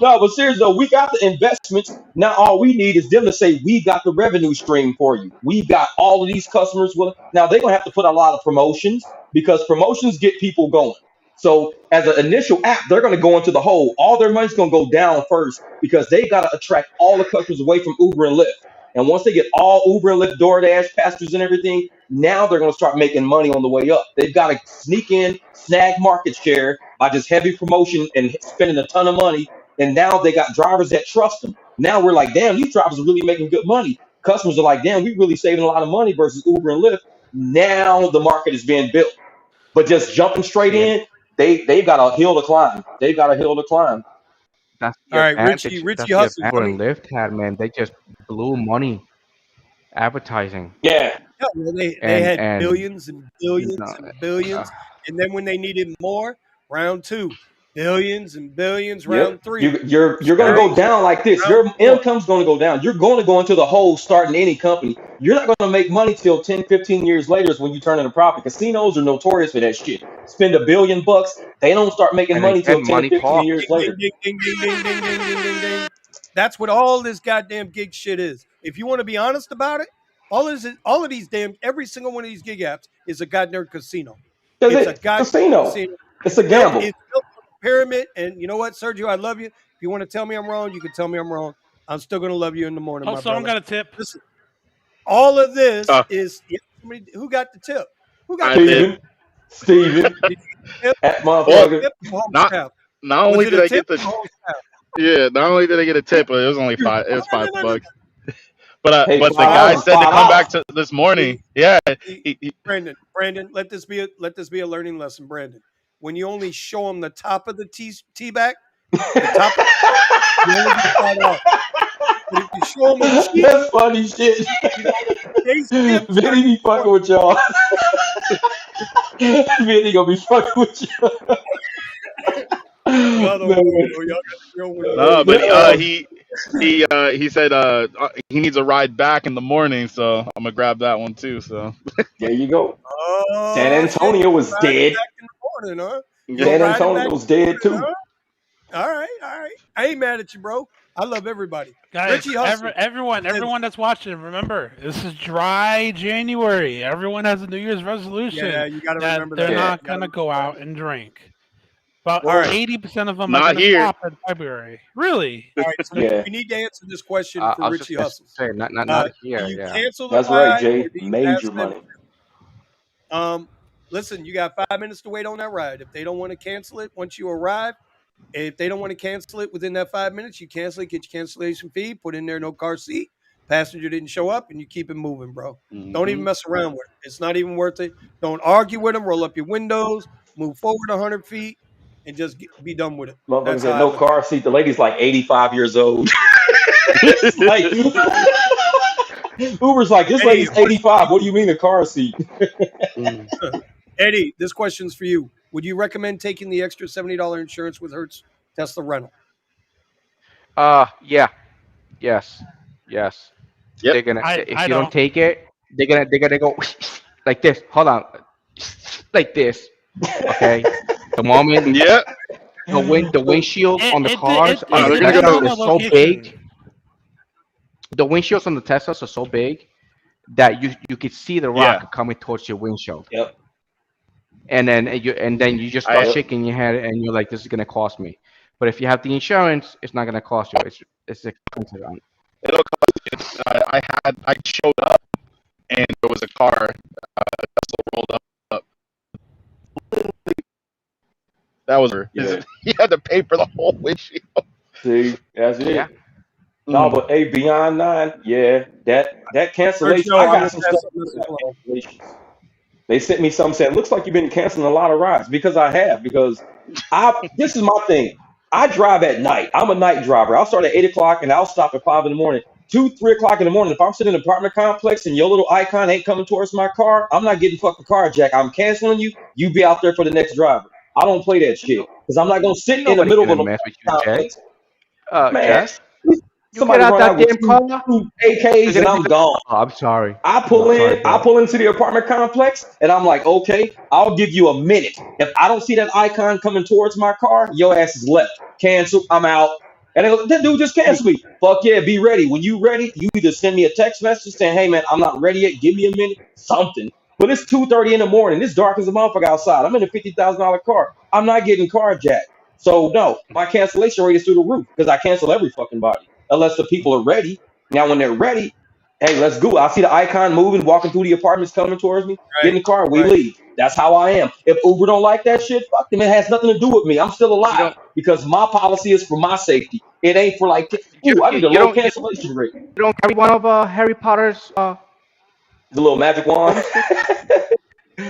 S2: No, but seriously though, we got the investments. Now all we need is them to say we got the revenue stream for you. We've got all of these customers. Now they're gonna have to put a lot of promotions because promotions get people going. So as an initial app, they're gonna go into the hole. All their money's gonna go down first because they gotta attract all the customers away from Uber and Lyft. And once they get all Uber and Lyft, DoorDash, passengers and everything, now they're gonna start making money on the way up. They've got to sneak in, snag market share by just heavy promotion and spending a ton of money, and now they got drivers that trust them. Now we're like, damn, these drivers are really making good money. Customers are like, damn, we really saving a lot of money versus Uber and Lyft. Now the market is being built. But just jumping straight
S5: Yeah,
S2: in, they've got a hill to climb. They've got a hill to climb.
S5: that's
S1: All
S5: the
S1: right, Richie,
S5: advantage.
S1: Richie
S5: That's the
S1: Hustles.
S5: advantage
S1: Let
S5: Uber
S1: me.
S5: and Lyft had, man. They just blew money advertising
S2: Yeah.
S1: Yeah, well, they
S5: and
S1: had billions and
S5: you
S1: billions
S5: know,
S1: and
S5: uh,
S1: billions, and then when they needed more, round two, billions and billions,
S2: Yep.
S1: round three,
S2: You're gonna
S5: yeah.
S2: go
S1: discouraged,
S2: down like this.
S1: round
S2: Your
S1: four.
S2: income's gonna go down. You're going to go into the hole starting any company. You're not gonna make money till 10, 15 years later is when you turn into profit. Casinos are notorious for that shit. Spend $1 billion, they don't start making
S5: And
S2: money till
S5: again,
S2: 10,
S5: money
S2: 15
S5: talks.
S2: years
S1: Ding, ding,
S2: later.
S1: ding, ding, ding, ding, ding, ding, ding, ding, ding. That's what all this goddamn gig shit is. If you want to be honest about it, all of these damn every single one of these gig apps is a goddamn casino.
S2: Because
S1: It's a
S2: it
S1: goddamn
S2: casino.
S1: casino.
S2: It's a gamble.
S1: It's built on a pyramid. And you know what, Sergio, I love you. If you want to tell me I'm wrong, you can tell me I'm wrong. I'm still gonna love you in the morning,
S3: Oh,
S1: my
S3: someone
S1: brother.
S3: got a tip.
S1: Listen, all of this
S4: uh,
S1: is somebody who got the tip. Who got
S4: I
S1: the tip?
S4: did.
S2: Steven,
S1: Did you get the tip?
S2: that
S4: Well,
S2: motherfucker.
S1: Tip or the whole
S4: not
S1: staff?
S4: not
S1: Was
S4: only
S1: it
S4: did
S1: a
S4: I
S1: tip
S4: get the
S1: or the whole staff?
S4: yeah, not only did I get a tip, but it was only five. It was
S1: No, no, no, no, no.
S4: $5.
S2: Hey,
S4: But the
S1: All
S4: guy
S1: right.
S2: $5,
S4: said to come back
S2: $5.
S4: to this morning.
S1: See,
S4: Yeah,
S1: see,
S4: he
S1: Brandon, let this be a learning lesson, Brandon. When you only show them the top of the tea bag, the top of the tip, you only get $5. But if you show them a cheek,
S2: That's funny shit.
S1: you know, they skip
S2: Vinny be fucking
S1: 30
S2: with y'all. Vinny gonna be fucking with you.
S1: Y'all don't know,
S2: Man.
S1: bro. Y'all got the real one in
S4: no,
S1: me.
S4: but
S2: Uh,
S4: he said he needs a ride back in the morning, so I'm gonna grab that one too. So
S2: there you go. San
S1: Oh shit,
S2: Antonio
S1: you
S2: was
S1: gonna ride it
S2: dead.
S1: back in the morning, huh? You
S4: yeah,
S1: gonna
S2: San
S1: ride it back
S2: Antonio's
S1: in the
S2: dead
S1: morning,
S2: too.
S1: huh? All right, all right. I ain't mad at you, bro. I love everybody.
S3: Guys,
S1: Richie Hustle says,
S3: everyone that's watching, remember, this is dry January. Everyone has a New Year's
S1: yeah,
S3: resolution
S1: you got to
S3: that
S1: remember
S3: they're
S1: that.
S2: Yeah.
S3: not
S1: You got to
S3: gonna go
S1: remember
S3: out and drink. About
S1: that. All
S2: Well,
S1: right,
S3: 80% of them are
S4: not
S3: gonna
S4: here.
S3: stop in February. Really?
S1: all right. So
S2: yeah.
S1: we need to answer this question for
S5: I was just
S1: Richie
S5: gonna
S1: Hustles.
S5: say, not
S1: Do
S5: here.
S1: you
S5: Yeah.
S1: cancel the
S2: That's right,
S1: ride or
S2: Jay.
S1: do you
S2: Major
S1: ask them
S2: money.
S1: Listen, you got 5 minutes to wait on that ride. If they don't want to cancel it once you arrive, if they don't want to cancel it within that 5 minutes, you cancel it, get your cancellation fee, put in there no car seat, passenger didn't show up, and you keep it moving, bro. Don't even
S4: Hmm.
S1: mess around with it. It's not even worth it. Don't argue with them. Roll up your windows, move forward 100 feet, and just be done with it.
S2: Motherfucker
S1: That's how
S2: said
S1: I
S2: no
S1: look at
S2: car seat. The lady's like 85 years old. It's like Uber's like, this
S1: it. Eddie,
S2: lady's
S1: a question
S2: 85. What do you mean a car seat?
S5: Mm.
S1: for you. Eddie, this question's for you. Would you recommend taking the extra $70 insurance with Hertz Tesla rental?
S5: Yeah. Yes. Yes.
S4: Yep.
S5: They're gonna if
S3: I
S5: you don't
S3: don't.
S5: take it, they're gonna go like this. Hold on. Like this. Okay. The moment
S4: Yeah.
S5: the windshield on the cars
S4: No,
S5: on the
S4: they're gonna
S3: Depends
S5: Teslas
S3: on
S4: go.
S3: the
S5: is so
S3: location.
S5: big. The windshields on the Teslas are so big that you could see the
S4: Yeah.
S5: rock coming towards your windshield,
S2: Yep.
S5: and then you just start
S4: I
S2: Yep.
S5: shaking your head and you're like, this is gonna cost me. But if you have the insurance, it's not gonna cost you. It's expensive.
S4: it'll. I had I showed up and there was a car rolled up. That was her.
S2: Yeah.
S4: He had to pay for the whole windshield.
S2: See, that's it.
S5: Yeah.
S2: No, but hey, Beyond Nine, yeah, that
S1: First,
S2: cancellation.
S1: yo,
S2: I
S1: I
S2: got
S1: want
S2: some
S1: to pass
S2: stuff
S1: something else
S2: about
S1: along.
S2: cancellations. They sent me something saying, looks like you've been canceling a lot of rides because I have. Because this is my thing. I drive at night. I'm a night driver. I'll start at 8 o'clock and I'll stop at 5 in the morning. 2, 3 o'clock in the morning. If I'm sitting in an apartment complex and your little icon ain't coming towards my car, I'm not getting fucking carjacked. I'm canceling you. You be out there for the next driver. I don't play that shit because I'm not gonna sit in the
S5: Nobody
S2: middle of
S5: gonna
S2: an
S5: mess with you,
S2: apartment
S5: Jay.
S2: complex. Man,
S5: Jeff, you get
S2: somebody
S5: out
S2: run
S5: that
S2: out with
S5: damn
S2: two,
S5: car.
S2: two
S5: You're
S2: AKs and
S5: gonna be
S2: I'm
S5: like,
S2: gone.
S5: oh, I'm sorry.
S2: I
S5: I'm
S2: pull
S5: sorry,
S2: in, I
S5: bro.
S2: pull into the apartment complex, and I'm like, okay, I'll give you a minute. If I don't see that icon coming towards my car, your ass is left. Cancel, I'm out. And they go, that dude just canceled me. Fuck yeah, be ready. When you ready, you either send me a text message saying, hey man, I'm not ready yet, give me a minute, something. But it's 2:30 in the morning. It's dark as a motherfucker outside. I'm in a $50,000 car. I'm not getting carjacked. So no, my cancellation rate is through the roof because I cancel every fucking body. Unless the people are ready. Now when they're ready, hey, let's go. I see the icon moving, walking through the apartments, coming towards me. Get in
S1: Right,
S2: the car, we
S1: right.
S2: leave. That's how I am. If Uber don't like that shit, fuck them. It has nothing to do with me. I'm still
S5: You
S2: alive
S5: don't.
S2: because my policy is for my safety. It ain't for like, ooh, I need a
S5: You
S2: low
S5: don't.
S2: cancellation rate.
S5: You don't carry one of Harry Potter's
S2: The little magic wand.
S5: holy sticks?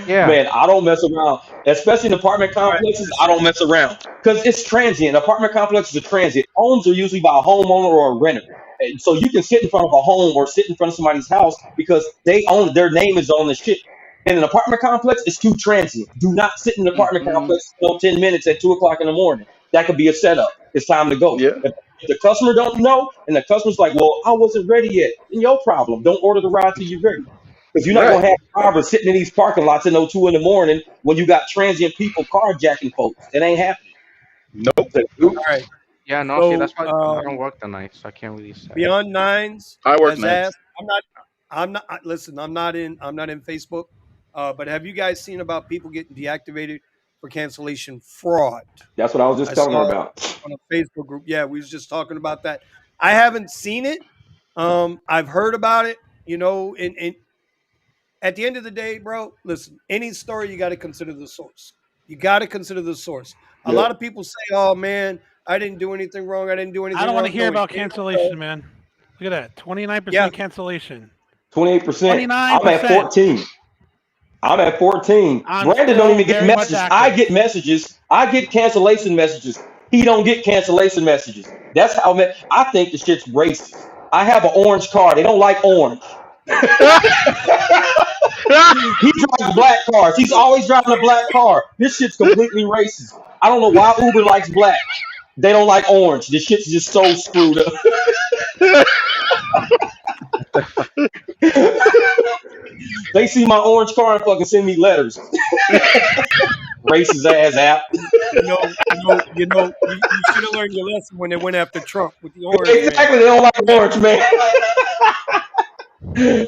S5: Yeah.
S2: Man, I don't mess around, especially in apartment
S1: All right,
S2: complexes. I
S1: listen.
S2: don't mess around because it's transient. Apartment complexes are transient. Homes are usually by a homeowner or a renter. And so you can sit in front of a home or sit in front of somebody's house because they own their name is on the shit. In an apartment complex, it's too transient. Do not sit in an apartment
S4: Mm-hmm.
S2: complex for 10 minutes at 2 o'clock in the morning. That could be a setup. It's time to go.
S4: Yeah.
S2: If the customer don't know and the customer's like, well, I wasn't ready yet, then your problem. Don't order the ride till you're ready. Because you're not
S4: Right.
S2: gonna have drivers sitting in these parking lots at 2 in the morning when you got transient people carjacking folks. It ain't happening.
S4: Nope.
S2: So, oop,
S1: All right.
S5: Yeah. No. See,
S1: So,
S5: that's why I don't work the night, so I can't really say.
S1: Beyond Nines
S4: I work
S1: has
S4: nights.
S1: asked. Listen, I'm not in. I'm not in Facebook. But have you guys seen about people getting deactivated for cancellation fraud?
S2: that's what I was
S1: I
S2: just telling her
S1: saw
S2: about.
S1: on a Facebook group. Yeah, we was just talking about that. I haven't seen it. I've heard about it. You know, and at the end of the day, bro, listen, any story you got to consider the source. You got to consider the source. A
S2: Yep,
S1: lot of people say, "Oh man, I didn't do anything wrong. I didn't do
S3: I
S1: anything
S3: don't want to
S1: wrong."
S3: hear
S1: No, it
S3: about
S1: damn well.
S3: cancellation, man. Look at that,
S1: Yeah,
S3: 29% cancellation.
S2: 28%. I'm at
S3: 29%.
S2: 14. I'm at 14.
S3: I'm
S2: Brandon don't
S3: still
S2: even get
S3: very much
S2: messages. I
S3: active.
S2: get messages. I get cancellation messages. He don't get cancellation messages. That's how I think the shit's racist. I have an orange car. They don't like orange. He drives black cars. He's always driving a black car. This shit's completely racist. I don't know why Uber likes black. They don't like orange. This shit's just so screwed up. They see my orange car and fucking send me letters. Racist ass app.
S1: you should have learned your lesson when they went after Trump with the orange man.
S2: Exactly. They don't like orange, man.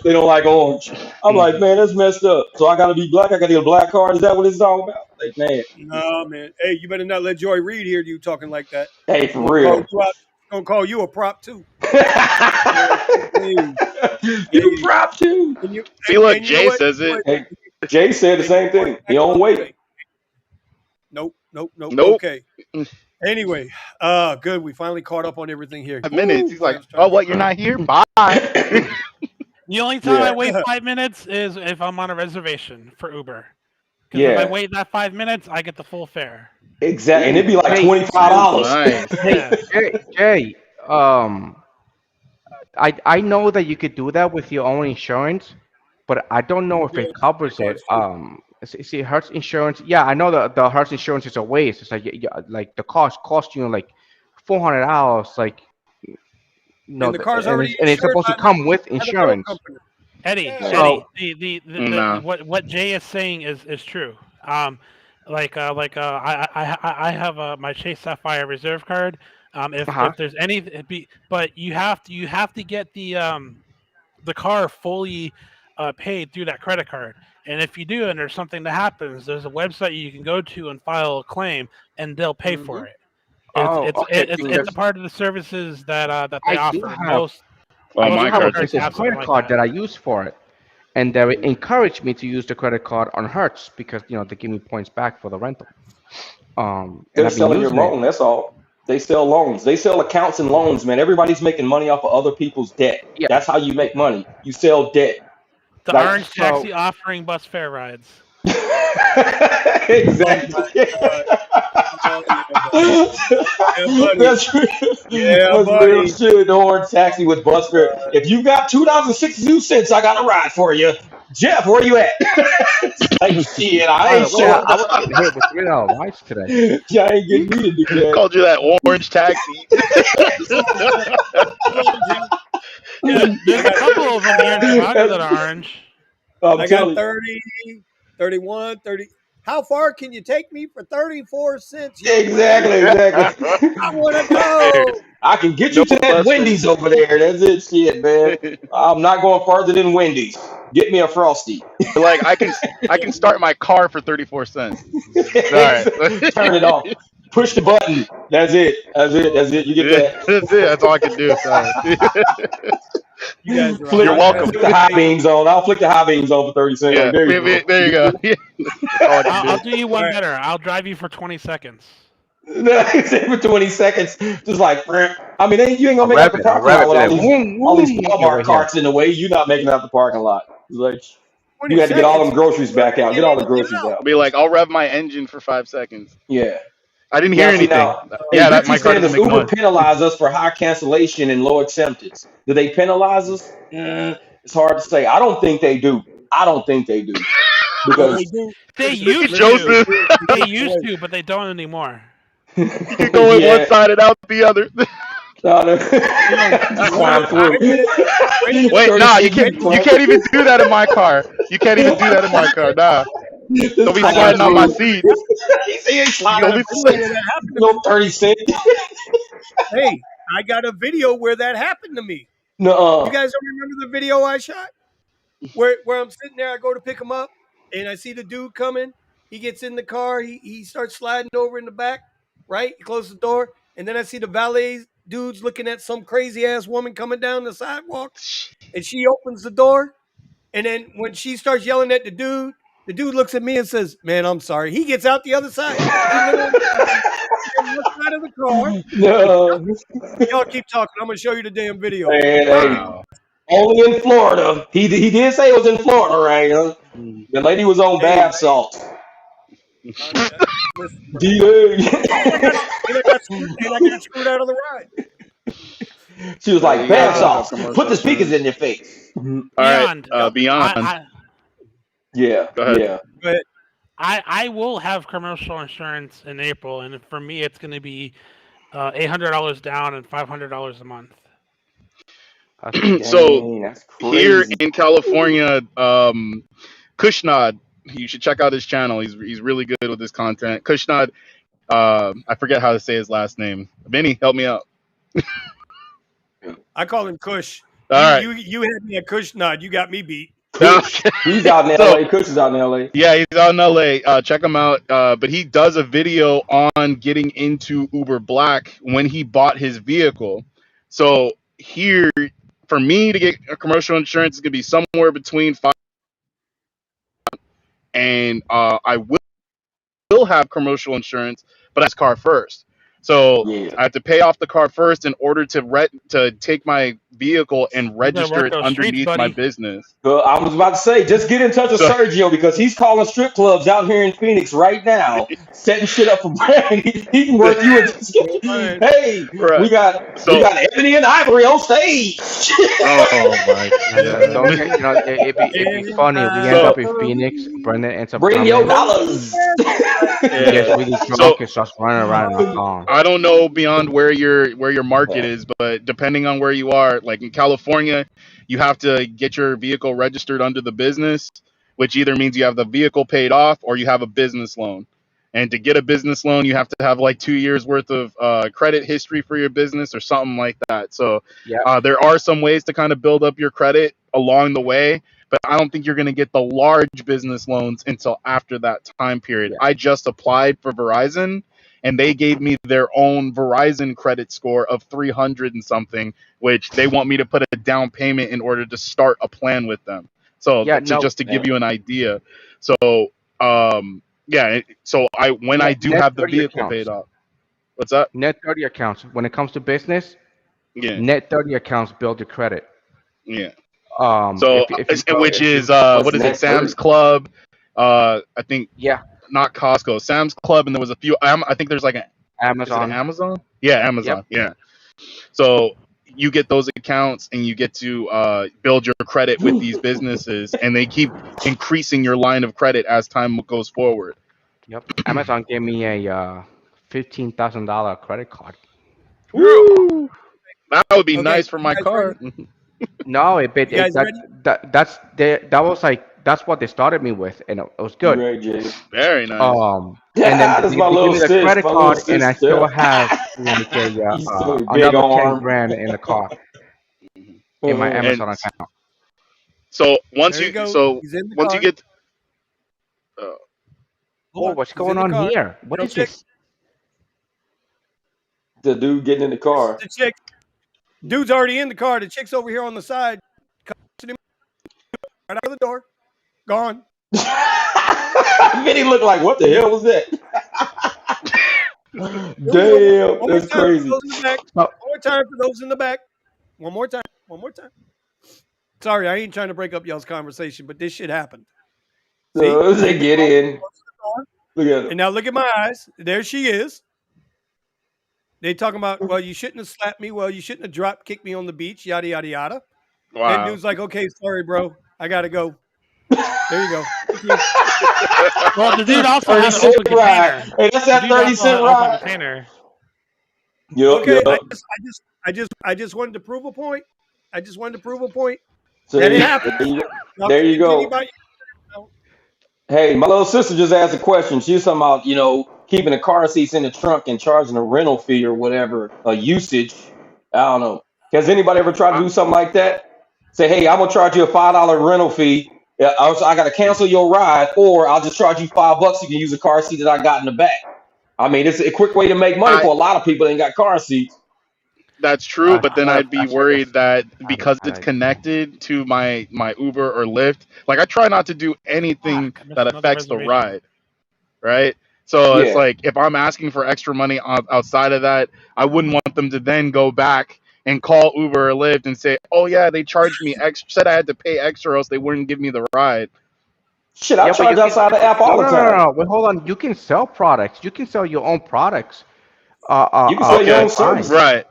S2: They don't like orange. I'm like, man, that's messed up. So I gotta be black. I gotta get a black card. Is that what it's all about? Like, man,
S1: No, man. Hey, you better not let Joy Reid hear you talking like that.
S2: hey,
S1: She's
S2: for
S1: gonna call
S2: real.
S1: you out. She's gonna call you a prop too. Hey,
S2: You
S1: hey,
S2: prop too.
S1: and you
S4: See, look,
S1: and you know
S4: Jay
S1: what?
S4: says
S1: You know
S4: it.
S1: what?
S2: Hey, Jay said the
S1: Hey, you
S2: same
S1: know what?
S2: thing. He don't wait.
S1: Hey, nope, nope, nope.
S4: Nope.
S1: Okay. Anyway, good. We finally caught up on everything here.
S4: 5 minutes.
S1: Woo,
S4: He's
S1: boy, I
S4: like,
S1: was trying
S4: oh,
S1: to get
S4: what? You're not here? Bye.
S3: The only time I
S2: Yeah,
S3: wait 5 minutes is if I'm on a reservation for Uber. Because if I
S2: yeah,
S3: wait that 5 minutes, I get the full fare.
S2: exactly. And it'd
S5: Ooh,
S2: be like
S5: Jay,
S2: $25.
S4: Nice.
S5: Jay,
S3: Yeah.
S5: Jay. Um, I know that you could do that with your own insurance, but I don't know if
S1: yeah,
S5: it covers
S1: cars
S5: it.
S1: too.
S5: See, Hertz insurance. Yeah, I know the Hertz insurance is a waste. It's like like the cost you like $400. Like no,
S1: And the car's already
S5: and it's
S1: insured
S5: supposed to come with
S1: by the tow
S5: insurance.
S1: company.
S3: Eddie,
S1: Yeah.
S3: Eddie,
S5: So
S3: the
S4: Nah.
S3: what Jay is saying is true. I have my Chase Sapphire Reserve card.
S5: uh-huh.
S3: If there's any, but you have to get the car fully paid through that credit card. And if you do, and there's something that happens, there's a website you can go to and file a claim, and they'll pay
S1: Hmm.
S3: for it.
S5: Oh, okay.
S3: It's a
S5: Because
S3: part of the services that they
S5: I do
S3: offer.
S5: have
S3: I
S5: I
S3: use
S5: do
S4: my
S5: have a
S3: Hertz
S4: cards.
S5: business
S3: app, something
S5: credit
S3: like
S5: card that
S3: that.
S5: I use for it, and they encourage me to use the credit card on Hertz because they give me points back for the rental. And
S2: They're
S5: I've been
S2: selling your
S5: using it.
S2: loan. That's all. They sell loans. They sell accounts and loans, man. Everybody's making money off of other people's debt.
S5: Yeah.
S2: That's how you make money. You sell debt.
S3: The
S2: Like
S3: orange
S5: So
S3: taxi offering bus fare rides.
S1: Oh my
S2: exactly.
S1: God. Oh yeah, buddy. Yeah, buddy.
S2: That's real.
S1: Yeah,
S2: That's real
S1: buddy.
S2: shit. The orange
S1: Oh
S2: taxi with
S1: my
S2: bus fare.
S1: God.
S2: If you got $2.62, I got a ride for you. Jeff, where you at? It's like shit. I
S5: by
S2: ain't
S5: the way, I,
S2: showing
S5: I was
S2: up.
S5: getting hit with $3 today.
S2: Y'all ain't getting me to do that.
S4: Called you that orange taxi.
S1: Hold on, Jim. I
S3: There's a
S1: got
S3: couple of them here in Chicago that
S2: That's-
S3: are orange.
S2: I'm
S1: I got
S2: telling
S1: 30, 31, 30. How far can you take me for 34 cents,
S2: you.
S1: young man?
S2: Exactly, exactly.
S1: I want to go.
S2: I can get
S4: No
S2: you to that
S4: bus fare.
S2: Wendy's over there. That's it, shit, man. I'm not going further than Wendy's. Get me a frosty.
S4: Like I can start my car for 34 cents. All right.
S2: Turn it off. Push the button. That's it. That's it. That's it. You get
S4: Yeah,
S2: that.
S4: that's it. That's all I can do. Sorry.
S1: You guys are a
S2: Flick,
S4: You're
S1: hot mess.
S4: welcome.
S2: flick the high beams on. I'll flick the high beams on for 30 cents. Like,
S4: Yeah.
S2: there you go.
S4: There you go. Yeah, that's all I can
S3: I'll
S4: do.
S3: do you
S1: All
S3: one
S1: right.
S3: better. I'll drive you for 20 seconds.
S2: For 20 seconds. Just like, I mean, you ain't
S5: I
S2: gonna make out
S5: rev
S2: the
S5: it. I
S2: parking
S5: rev
S2: lot
S5: it.
S2: with
S5: Be like, whoom,
S2: all these
S5: whoom, over
S2: Walmart
S5: here.
S2: carts in the way. You're not making out the parking lot. It's like,
S1: 20
S2: you had to get all them
S1: seconds.
S2: groceries
S1: You
S2: back
S1: ain't
S2: out. Get
S1: getting
S2: all the
S1: anything
S2: groceries
S1: out.
S2: out.
S4: Be like, I'll rev my engine for 5 seconds.
S2: Yeah.
S4: I didn't
S2: Now,
S4: hear
S2: see,
S4: anything.
S2: now,
S4: Yeah,
S2: and
S4: that my
S2: Richie's
S4: car
S2: saying,
S4: doesn't
S2: does
S4: make
S2: Uber
S4: noise.
S2: penalize us for high cancellation and low acceptance? Do they penalize us? It's hard to say. I don't think they do. I don't think they do
S1: Well, they
S2: because
S1: do.
S3: They
S4: Look at
S3: used to.
S4: Joseph.
S3: They used
S1: Wait.
S3: to, but they don't anymore.
S4: You can go in one
S2: yeah,
S4: side and out the other.
S2: no, no.
S1: Hold on.
S2: Just
S1: Wait a
S2: climb
S1: minute.
S2: through.
S1: Wait a minute. Wait a minute.
S4: Wait,
S2: 30
S4: nah, you
S2: feet,
S4: can't.
S1: Wait
S2: you
S1: a
S4: You
S1: minute.
S2: climb.
S4: can't even do that in my car. You can't even do that in my car. Nah, don't
S2: Just
S4: be
S1: I
S2: climb
S1: got a
S4: sliding on my
S1: video.
S2: through.
S4: seat.
S2: He said, "Ain't
S1: I
S2: sliding
S1: got
S4: Don't
S1: a
S2: on
S4: be.
S2: the
S1: video
S2: seat.
S1: where that happened to
S2: No
S1: me.
S2: 30 cent.
S1: Hey, I got a video where that happened to me. You
S2: No.
S1: guys don't remember the video I shot? Where I'm sitting there, I go to pick him up, and I see the dude coming. He gets in the car. He starts sliding over in the back. Right, he closes the door, and then I see the valet dudes looking at some crazy ass woman coming down the sidewalk, and she opens the door, and then when she starts yelling at the dude looks at me and says, "Man, I'm sorry." He gets out the other side. He literally on one side of the car.
S2: No.
S1: Y'all keep talking. I'm gonna show you the damn video.
S2: And
S1: I'll get.
S2: hey,
S4: Wow.
S2: only in Florida. He did say it was in Florida, right? The lady was on
S1: Hey,
S2: bath salts.
S1: listen,
S2: D-Day.
S1: and I got screwed out of the ride.
S2: She was
S4: So
S2: like,
S4: you guys
S2: bath
S4: don't
S3: Uh,
S4: have
S2: salts. Put
S4: commercial
S2: the speakers in
S4: insurance.
S2: your face.
S4: All right,
S1: Yep. Go
S4: Beyond.
S2: Yeah,
S4: Go ahead.
S2: yeah.
S1: ahead.
S3: I will have commercial insurance in April, and for me, it's going to be $800 down and $500 a month.
S4: So
S2: Dang, that's
S4: here
S2: crazy.
S4: in California, Kushnod, you should check out his channel. He's really good with his content. Kushnod, I forget how to say his last name. Vinny, help me out.
S1: I call him Kush.
S4: All right.
S1: You had me at Kush nod. You got me beat.
S2: Kush. He's out in
S4: So
S2: LA. Kush is out in LA.
S4: yeah, he's out in LA. Check him out. But he does a video on getting into Uber Black when he bought his vehicle. So here, for me to get a commercial insurance is gonna be somewhere between five, and I will have commercial insurance, but that's car first. So
S2: Yeah.
S4: I have to pay off the car first in order to take my vehicle and
S3: You better
S4: register
S3: work
S4: it
S3: those streets,
S4: underneath my
S3: buddy.
S4: business.
S2: I was about to say, just get in touch with
S4: So
S2: Sergio because he's calling strip clubs out here in Phoenix right now, setting shit up for Brad. He can work you into.
S1: All right.
S2: Hey,
S4: right.
S2: we
S4: So
S2: got Ebony and Ivory on stage.
S4: oh my
S5: Don't
S4: god.
S5: get, it'd be funny. We end
S4: So
S5: up in Phoenix. Brendan ends up
S2: Bring your
S5: coming.
S2: dollars.
S5: He gets
S4: yeah.
S5: really
S4: So
S5: drunk and starts running around in a car.
S4: I don't know beyond where your market
S2: Yeah.
S4: is, but depending on where you are, like in California, you have to get your vehicle registered under the business, which either means you have the vehicle paid off or you have a business loan. And to get a business loan, you have to have like 2 years worth of credit history for your business or something like that. So
S5: Yeah.
S4: there are some ways to kind of build up your credit along the way, but I don't think you're going to get the large business loans until after that time period.
S5: Yeah.
S4: I just applied for Verizon, and they gave me their own Verizon credit score of 300 and something, which they want me to put a down payment in order to start a plan with them. So
S5: Yeah, no,
S4: just to give you an idea. So yeah, so when I do
S5: net
S4: have the
S5: 30
S4: vehicle paid
S5: accounts.
S4: off. What's that?
S5: Net 30 accounts. When it comes to business,
S4: Yeah,
S5: net 30 accounts build your credit.
S4: yeah. So
S5: If you go,
S4: which
S5: if
S4: is
S5: you
S2: What's
S4: what is it?
S2: net 30?
S4: Sam's Club. I think
S5: yeah,
S4: not Costco, Sam's Club, and there was a few. I think there's like is it
S5: Amazon.
S4: Amazon? Yeah,
S5: Yep.
S4: Amazon. Yeah. So you get those accounts and you get to build your credit with these businesses, and they keep increasing your line of credit as time goes forward.
S5: Yep. Amazon gave me a $15,000 credit card.
S4: Woo! That would be
S1: Okay,
S4: nice for
S1: you
S4: my
S1: guys ready?
S4: car.
S5: No,
S1: You guys ready?
S5: that was like that's what they started me with, and it was
S2: You
S5: good.
S2: right, Jay?
S4: Very nice.
S5: And then
S2: That's
S5: they,
S2: my
S5: they give
S2: little
S5: me the
S2: sis,
S5: credit
S2: my little
S5: card, and I still
S2: sister.
S5: have like a
S2: You so big
S5: another 10
S2: arm.
S5: grand in the car in my
S2: Uh,
S4: And
S5: Amazon account.
S4: so
S1: There you go. He's in the
S4: once you
S1: car.
S4: get
S1: Hold
S5: Oh,
S1: on.
S5: what's
S1: He's in
S5: going
S1: the
S5: on
S1: car.
S5: here? What
S1: No
S5: is
S1: chick.
S5: this?
S2: the dude getting in the car.
S1: The chick. Dude's already in the car. The chick's over here on the side. Right out of the door. Gone.
S2: Vinny looked like, what the hell was that? Damn,
S1: One more
S2: that's
S1: time for
S2: crazy.
S1: those in the back.
S5: Oh,
S1: One more time for those in the back. One more time. One more time. Sorry, I ain't trying to break up y'all's conversation, but this shit happened. See?
S2: They get in. Look at
S1: And
S2: him.
S1: now look at my eyes. There she is. They talking about, well, you shouldn't have slapped me. Well, you shouldn't have drop kicked me on the beach. Yada yada yada. Then
S4: wow.
S1: dude's like, okay, sorry, bro. I gotta go. There you go. Thank you.
S3: Well, the dude also
S2: 30
S3: has an
S2: cent
S3: open
S2: ride.
S3: container.
S2: Hey, that's
S3: The
S2: that
S3: dude
S2: 30
S3: also
S2: cent
S3: has an open
S2: ride.
S3: container.
S2: Yup,
S1: Okay,
S2: yup.
S1: I just wanted to prove a point. I just wanted to prove a point
S2: So
S1: that
S2: there
S1: it
S2: you,
S1: happens.
S2: there you go.
S1: Y'all
S2: There
S1: can
S2: you
S1: continue
S2: go.
S1: by
S2: Hey, my little sister just asked a question. She was talking about, keeping the car seats in the trunk and charging a rental fee or whatever, a usage. I don't know. Has anybody ever tried to do something like that? Say, hey, I'm gonna charge you a $5 rental fee. Yeah, I gotta cancel your ride, or I'll just charge you $5. You can use the car seat that I got in the back. I mean, it's a quick way to make money
S4: I
S2: for a lot of people that ain't got car seats.
S4: That's true, but then I'd
S5: I
S4: be
S5: should have
S4: worried that
S5: had a
S4: because
S5: bad
S4: it's
S5: idea.
S4: connected to my Uber or Lyft, like I try not to do anything
S3: Fuck, I missed
S4: that
S3: another
S4: affects the
S3: reservation.
S4: ride, right? So it's
S2: Yeah.
S4: like if I'm asking for extra money outside of that, I wouldn't want them to then go back and call Uber or Lyft and say, "Oh yeah, they charged me extra, said I had to pay extra, or else they wouldn't give me the ride."
S2: Shit, I
S5: Yeah, but
S2: charge outside the app all
S5: no,
S2: the
S5: no, no, no,
S2: time.
S5: no. Wait, hold on. You can sell products. You can sell your own products.
S2: You can sell your
S4: Okay,
S2: own
S5: Online.
S2: services.
S4: right.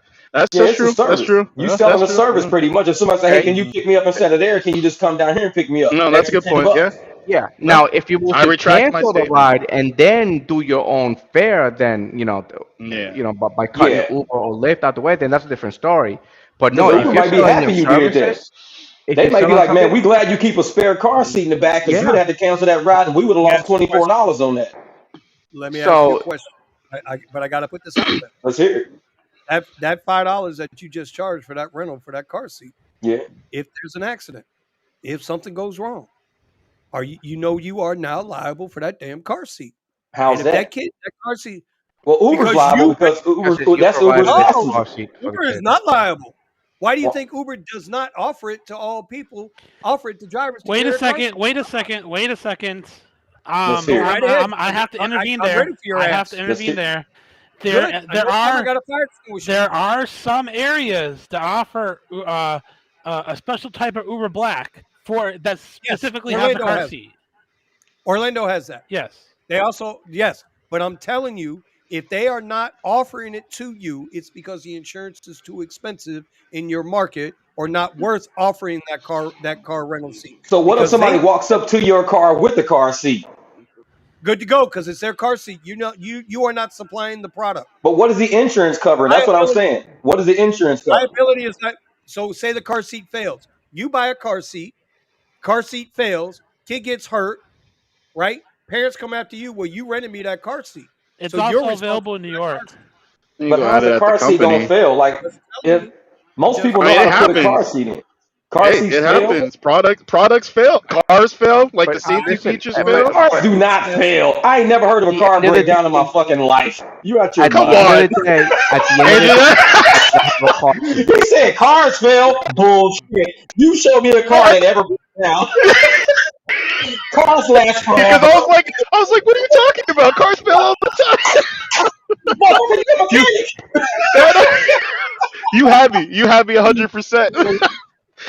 S2: Yeah,
S4: That's
S2: it's a
S4: true. That's
S2: service.
S4: true.
S2: You
S4: Yeah,
S2: selling
S4: that's
S2: a
S4: true.
S2: service
S4: Yeah.
S2: pretty much. If somebody say, hey, can
S5: Okay.
S2: you pick me up instead of there? Can you just come down here and pick me up?
S4: No, that's a
S2: Extra
S4: good
S2: ten
S4: point. Yeah.
S2: bucks.
S5: Yeah.
S4: No,
S5: Now, if you were
S4: I
S5: to
S4: retract my
S5: cancel the
S4: statement.
S5: ride and then do your own fare, then
S4: Yeah.
S5: by cutting
S2: Yeah.
S5: Uber or Lyft out the way, then that's a different story. But
S2: Because
S5: no, if
S2: Uber
S4: Right.
S5: you're
S2: might be
S5: selling your
S2: happy you did that.
S5: services, if
S2: They
S5: you're
S2: might be
S5: selling
S2: like, man,
S5: something,
S2: we glad you keep a spare car seat in the back because you would
S5: yeah.
S2: have had to cancel that ride and we would have
S1: Let me
S2: lost
S1: ask you a question.
S2: $24 on that.
S1: Let me ask you a
S5: So
S1: question. But I gotta put this out there.
S2: Let's hear it.
S1: That $5 that you just charged for that rental for that car seat,
S2: Yeah.
S1: if there's an accident, if something goes wrong, you are now liable for that damn car seat. And
S2: How's
S1: if that
S2: that?
S1: kid, that car seat,
S2: Well, Uber's
S1: because
S2: liable
S1: you went,
S2: because
S5: because it's you
S2: that's Uber's
S5: providing the
S1: no,
S5: car
S2: passenger.
S5: seat for the
S1: Uber is
S5: kid.
S1: not liable. Why do you
S2: Well,
S1: think Uber does not offer it to all people? Offer it to drivers to
S3: Wait
S1: carry
S3: a
S1: a car
S3: second.
S1: seat.
S3: Wait a second. Wait a second.
S2: let's hear
S1: Go
S2: it.
S1: right ahead.
S3: I have to intervene
S1: I'm
S3: there.
S1: ready for your
S3: I have to
S1: ass.
S2: Let's
S3: intervene
S2: hear
S3: there.
S1: Good.
S3: There
S1: Next time I
S3: are
S1: got a fire extinguisher.
S3: there are some areas that offer a special type of Uber Black that
S1: Yes,
S3: specifically has a
S1: Orlando
S3: car
S1: has.
S3: seat.
S1: Orlando has that.
S3: Yes.
S1: They also, yes, but I'm telling you, if they are not offering it to you, it's because the insurance is too expensive in your market or not worth offering that car rental seat.
S2: So what if
S1: Because
S2: somebody
S1: they
S2: walks up to your car with the car seat?
S1: good to go because it's their car seat. You are not supplying the product.
S2: But what does the insurance cover? That's what I'm
S1: Liability
S2: saying. What does the insurance cover?
S1: liability is not so say the car seat fails. You buy a car seat fails, kid gets hurt, right? Parents come after you. Well, you rented me that car seat.
S3: It's
S1: So you're
S3: also
S1: responsible
S3: available in New
S1: for that car
S3: York.
S1: seat.
S4: You can
S2: But
S4: go
S2: how's
S4: add it
S2: the
S4: at the
S2: car seat gonna
S4: company.
S2: fail? Like
S1: Just telling
S2: if
S1: you.
S2: most
S1: Just
S2: people
S4: I
S2: know
S4: mean,
S2: how
S4: it
S2: to put a car
S4: happens.
S2: seat in. Car
S4: Hey,
S2: seats
S4: it
S2: fail.
S4: happens. Products fail. Cars fail. Like the
S5: But
S4: safety
S5: listen,
S4: features
S5: but,
S4: fail.
S2: Cars do not fail. I ain't never heard of a
S5: at the
S2: car
S5: end of the
S2: break down in my
S5: day,
S2: fucking life. You out your
S5: at the
S4: Come
S5: end
S2: mind?
S5: of
S4: on.
S5: the day, at the end of
S4: And
S5: the day, you gotta have a car seat.
S2: He said cars fail. Bullshit. You show me a car that ever broke down. Cars last
S4: because
S2: forever.
S4: I was like, what are you talking about? Cars fail all the time.
S2: Motherfucker, you a
S4: You,
S2: mechanic.
S4: no, no, you had me. You had me 100%.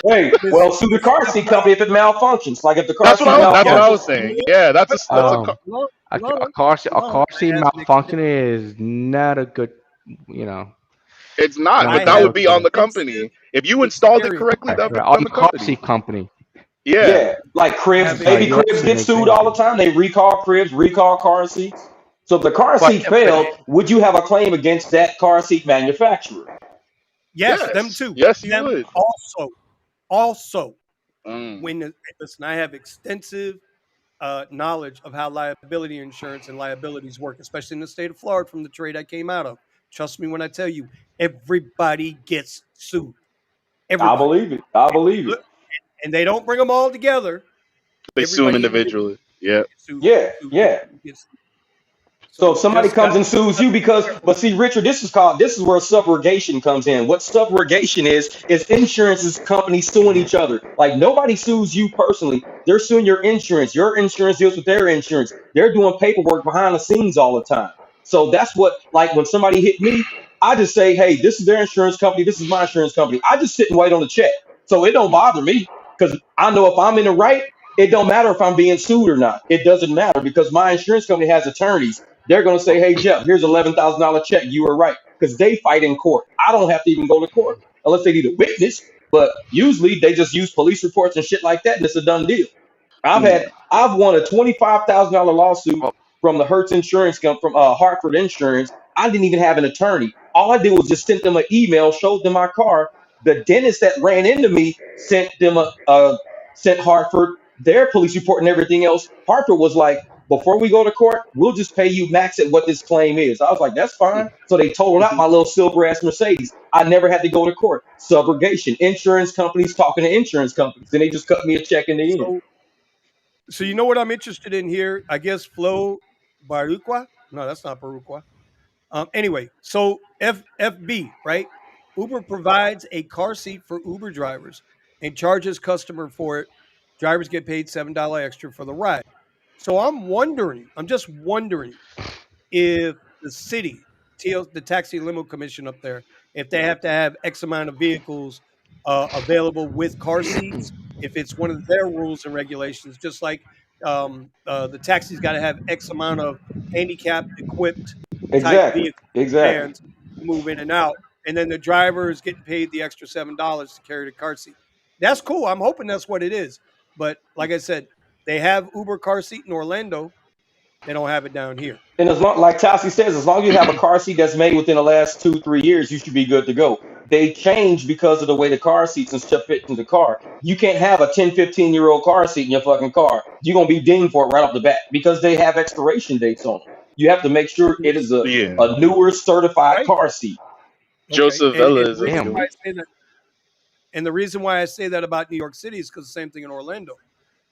S2: Hey,
S1: Miss
S2: well, sue the
S1: Miss
S2: car seat
S1: Stephanie,
S2: company if it malfunctions. Like if the car
S4: That's what
S2: seat
S4: I was. That's what I
S1: yes.
S2: malfunctions.
S4: was saying. Yeah, that's a
S5: Um,
S1: Hold
S5: a
S1: on,
S5: car seat,
S1: hold on. I have an extensive,
S5: malfunctioning is not a good, you know,
S4: It's not,
S5: not a
S1: I
S4: but
S5: good
S4: that
S1: have
S4: would
S5: look
S4: be on
S5: there.
S4: the
S1: extensive
S4: company. If you installed it
S1: experience.
S4: correctly,
S5: Right,
S4: that would
S5: right.
S4: be
S5: On
S4: on
S5: the
S4: the
S5: car
S4: company.
S5: seat company.
S4: Yeah.
S2: Yeah, like
S1: I
S2: cribs,
S1: have
S5: So
S2: baby
S5: you
S2: cribs
S5: actually
S2: get
S5: make
S2: sued all
S5: sense.
S2: the time. They recall cribs, recall car seats. So if the car
S5: But,
S2: seat
S5: but
S2: failed, would you have a claim against that car seat manufacturer?
S1: yes, them
S4: Yes.
S1: too.
S4: Yes, you
S1: Them
S4: would.
S1: also
S4: Mm.
S1: when listen, I have extensive knowledge of how liability insurance and liabilities work, especially in the state of Florida from the trade I came out of. Trust me when I tell you, everybody gets sued.
S2: I
S1: Everybody.
S2: believe it. I believe it.
S1: Look, and they don't bring them all together.
S4: They sue them
S1: Everybody individually
S4: individually. Yeah.
S1: gets sued.
S2: Yeah, yeah.
S1: Gets sued.
S2: So if
S1: So
S2: somebody
S1: just got
S2: comes and sues you because,
S1: careful.
S2: but see, Richard, this is where subrogation comes in. What subrogation is insurance companies suing each other. Like nobody sues you personally. They're suing your insurance. Your insurance deals with their insurance. They're doing paperwork behind the scenes all the time. So that's what, like when somebody hit me, I just say, hey, this is their insurance company. This is my insurance company. I just sit and wait on the check. So it don't bother me because I know if I'm in the right, it don't matter if I'm being sued or not. It doesn't matter because my insurance company has attorneys. They're going to say, hey, Jeff, here's $11,000 check. You were right. Because they fight in court. I don't have to even go to court unless they need a witness. But usually they just use police reports and shit like that. And it's a done deal.
S4: Mm.
S2: I've won a $25,000 lawsuit
S5: well,
S2: from the Hertz Insurance Company, from Hartford Insurance. I didn't even have an attorney. All I did was just sent them an email, showed them my car. The dentist that ran into me sent them sent Hartford their police report and everything else. Hartford was like, before we go to court, we'll just pay you max at what this claim is. I was like, that's fine. So they totaled out my little silver ass Mercedes. I never had to go to court. Subrogation, insurance companies talking to insurance companies, and they just cut me a check in the end.
S1: So you know what I'm interested in here? I guess Flo Baruqua. No, that's not Baruqua. Anyway, so FB, right? Uber provides a car seat for Uber drivers and charges customer for it. Drivers get paid $7 extra for the ride. So I'm just wondering if the city, the Taxi Limo Commission up there, if they have to have X amount of vehicles available with car seats, if it's one of their rules and regulations, just like the taxi's got to have X amount of handicapped equipped type
S2: Exactly.
S1: vehicles,
S2: Exactly.
S1: vans to move in and out, and then the driver is getting paid the extra $7 to carry the car seat. That's cool. I'm hoping that's what it is. But like I said, they have Uber car seat in Orlando. They don't have it down here.
S2: And as long, like Tassie says, as long as you have a car seat that's made within the last 2, 3 years, you should be good to go. They change because of the way the car seats and stuff fit in the car. You can't have a 10, 15-year-old car seat in your fucking car. You're going to be dinged for it right off the bat because they have expiration dates on them. You have to make sure it is
S4: Yeah.
S2: a newer certified
S1: Right?
S2: car seat.
S1: Okay.
S4: Joseph
S1: And
S4: Vela
S1: the
S4: is
S1: reason
S5: damn.
S1: why
S4: illegal.
S1: I say that, and the reason why I say that about New York City is because the same thing in Orlando.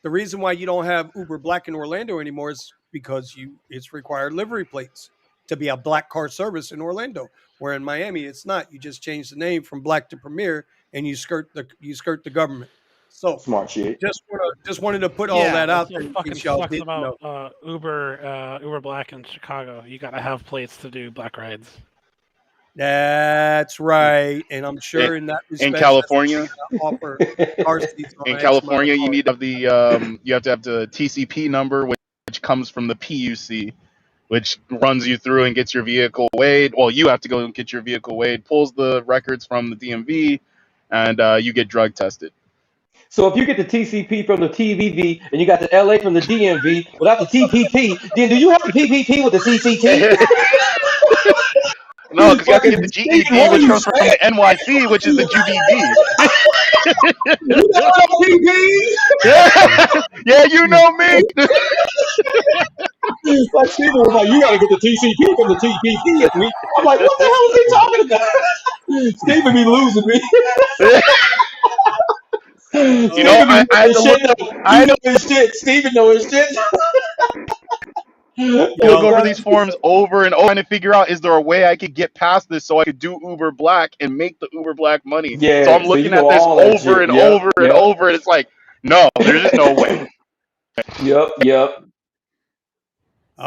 S1: The reason why you don't have Uber Black in Orlando anymore is because it's required livery plates to be a black car service in Orlando. Where in Miami it's not. You just change the name from Black to Premier, and you skirt the government. So
S2: Smart shit.
S1: just wanted to put all
S3: Yeah,
S1: that
S3: that's
S1: out there
S3: what
S1: in
S3: fucking
S1: case y'all
S3: sucks
S1: didn't
S3: about
S1: know.
S3: Uber Black in Chicago. You gotta have plates to do black rides.
S1: That's right, and I'm
S4: In,
S1: sure in that
S4: in
S1: respect, that's what
S4: California,
S1: they're gonna offer car seats
S4: in
S1: on X amount of
S4: California, you
S1: cars.
S4: need to have the you have to have the TCP number, which comes from the PUC, which runs you through and gets your vehicle weighed. Well, you have to go and get your vehicle weighed, pulls the records from the DMV, and you get drug tested.
S2: So if you get the TCP from the TVV and you got the LA from the DMV without the TPP, then do you have the PPP with the CCT?
S4: No, because you have to get the
S2: Fucking Stephen,
S4: GED,
S2: what are
S4: which
S2: you
S4: comes from
S2: saying?
S4: the NYC, which is the GBB.
S2: You know what PP?
S4: Yeah, you know me.
S2: Like Stephen was like, you gotta get the TCP from the TPP. And I'm like, what the hell is he talking about? Stephen be losing me.
S4: You know,
S2: Steven be
S4: I
S2: knowing
S4: had
S2: his
S4: to
S2: shit
S4: look.
S2: though.
S4: I
S2: He
S4: had
S2: know his shit. Steven know his shit.
S4: to
S2: Hey,
S4: look
S1: Yo,
S4: over
S2: son.
S4: these forums over and over trying to figure out, is there a way I could get past this so I could do Uber Black and make the Uber Black money? So I'm
S2: Yeah, so you
S4: looking
S2: know
S4: at this
S2: all that
S4: over
S2: shit.
S4: and
S2: Yep,
S4: over and
S2: yep.
S4: over, and it's like, no, there's just no way.
S2: Yep.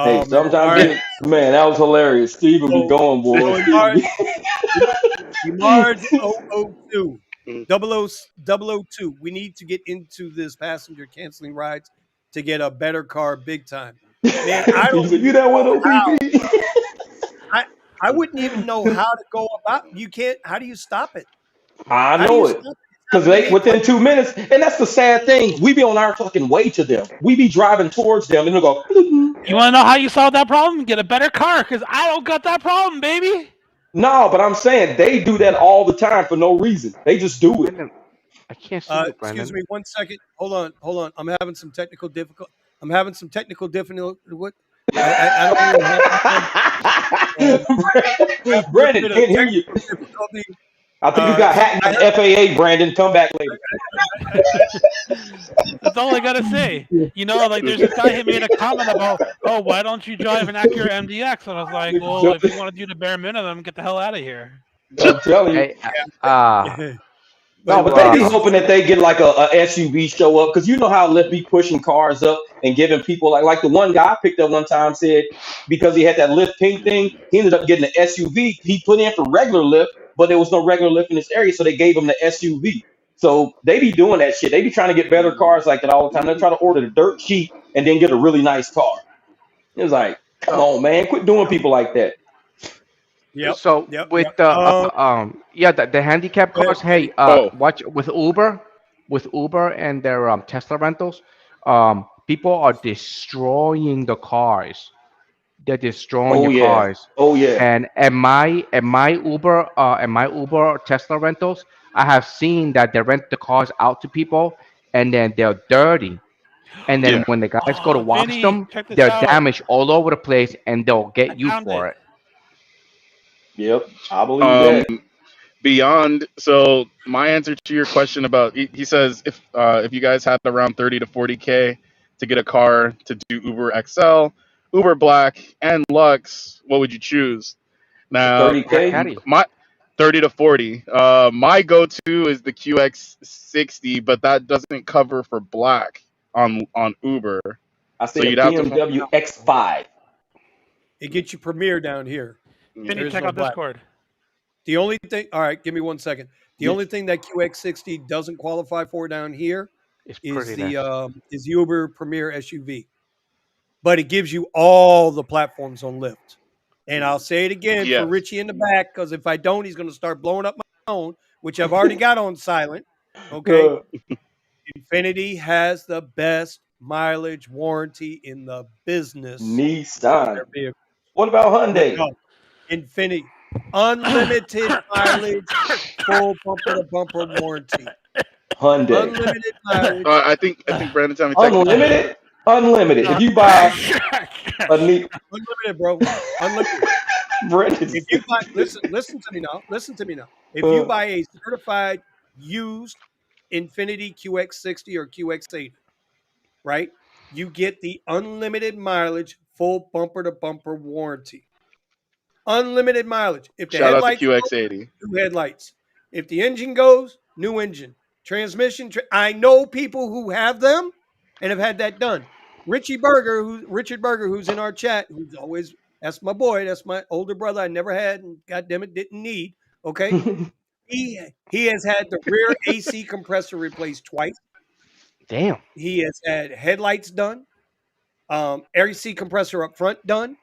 S2: Hey,
S1: oh man. All
S2: sometimes
S1: right.
S2: you, man, that was hilarious. Steven be
S1: So
S2: going, boy.
S1: so
S2: Steven
S1: Imar
S2: be.
S1: Imard 002 002. We need to get into this passenger canceling rides to get a better car big time. Man, I
S2: He
S1: don't
S2: said,
S1: even
S2: "You that one,
S1: know how.
S2: OPP?"
S1: I I wouldn't even know how to go about. You can't. How do you stop it?
S2: I
S1: How do you
S2: know it.
S1: stop it? It's
S2: Because
S1: happened to
S2: they
S1: me
S2: within
S1: plenty.
S2: 2 minutes, and that's the sad thing. We be on our fucking way to them. We be driving towards them, and they'll go. "Bloop."
S3: You want to know how you solve that problem? Get a better car, because I don't got that problem, baby.
S2: No, but I'm saying they do that all the time for no reason. They just do it.
S5: Brandon, I can't see you,
S1: Excuse
S5: Brandon.
S1: me, 1 second. Hold on. I'm having some technical difficult. I'm having some technical difficult. What? I don't know what happened. Having a
S2: Brandon
S1: bit of
S2: can't hear you.
S1: technical difficulty.
S2: I think you got
S1: So
S2: hacked by the FAA. Brandon, come back later.
S3: That's all I gotta say. You know, like there's this guy who made a comment about, oh, why don't you drive an Acura MDX? And I was like, well, if you want to do the bare minimum, get the hell out of here.
S2: I'm telling you.
S5: Hey, uh,
S2: No,
S1: but
S2: but
S5: to
S2: they be
S1: this is
S2: hoping that they get like a SUV show up because you know how Lyft be pushing cars up and giving people like the one guy I picked up one time said because he had that Lyft Pink thing, he ended up getting an SUV. He put in for regular Lyft, but there was no regular Lyft in this area, so they gave him the SUV. So they be doing that shit. They be trying to get better cars like that all the time. They try to order the dirt cheap and then get a really nice car. It's like, come
S5: so
S2: on, man, quit doing people like that.
S1: yep,
S5: so
S1: yep,
S5: with
S1: yep.
S5: the yeah, the handicap
S1: Go ahead,
S5: cars.
S1: Kenny.
S5: Hey,
S4: Oh,
S5: watch with Uber and their Tesla rentals. People are destroying the cars. They're destroying
S2: Oh
S5: your
S2: yeah,
S5: cars.
S2: oh yeah.
S5: And my Uber Tesla rentals, I have seen that they rent the cars out to people, and then they're dirty. And then
S4: yeah.
S5: when the guys go to
S3: Oh,
S5: wash
S3: Vinny,
S5: them,
S3: check this
S5: they're
S3: out.
S5: damaged all over the place, and they'll
S3: I
S5: get you
S3: found
S5: for
S3: it.
S5: it.
S2: Yep, I believe
S4: Um,
S2: that.
S4: beyond. So my answer to your question about, he says if you guys had around 30 to 40K to get a car to do Uber XL, Uber Black, and Lux, what would you choose?
S2: For
S4: Now,
S5: I got
S2: 30K.
S5: caddy.
S4: my 30 to 40. My go-to is the QX60, but that doesn't cover for Black on Uber.
S2: I
S4: So
S2: say a
S4: you'd have to find
S2: BMW
S4: out.
S2: X5.
S1: It gets you Premiere down here.
S3: Vinny,
S1: There is
S3: check
S1: no
S3: out
S1: black.
S3: Discord.
S1: The only thing, all right, give me 1 second. The
S2: Did
S1: only thing that QX60 doesn't qualify for down here
S5: It's
S1: is
S5: prettiness.
S1: the Uber Premier SUV, but it gives you all the platforms on Lyft. And I'll say it again for
S4: Yes.
S1: Richie in the back because if I don't, he's going to start blowing up my phone, which I've already got on silent. Okay,
S2: uh,
S1: Infinity has the best mileage warranty in the business for
S2: Nissan.
S1: their vehicle.
S2: What about
S1: No,
S2: Hyundai?
S1: no, Infinity, unlimited mileage, full bumper to bumper warranty.
S2: Hyundai.
S1: Unlimited mileage.
S4: I think Brandon told me text me.
S2: Unlimited? Unlimited. If you buy a neat
S1: Unlimited, bro. Unlimited.
S2: Brandon,
S1: If you buy, listen to me now. Listen to me now. If you
S2: uh,
S1: buy a certified used Infinity QX60 or QX80, right? You get the unlimited mileage, full bumper to bumper warranty. Unlimited mileage. If the
S4: Shout out to
S1: headlights go,
S4: QX80.
S1: new headlights. If the engine goes, new engine. Transmission. I know people who have them and have had that done. Richard Berger, who's in our chat, who's always that's my boy, that's my older brother. I never had and goddamn it didn't need. Okay, he has had the rear AC compressor replaced twice.
S5: Damn.
S1: He has had headlights done, AC compressor up front done.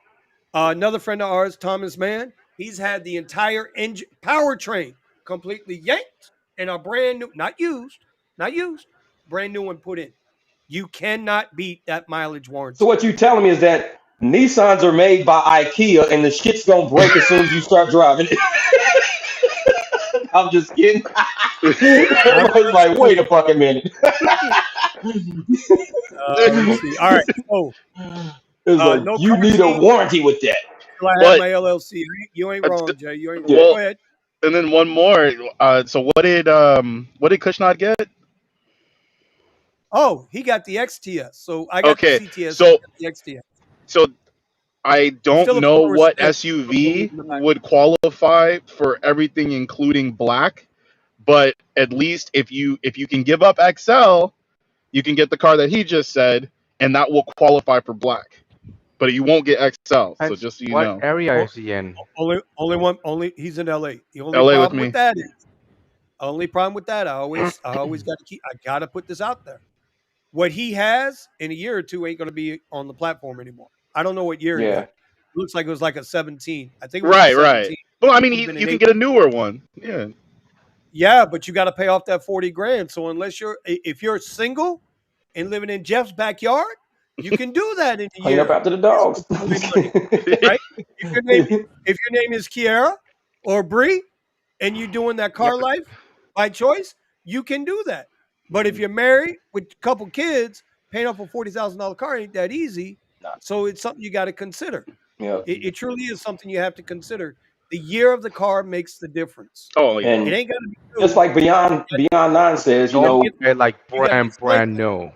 S1: Another friend of ours, Thomas Mann, he's had the entire engine powertrain completely yanked and a brand new, not used, brand new one put in. You cannot beat that mileage
S2: so
S1: warranty.
S2: what you telling me is that Nissans are made by IKEA and the shit's gonna break as soon as you start driving it. I'm just kidding.
S1: I'm
S2: Everybody's like, wait a fucking minute.
S1: let's see. All right, so
S2: It's like
S1: no
S2: you
S1: car
S2: need a
S1: seat
S2: warranty with that.
S1: till I have
S4: But
S1: my LLC. You ain't wrong, Jay. You ain't wrong.
S2: Yeah.
S4: well,
S1: Go ahead.
S4: and then one more. So what did Kushnod get?
S1: Oh, he got the XTS. So I got the
S4: Okay,
S1: CTS. He
S4: so
S1: got the XTS.
S4: so I don't
S1: Still a
S4: know
S1: full
S4: what
S1: respect.
S4: SUV would qualify for everything, including black. But at least if you can give up XL, you can get the car that he just said, and that will qualify for black. But you won't get XL. So
S5: Depends
S4: just so you
S5: what
S4: know,
S5: area
S1: Oh,
S5: is he in?
S1: only he's in LA. The only
S4: LA with
S1: problem with
S4: me.
S1: that is I always got to keep I got to put this out there. What he has in a year or two ain't going to be on the platform anymore. I don't know what year he got.
S2: Yeah.
S1: It looks like it was like a 17. I think it was a
S4: Right, right.
S1: 17.
S4: Well, I mean,
S1: Could have been
S4: you
S1: an
S4: can
S1: 8.
S4: get a newer one. Yeah.
S1: Yeah, but you got to pay off that 40 grand. So if you're single and living in Jeff's backyard, you can do that in a
S2: Clean up
S1: year.
S2: after the
S1: It's
S2: dogs.
S1: no money, right? If your name if your name is Kiara or Bree and you're doing that
S3: Yeah,
S1: car life by choice, you can do that. But if
S2: Mhm.
S1: you're married with a couple kids, paying off a $40,000 car ain't that easy.
S2: Nah.
S1: So it's something you got to consider.
S2: Yeah.
S1: It truly is something you have to consider. The year of the car makes the difference.
S4: Oh yeah.
S1: It
S2: And
S1: ain't got to be
S2: just
S1: new.
S2: like Beyond Nine says, you
S1: You got to
S2: know,
S1: get
S5: Don't buy it like
S1: you got to explain
S5: brand
S1: that.
S5: new.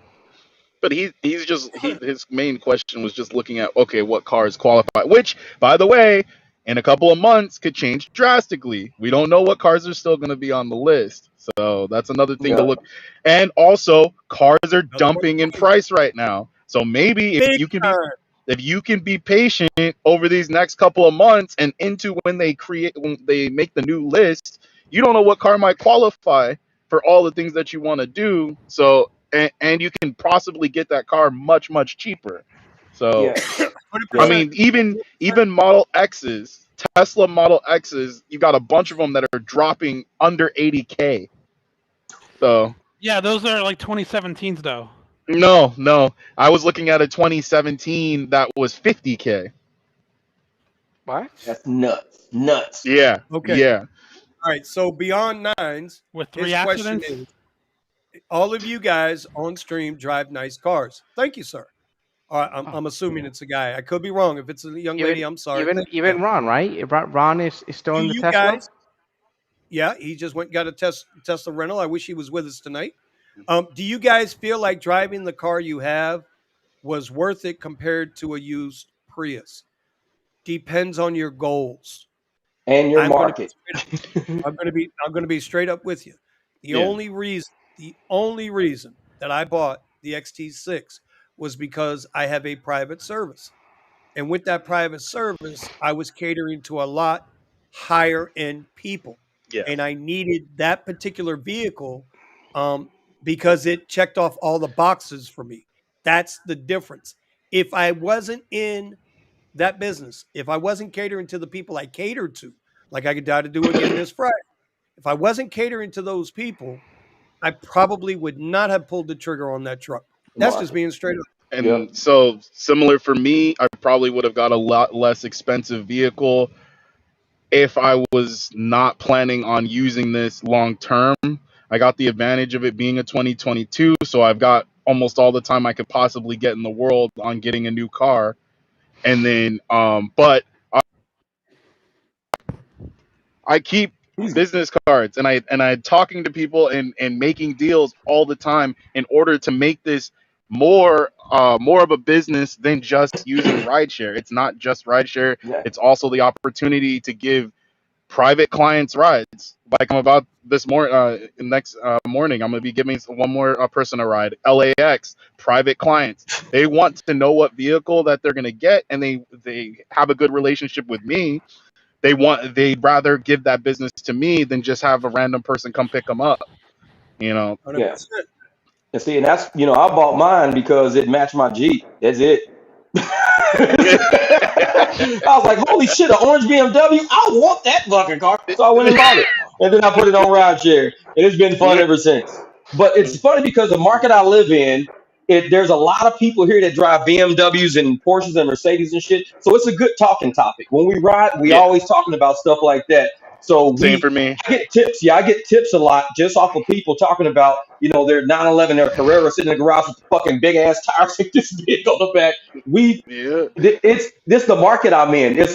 S4: But his main question was just looking at, okay, what cars qualify, which, by the way, in a couple of months could change drastically. We don't know what cars are still going to be on the list, so that's another thing to
S2: yeah,
S4: look. And also, cars are
S1: Another one
S4: dumping in
S1: for you.
S4: price right now, so maybe
S1: Big time.
S4: if you can be patient over these next couple of months and into when they make the new list, you don't know what car might qualify for all the things that you want to do. So and you can possibly get that car much cheaper. So
S2: yeah,
S4: I
S2: yeah.
S1: 100%.
S4: mean, even Model X's, Tesla Model X's, you got a bunch of them that are dropping under 80K. So
S3: yeah, those are like 2017s though.
S4: no, I was looking at a 2017 that was 50K.
S5: What?
S2: That's nuts. Nuts.
S4: Yeah,
S1: Okay.
S4: yeah.
S1: All right. So beyond nines,
S3: With
S1: his
S3: 3
S1: question
S3: accidents.
S1: is all of you guys on stream drive nice cars. Thank you, sir. All right. I'm,
S5: Oh.
S1: I'm assuming it's a guy. I could be wrong. If it's a young lady,
S5: Even
S1: I'm sorry.
S5: even
S1: Thank you,
S5: even
S1: ma'am.
S5: Ron, right? Ron is still
S1: Do
S5: in the
S1: you
S5: Tesla.
S1: guys, yeah, he just went and got a Tesla rental. I wish he was with us tonight. Do you guys feel like driving the car you have was worth it compared to a used Prius? Depends on your goals.
S2: And your
S1: I'm going to be
S2: market.
S1: straight up. I'm going to be straight up with you. The
S4: Yeah.
S1: only reason, the only reason that I bought the XT6 was because I have a private service. And with that private service, I was catering to a lot higher end people.
S4: Yes.
S1: And I needed that particular vehicle um, because it checked off all the boxes for me. That's the difference. If I wasn't in that business, if I wasn't catering to the people I catered to, like I could die to do again this Friday, if I wasn't catering to those people, I probably would not have pulled the trigger on that truck. That's just
S2: Market.
S1: being straight up.
S2: Yep.
S4: And so similar for me, I probably would have got a lot less expensive vehicle if I was not planning on using this long term. I got the advantage of it being a 2022, so I've got almost all the time I could possibly get in the world on getting a new car. And then, but I keep
S2: He's
S4: business cards, and I talking to people and making deals all the time in order to make this more of a business than just using rideshare. It's not just rideshare.
S2: yeah.
S4: It's also the opportunity to give private clients rides. Like I'm about this next morning, I'm gonna be giving one more person a ride. LAX private clients. They want to know what vehicle that they're gonna get, and they have a good relationship with me. They'd rather give that business to me than just have a random person come pick them up. You know.
S1: 100%.
S2: Yeah. And see, and that's, I bought mine because it matched my Jeep. That's it. I was like, holy shit, an orange BMW? I want that fucking car. So I went and bought it. And then I put it on rideshare. And it's been fun ever since. But it's funny because the market I live in, there's a lot of people here that drive BMWs and Porsches and Mercedes and shit. So it's a good talking topic. When we ride, we
S4: Yeah.
S2: always talking about stuff like that. So
S4: Same for me.
S2: I get tips. Yeah, I get tips a lot just off of people talking about, their 911 or Carrera sitting in the garage with fucking big ass tires like this big on the back.
S4: Yeah.
S2: It's this the market I'm in. There's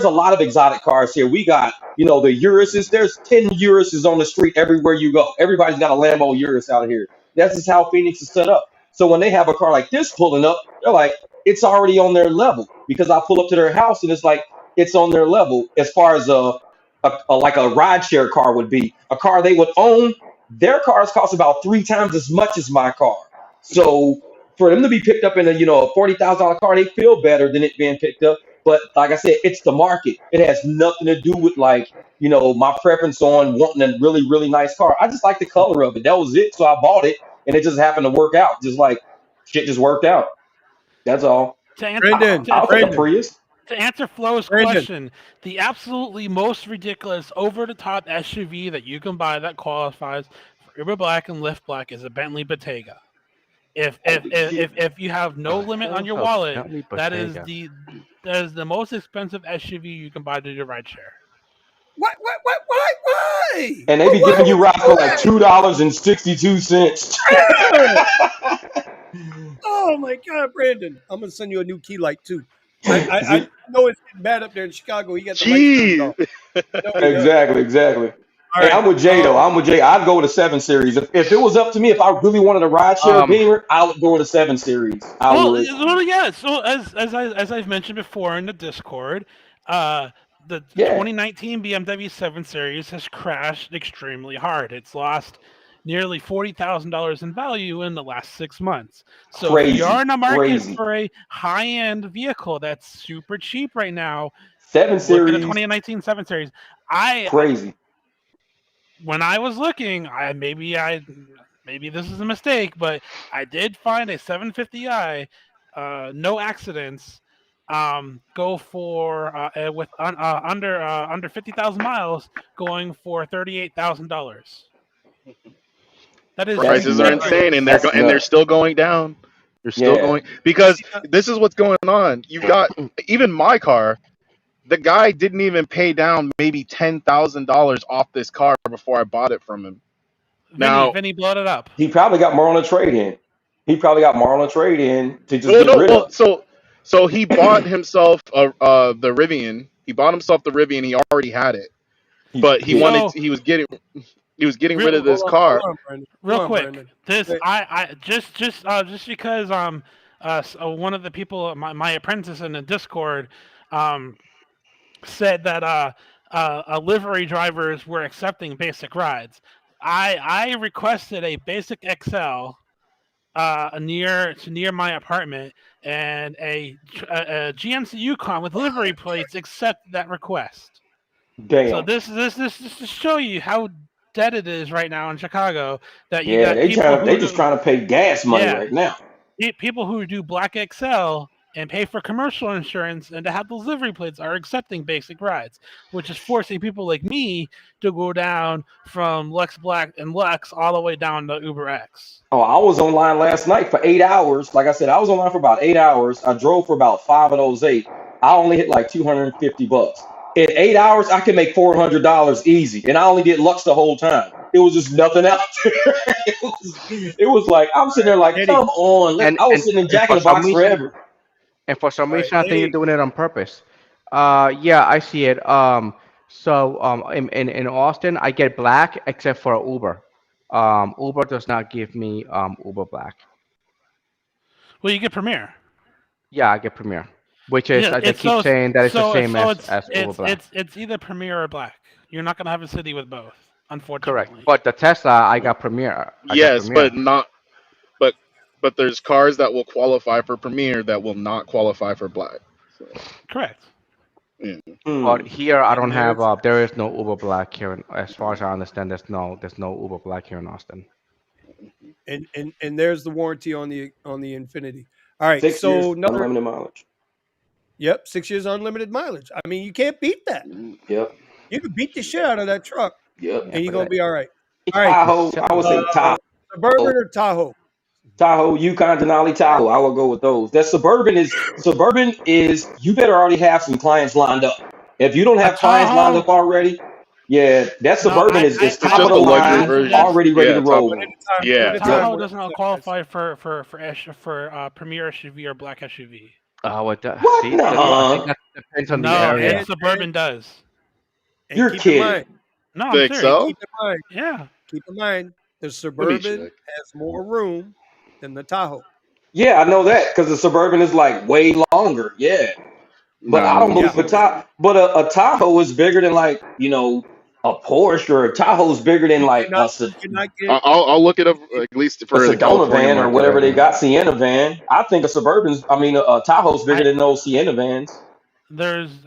S2: a lot of exotic cars here. We got, the Uruses. There's 10 Uruses on the street everywhere you go. Everybody's got a Lambo Urus out here. That's just how Phoenix is set up. So when they have a car like this pulling up, they're like, it's already on their level because I pull up to their house and it's like it's on their level as far as a like a rideshare car would be. A car they would own, their cars cost about 3 times as much as my car. So for them to be picked up in a $40,000 car, they feel better than it being picked up. But like I said, it's the market. It has nothing to do with like my preference on wanting a really, really nice car. I just like the color of it. That was it. So I bought it and it just happened to work out. Just like shit just worked out. That's all.
S3: To answer,
S1: Brandon,
S3: to,
S2: I'll take a
S1: Brandon,
S2: Prius.
S3: to answer Flo's
S1: Brandon.
S3: question, the absolutely most ridiculous, over-the-top SUV that you can buy that qualifies for Uber Black and Lyft Black is a Bentley Bottega. If you have no limit on your wallet, that is the most expensive SUV you can buy to do rideshare.
S1: Why?
S2: And they be
S1: Why
S2: giving you
S1: would
S2: rides
S1: do
S2: for like
S1: that?
S2: $2.62.
S1: Oh my God, Brandon! I'm gonna send you a new key light too. I know it's getting bad up there in Chicago. He got the lights turned
S4: Jeez.
S1: off. No, he does.
S2: Exactly.
S1: All
S2: Hey,
S1: right.
S2: I'm with Jay though. I'm with Jay. I'd go with a 7 Series. If it was up to me, if I really wanted a rideshare
S5: Um,
S2: Beamer, I would go with a 7 Series. I would.
S3: Yeah. So as I've mentioned before in the Discord, the
S2: Yeah.
S3: 2019 BMW 7 Series has crashed extremely hard. It's lost nearly $40,000 in value in the last 6 months. So if
S2: Crazy.
S3: you're in the market
S2: Crazy.
S3: for a high-end vehicle that's super cheap right now,
S2: 7
S3: look at the
S2: Series.
S3: 2019 7 Series.
S2: Crazy.
S3: When I was looking, maybe this is a mistake, but I did find a 750i, no accidents, go for with under 50,000 miles, going for $38,000. That is
S2: That's
S4: Prices are
S2: nuts.
S4: insane, and
S2: That's
S4: they're
S2: nuts.
S4: still going down. They're still
S2: Yeah.
S4: going because this is what's going on. You've got even my car. The guy didn't even pay down maybe $10,000 off this car before I bought it from him. Now,
S3: Vinny blowed it up.
S2: He probably got more on the trade in. He probably got more on the trade in to just
S4: well,
S2: get
S4: no,
S2: rid
S4: well,
S2: of.
S4: so he bought himself the Rivian. He bought himself the Rivian. He already had it,
S2: He
S4: but he
S2: did.
S4: wanted.
S3: So
S4: He was getting rid of
S3: real
S4: this
S1: Hold
S4: car.
S1: on, Brandon.
S3: real
S1: Hold on,
S3: quick,
S1: Brandon.
S3: this
S1: Wait.
S3: I just because one of the people, my apprentice in the Discord, said that livery drivers were accepting basic rides. I requested a basic XL near my apartment, and a GMC Yukon with livery plates accepted that request. So
S2: Damn.
S3: this to show you how dead it is right now in Chicago. That you
S2: Yeah,
S3: got people
S2: they
S3: who
S2: just trying to pay gas money
S3: yeah
S2: right now.
S3: people who do Black XL and pay for commercial insurance and to have those livery plates are accepting basic rides, which is forcing people like me to go down from Lex Black and Lex all the way down to Uber X.
S2: Oh, I was online last night for 8 hours. Like I said, I was online for about 8 hours. I drove for about 5 of those 8. I only hit like $250. In 8 hours, I could make $400 easy, and I only did Lux the whole time. It was just nothing out there. it was like I'm sitting there like,
S1: Eddie.
S2: come on.
S5: and
S2: I was
S5: and,
S2: sitting in
S5: and
S2: Jack in
S5: for
S2: the
S5: some
S2: Box
S5: reason,
S2: forever.
S1: All right,
S5: I think you're
S1: Eddie.
S5: doing it on purpose. Yeah, I see it. So in Austin, I get black except for Uber. Uber does not give me Uber Black.
S3: Well, you get Premier.
S5: Yeah, I get Premier, which is
S3: Yeah,
S5: they
S3: it's
S5: keep saying that it's the same as Uber
S3: it's
S5: Black.
S3: it's either Premier or Black. You're not gonna have a city with both,
S5: Correct.
S3: unfortunately.
S5: But the Tesla, I got Premier. I got
S4: Yes,
S5: Premier.
S4: but not. But there's cars that will qualify for Premier that will not qualify for Black. So,
S3: Correct.
S4: yeah.
S5: But here I
S1: And
S5: don't have.
S1: there's
S5: There is no Uber Black here. As far as I understand, there's no Uber Black here in Austin.
S1: and there's the warranty on the Infinity. All right,
S2: 6 years
S1: so another
S2: unlimited mileage.
S1: 6 years unlimited mileage. I mean, you can't beat that.
S2: Yep.
S1: You can beat the shit out of that truck,
S2: Yep.
S5: Yeah,
S1: and you're
S5: but
S1: gonna be all right. All right,
S2: Tahoe. I would say Tahoe.
S1: Suburban or Tahoe?
S2: Tahoe, Yukon, Denali, Tahoe. I would go with those. That suburban is you better already have some clients lined up. If you don't
S3: A
S2: have clients lined
S3: Tahoe.
S2: up already, yeah, that
S3: No,
S2: suburban is
S4: It's
S2: top of
S4: just
S2: the
S4: a luxury
S2: line,
S4: version.
S2: already ready to
S4: Yeah, top.
S2: roll.
S1: One at a time.
S4: Yeah,
S1: One at a
S4: top.
S1: time.
S3: Tahoe
S1: One
S3: does
S1: at a
S3: not
S1: time, guys.
S3: qualify for Premier SUV or Black SUV.
S2: What?
S5: See,
S2: Nuh-uh.
S5: I think that depends on the
S3: No,
S5: area.
S3: and Suburban does.
S1: And
S2: You're
S1: keep in
S2: kidding.
S1: mind,
S3: No,
S4: The
S3: I'm serious.
S4: XL?
S1: keep in mind,
S3: Yeah.
S1: keep in mind, The
S4: Let me
S1: Suburban
S4: check.
S1: has more room than the Tahoe.
S2: Yeah, I know that because the Suburban is like way longer. Yeah, but
S4: Nah,
S2: I
S4: let
S2: don't
S4: me
S1: Yeah.
S2: believe
S4: see.
S2: a Tahoe is bigger than like a Porsche, or a Tahoe's bigger than
S1: You
S2: like
S1: cannot you cannot get
S4: I'll look it up at least
S2: a
S4: for the
S2: Sedona
S4: California
S2: van or
S4: market
S2: whatever
S4: right
S2: they
S4: now.
S2: got, Sienna van. I think a Tahoe's bigger
S3: I
S2: than those Sienna vans.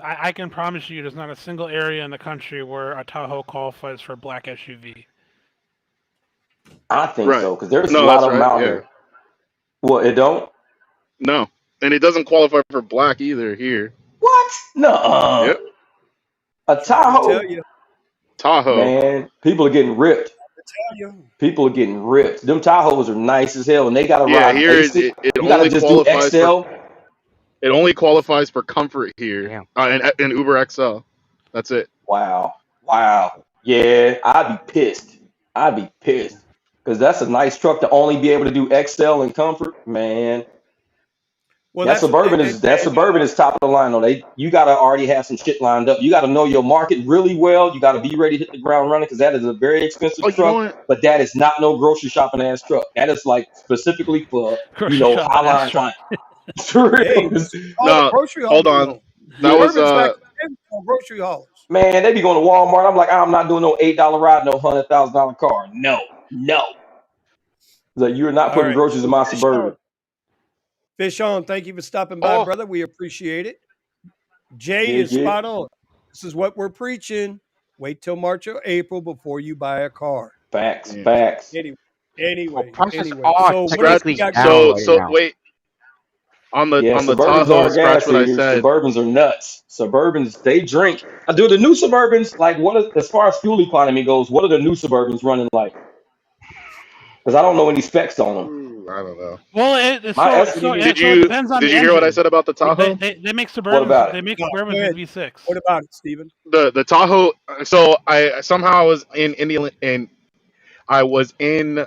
S3: I can promise you, there's not a single area in the country where a Tahoe qualifies for black SUV.
S2: I think
S4: Right.
S2: so because there's a
S4: No,
S2: lot
S4: that's
S2: of them
S4: right.
S2: out
S4: Yeah.
S2: here. Well, it don't.
S4: No, and it doesn't qualify for black either here.
S2: What? No.
S4: Yep.
S2: A
S1: trying to tell
S2: Tahoe,
S1: you,
S4: Tahoe.
S2: man. People are getting ripped.
S1: tell you.
S2: People are getting ripped. Them Tahoes are nice as hell, and they gotta
S4: Yeah,
S2: ride
S4: here
S2: basic.
S4: it
S2: You gotta
S4: only
S2: just do
S4: qualifies for
S2: XL.
S4: comfort here.
S5: Damn.
S4: And Uber XL. That's it.
S2: Wow, wow. Yeah, I'd be pissed. I'd be pissed because that's a nice truck to only be able to do XL and comfort. Man,
S1: Well, that's
S2: That Suburban is top of the line though. You gotta already have some shit lined up. You gotta know your market really well. You gotta be ready to hit the ground running because that is a very expensive
S4: Oh, you know
S2: truck.
S4: what?
S2: But that is not no grocery shopping ass truck. That is like specifically for
S3: Grocery shopping ass
S2: highline
S3: truck.
S2: clients. For
S1: hey,
S2: real.
S1: this is called a
S4: No,
S1: grocery
S4: hold
S1: hauler
S4: on.
S1: though.
S4: That
S2: Yeah,
S4: was
S1: Suburban's back for grocery haulers.
S2: man, they be going to Walmart. I'm like, I'm not doing no $8 ride, no $100,000 car. No, no. Like, you're not
S1: All
S2: putting
S1: right.
S2: groceries in
S1: So
S2: my Suburban.
S1: Fish on, thank you for stopping by,
S4: oh
S1: brother. We appreciate it. Jay
S2: Yeah,
S1: is
S2: yeah.
S1: spot on. This is what we're preaching. Wait till March or April before you buy a car.
S2: Facts,
S4: yeah.
S2: facts.
S1: Anyway,
S5: Well,
S1: anyway,
S5: prices
S1: anyway.
S5: are
S1: So what else we
S5: technically
S4: Scratch.
S1: got
S5: down
S1: going?
S4: So
S5: right
S4: so
S5: now.
S4: wait
S2: Yeah,
S4: on the
S2: Suburbans
S4: Tahoe.
S2: are
S4: Scratch
S2: gas
S4: what I
S2: eaters.
S4: said.
S2: Suburbans are nuts. Suburbans, they drink. Dude, the new Suburbans, like, as far as fuel economy goes, what are the new Suburbans running like? Because I don't know any specs on them.
S4: Ooh, I don't know.
S3: Well,
S2: My estimate is,
S3: so it depends on
S4: Did
S3: the
S4: you hear what I
S3: engine.
S4: said about the Tahoe?
S3: They make
S2: what
S3: Suburbans.
S2: about
S3: They
S2: it?
S3: make
S1: No, go
S3: Suburbans with
S1: ahead.
S3: V6.
S1: What about it, Steven?
S4: The Tahoe. So I somehow was in Indian and I was in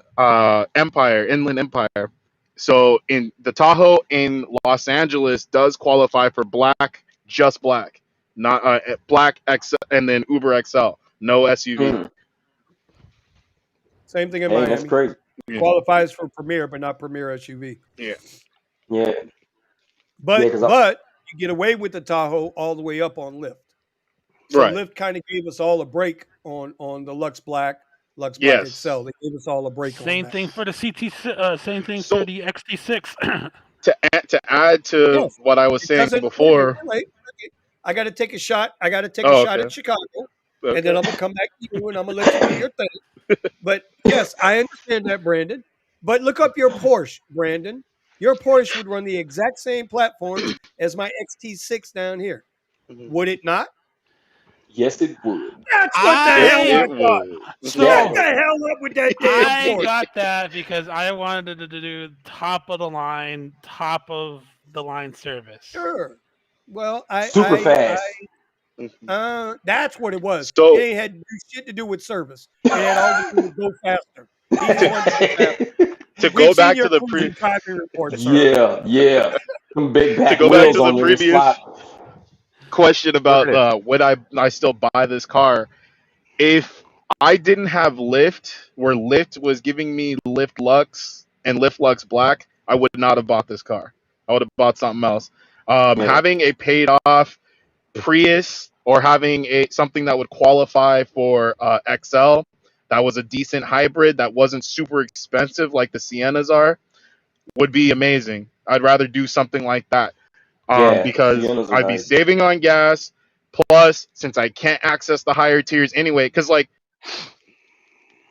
S4: Empire, Inland Empire. So in the Tahoe in Los Angeles does qualify for black, just black, not black X and then Uber XL, no SUV.
S2: Hmm.
S1: Same thing in
S2: Dang, that's
S1: Miami.
S2: crazy.
S1: It
S4: Yeah,
S1: qualifies for Premier, but not Premier SUV.
S4: yeah,
S2: Yeah, yeah,
S1: But
S2: because
S1: but you get away with the Tahoe all the way up on Lyft. So
S4: right.
S1: Lyft kind of gave us all a break on the Lux Black
S4: Yes.
S1: XL. They gave us all a break on
S3: Same
S1: that.
S3: thing for the Same thing for
S4: So
S3: the XT6.
S4: to add to
S1: Yes,
S4: what I was
S1: it
S4: saying
S1: doesn't.
S4: before.
S1: Wait. I got to take a shot. I got to take a
S4: Oh,
S1: shot
S4: okay,
S1: at Chicago, and then
S4: okay.
S1: I'm gonna come back to you, and I'm gonna let you do your thing. But yes, I understand that, Brandon. But look up your Porsche, Brandon. Your Porsche would run the exact same platforms as my XT6 down here.
S4: Mhm.
S1: Would it not?
S2: yes, it would.
S1: That's what the
S4: Yes,
S1: hell I
S3: I
S4: it
S1: thought.
S4: would.
S2: Yeah.
S1: Shut the
S3: so
S1: hell up with that damn
S3: I
S1: Porsche.
S3: got that because I wanted to do top of the line, top of the line service.
S1: Sure. Well,
S2: Super fast.
S1: that's what it was. It
S4: So
S1: ain't had shit to do with service. It had all to do with go faster. He just wanted to go faster.
S4: to
S1: We've
S4: go
S1: seen
S4: back
S1: your
S4: to the
S1: cruising driving report, sir.
S2: Yeah, yeah. Them big
S4: to
S2: back
S4: go back
S2: wheels
S4: to the
S2: on there, they slide.
S4: previous question
S5: What
S4: about
S5: it is?
S4: would I still buy this car if I didn't have Lyft, where Lyft was giving me Lyft Lux and Lyft Lux Black, I would not have bought this car. I would have bought something else.
S2: Yeah,
S4: Having a paid off Prius or having a something that would qualify for XL, that was a decent hybrid that wasn't super expensive like the Siennas are, would be amazing. I'd rather do something like that
S2: yeah.
S4: because
S2: Siennas are
S4: I'd be
S2: nice.
S4: saving on gas. Plus, since I can't access the higher tiers anyway, because like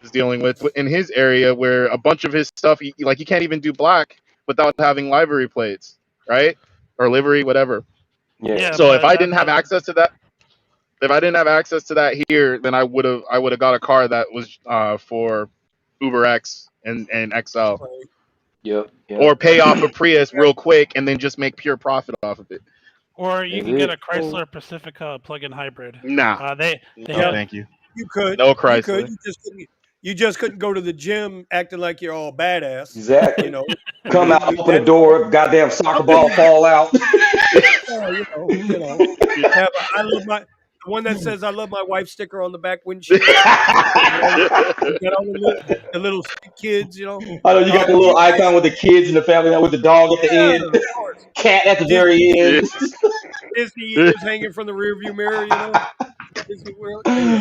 S4: is dealing with in his area where a bunch of his stuff, like you can't even do black without having livery plates, right? Or livery, whatever.
S2: Yeah,
S3: Yeah,
S4: So if
S3: but
S4: I didn't have access to that, if I didn't have access to that here, then I would have got a car that was for Uber X and XL,
S1: Right.
S2: yep, yep.
S4: or pay off a Prius real quick and then just make pure profit off of it.
S3: or you
S2: That's
S3: can get
S2: it.
S3: a Chrysler Pacifica plug-in hybrid.
S4: Nah,
S3: They
S4: no,
S1: Yep.
S3: have
S4: thank you.
S1: You could.
S4: No
S1: You could.
S4: Chrysler.
S1: You just couldn't go to the gym acting like you're all badass. You
S2: Exactly.
S1: know.
S2: Come
S1: You,
S2: out,
S1: you
S2: open the
S1: that
S2: door, goddamn soccer
S1: something
S2: ball
S1: you
S2: fall out.
S1: you know.
S3: you,
S1: Have a, The one that says "I love my wife" sticker on the back windshield. You got all the little street kids, you know.
S2: I know you got the
S1: You
S2: little
S1: guys,
S2: icon with the kids and the family with the dog at the
S1: yeah,
S2: end,
S1: of course.
S2: cat at the
S1: Disney
S2: very
S4: Yeah.
S2: end.
S1: Disney ears hanging from the rearview mirror, you know. Disney World. Anyway,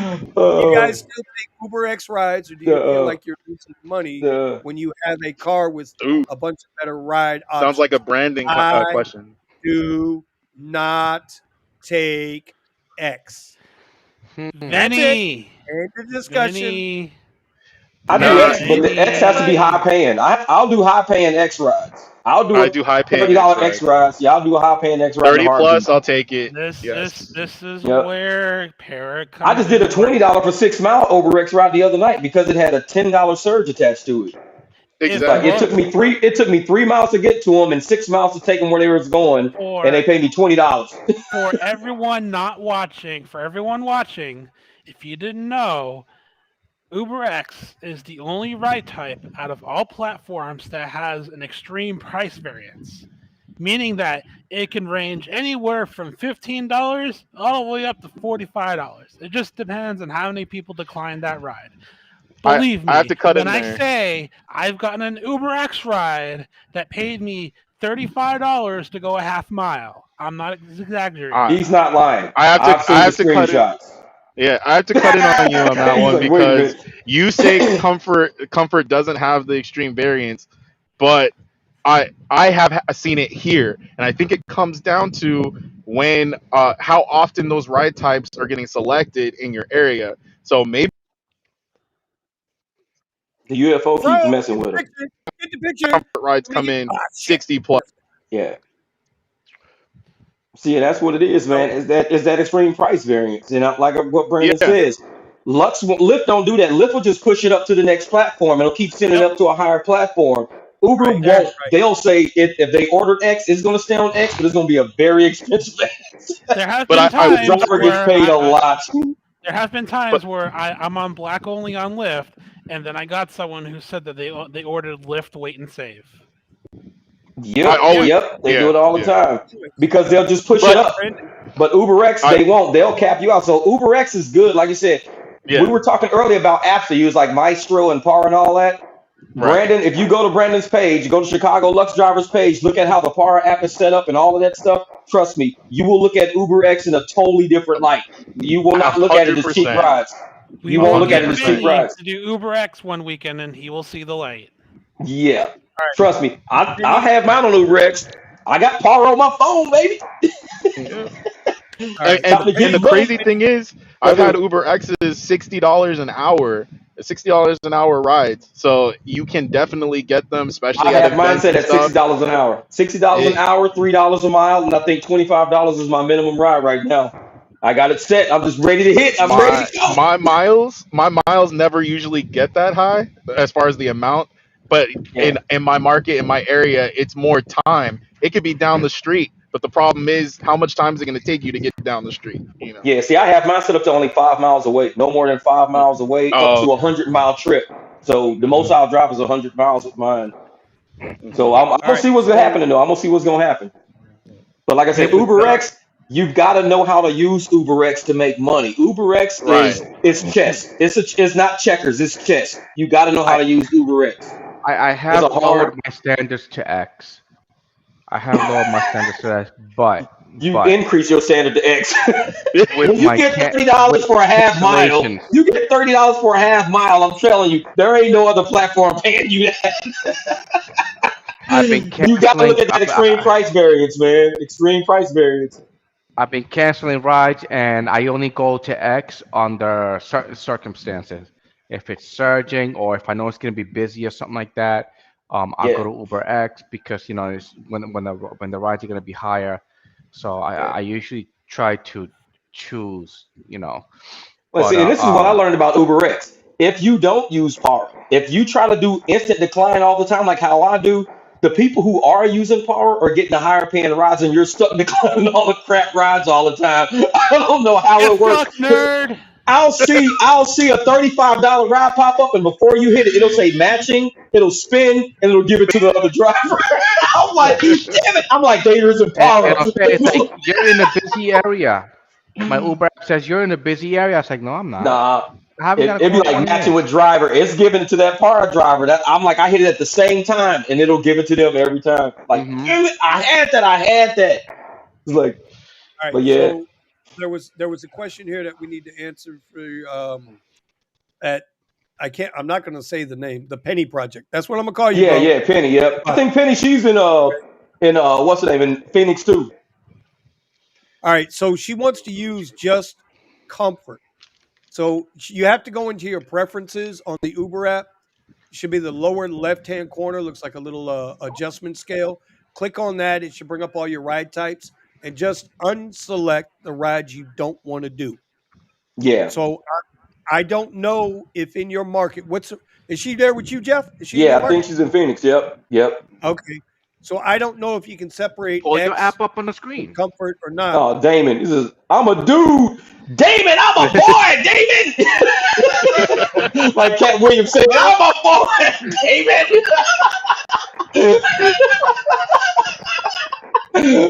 S1: do you guys
S2: Uh,
S1: still take Uber X rides, or do
S2: the
S1: you feel
S2: uh,
S1: like you're losing money
S2: the
S1: when you have a car with
S4: Ooh,
S1: a bunch of better ride
S4: sounds like a
S1: options?
S4: branding
S1: I
S4: question.
S1: do not take X. That's it.
S3: Vinny,
S1: End of discussion.
S3: Vinny,
S2: I do
S4: Nah,
S2: X, but the X has to be high
S3: Vinny.
S2: paying. I'll do high paying X rides. I'll do
S4: I
S2: a
S4: do high paying X
S2: $30 X
S4: rides.
S2: rides. Yeah, I'll do a high paying X ride in a
S4: 30
S2: heartbeat.
S4: plus, I'll take it.
S3: This
S4: Yes.
S3: is
S2: Yep.
S3: where Para
S2: I
S3: comes
S2: just did a
S3: in. Where
S2: $20 for 6 mile Uber X ride the other night because it had a $10 surge attached to it.
S3: if
S2: Like
S4: Exactly.
S2: it took me 3 miles to get to them and 6 miles to take them where they was going, and they
S3: for
S2: paid me $20.
S3: for everyone not watching, for everyone watching, if you didn't know, UberX is the only ride type out of all platforms that has an extreme price variance, meaning that it can range anywhere from $15 all the way up to $45. It just depends on how many people decline that ride. Believe
S4: I have
S3: me,
S4: to cut
S3: when
S4: in
S3: I
S4: there.
S3: say I've gotten an UberX ride that paid me $35 to go a half mile, I'm not exaggerating.
S2: He's not lying.
S4: I have to
S2: I've seen the
S4: cut in.
S2: screenshots.
S4: Yeah, I have to cut in on you on that
S2: He's
S4: one
S2: like, wait a
S4: because
S2: minute.
S4: you say comfort doesn't have the extreme variance, but I have seen it here, and I think it comes down to when how often those ride types are getting selected in your area. So maybe
S2: The UFO keeps
S1: Bro,
S2: messing
S1: get the
S2: with him.
S1: picture. Get the picture.
S4: comfort rides
S1: Let me
S4: come
S1: get.
S4: in
S1: Ah, shit.
S4: 60 plus.
S2: Yeah. See, that's what it is,
S1: So,
S2: man. Is that extreme price variance? And like what Brandon
S4: Yeah,
S2: says, Lyft don't do that. Lyft will just push it up to the next platform. It'll keep sending it
S1: yep,
S2: up to a higher platform. Uber
S1: right there.
S2: won't. They'll say if they ordered X, it's going to stay on X, but it's going to be a very expensive X.
S3: There have
S4: but
S3: been
S2: The
S4: I
S3: times
S2: driver gets
S3: where
S2: paid a lot.
S3: there have been
S4: but
S3: times where I'm on black only on Lyft, and then I got someone who said that they ordered Lyft Wait and Save.
S4: I
S2: Yep,
S1: Yeah.
S4: always
S2: yep. They do
S4: yeah
S2: it all the
S4: yeah.
S2: time
S1: Anyways,
S2: because they'll just push it
S4: But
S2: up.
S1: Brandon.
S2: But UberX,
S4: I
S2: they won't. They'll cap you out. So UberX is good. Like you said, we
S4: yeah
S2: were talking earlier about apps to use like Maestro and Par and all that.
S4: right.
S2: Brandon, if you go to Brandon's page, go to Chicago Lux Drivers page, look at how the Par app is set up and all of that stuff. Trust me, you will look at UberX in a totally different light. You will
S4: A
S2: not look at it
S4: hundred
S2: as cheap
S4: percent.
S2: rides.
S3: We
S2: You
S4: A
S2: won't
S3: will
S2: look at
S4: hundred
S3: get
S2: it as cheap
S4: percent.
S3: Vinny
S2: rides.
S3: to do UberX one weekend, and he will see the light.
S2: Yeah,
S1: All right,
S2: trust me. I
S1: Vinny.
S2: have mine on UberX. I got Par on my phone, baby.
S4: Yeah.
S1: All right,
S2: Time to
S4: And
S2: get
S4: the
S2: it
S1: Vinny.
S2: going.
S4: crazy thing is,
S2: Go
S4: I've had
S2: ahead.
S4: Uber X's $60 an hour, $60 an hour rides. So you can definitely get them,
S2: I
S4: especially at
S2: have mine
S4: events
S2: set
S4: and
S2: at
S4: stuff.
S2: $60 an hour. $60 an
S4: It,
S2: hour, $3 a mile, and I think $25 is my minimum ride right now. I got it set. I'm just ready to hit. I'm ready to go.
S4: my miles never usually get that high as far as the amount, but
S2: Yeah.
S4: in my market, in my area, it's more time. It could be down the street, but the problem is how much time is it going to take you to get down the street? You know.
S2: Yeah. See, I have mine set up to only 5 miles away. No more than 5 miles away, up
S4: Oh,
S2: to a
S4: okay.
S2: 100-mile trip. So the most I'll drive is 100 miles with mine. So
S4: Hmm.
S2: I'm
S1: All
S2: gonna
S1: right,
S2: see what's gonna
S1: so
S2: happen though. I'm gonna see what's gonna happen. But like I said,
S1: Vinny.
S2: UberX, you've got to know how to use UberX to make money. UberX
S4: Right.
S2: is chess. It's not checkers. It's chess. You got to know how
S5: I
S2: to use UberX.
S5: I
S2: It's a
S5: have
S2: hard.
S5: lowered my standards to X. I have lowered my standards to X,
S2: You
S5: but
S2: increase your standard to X.
S5: with
S2: When you
S5: my
S2: get
S5: can
S2: $30
S5: with
S2: for a half mile,
S5: cancellations.
S2: you get $30 for a half mile. I'm telling you, there ain't no other platform paying you
S5: I've been
S2: that. You got to
S5: canceling.
S2: look at that extreme price variance, man. Extreme price variance.
S5: I've been canceling rides, and I only go to X under certain circumstances. If it's surging, or if I know it's gonna be busy or something like that, I'll
S2: Yeah,
S5: go to Uber X because it's when the rides are gonna be higher. So
S2: yeah.
S5: I usually try to choose,
S2: Well,
S5: but
S2: see, and this is what I learned about UberX. If you don't use Par, if you try to do instant decline all the time, like how I do, the people who are using Par are getting the higher paying rides, and you're stuck declining all the crap rides all the time. I don't know how
S3: Get
S2: it works
S3: fucked,
S2: because
S3: nerd.
S2: I'll see a $35 ride pop up, and before you hit it, it'll say matching, it'll spin, and it'll give it to the other driver. I'm like, damn it! I'm like, Gators and
S5: and
S2: Par.
S5: I'll say it's like you're in a busy area. My Uber app says you're in a busy area. I was like, no, I'm not.
S2: Nah,
S5: I haven't got a
S2: it'd be
S5: call in
S2: like
S5: 20
S2: matching
S5: minutes.
S2: with driver. It's giving it to that par driver. That I'm like, I hit it at the same time, and it'll give it to them every time. Like,
S5: Hmm.
S2: damn it, I had that. I had that. It's like,
S1: All right.
S2: but yeah,
S1: So there was a question here that we need to answer for at I'm not going to say the name. The Penny Project. That's what I'm gonna call you,
S2: yeah,
S1: bro.
S2: yeah. Penny, yep. I
S1: All
S2: think Penny, she's in what's her name in Phoenix too.
S1: right. So she wants to use just comfort. So you have to go into your preferences on the Uber app. It should be the lower left hand corner. Looks like a little adjustment scale. Click on that. It should bring up all your ride types and just unselect the rides you don't want to do.
S2: Yeah,
S1: So I don't know if in your market, is she there with you, Jeff? Is she in
S2: yeah.
S1: your
S2: I think
S1: market?
S2: she's in Phoenix. Yep, yep.
S1: Okay. So I don't know if you can separate
S5: Pull your
S1: X
S5: app up on the
S1: from
S5: screen.
S1: comfort or not.
S2: Oh, Damon, this is. I'm a dude. Damon, I'm a boy. Damon. Like Cat Williams said, I'm a boy. Damon.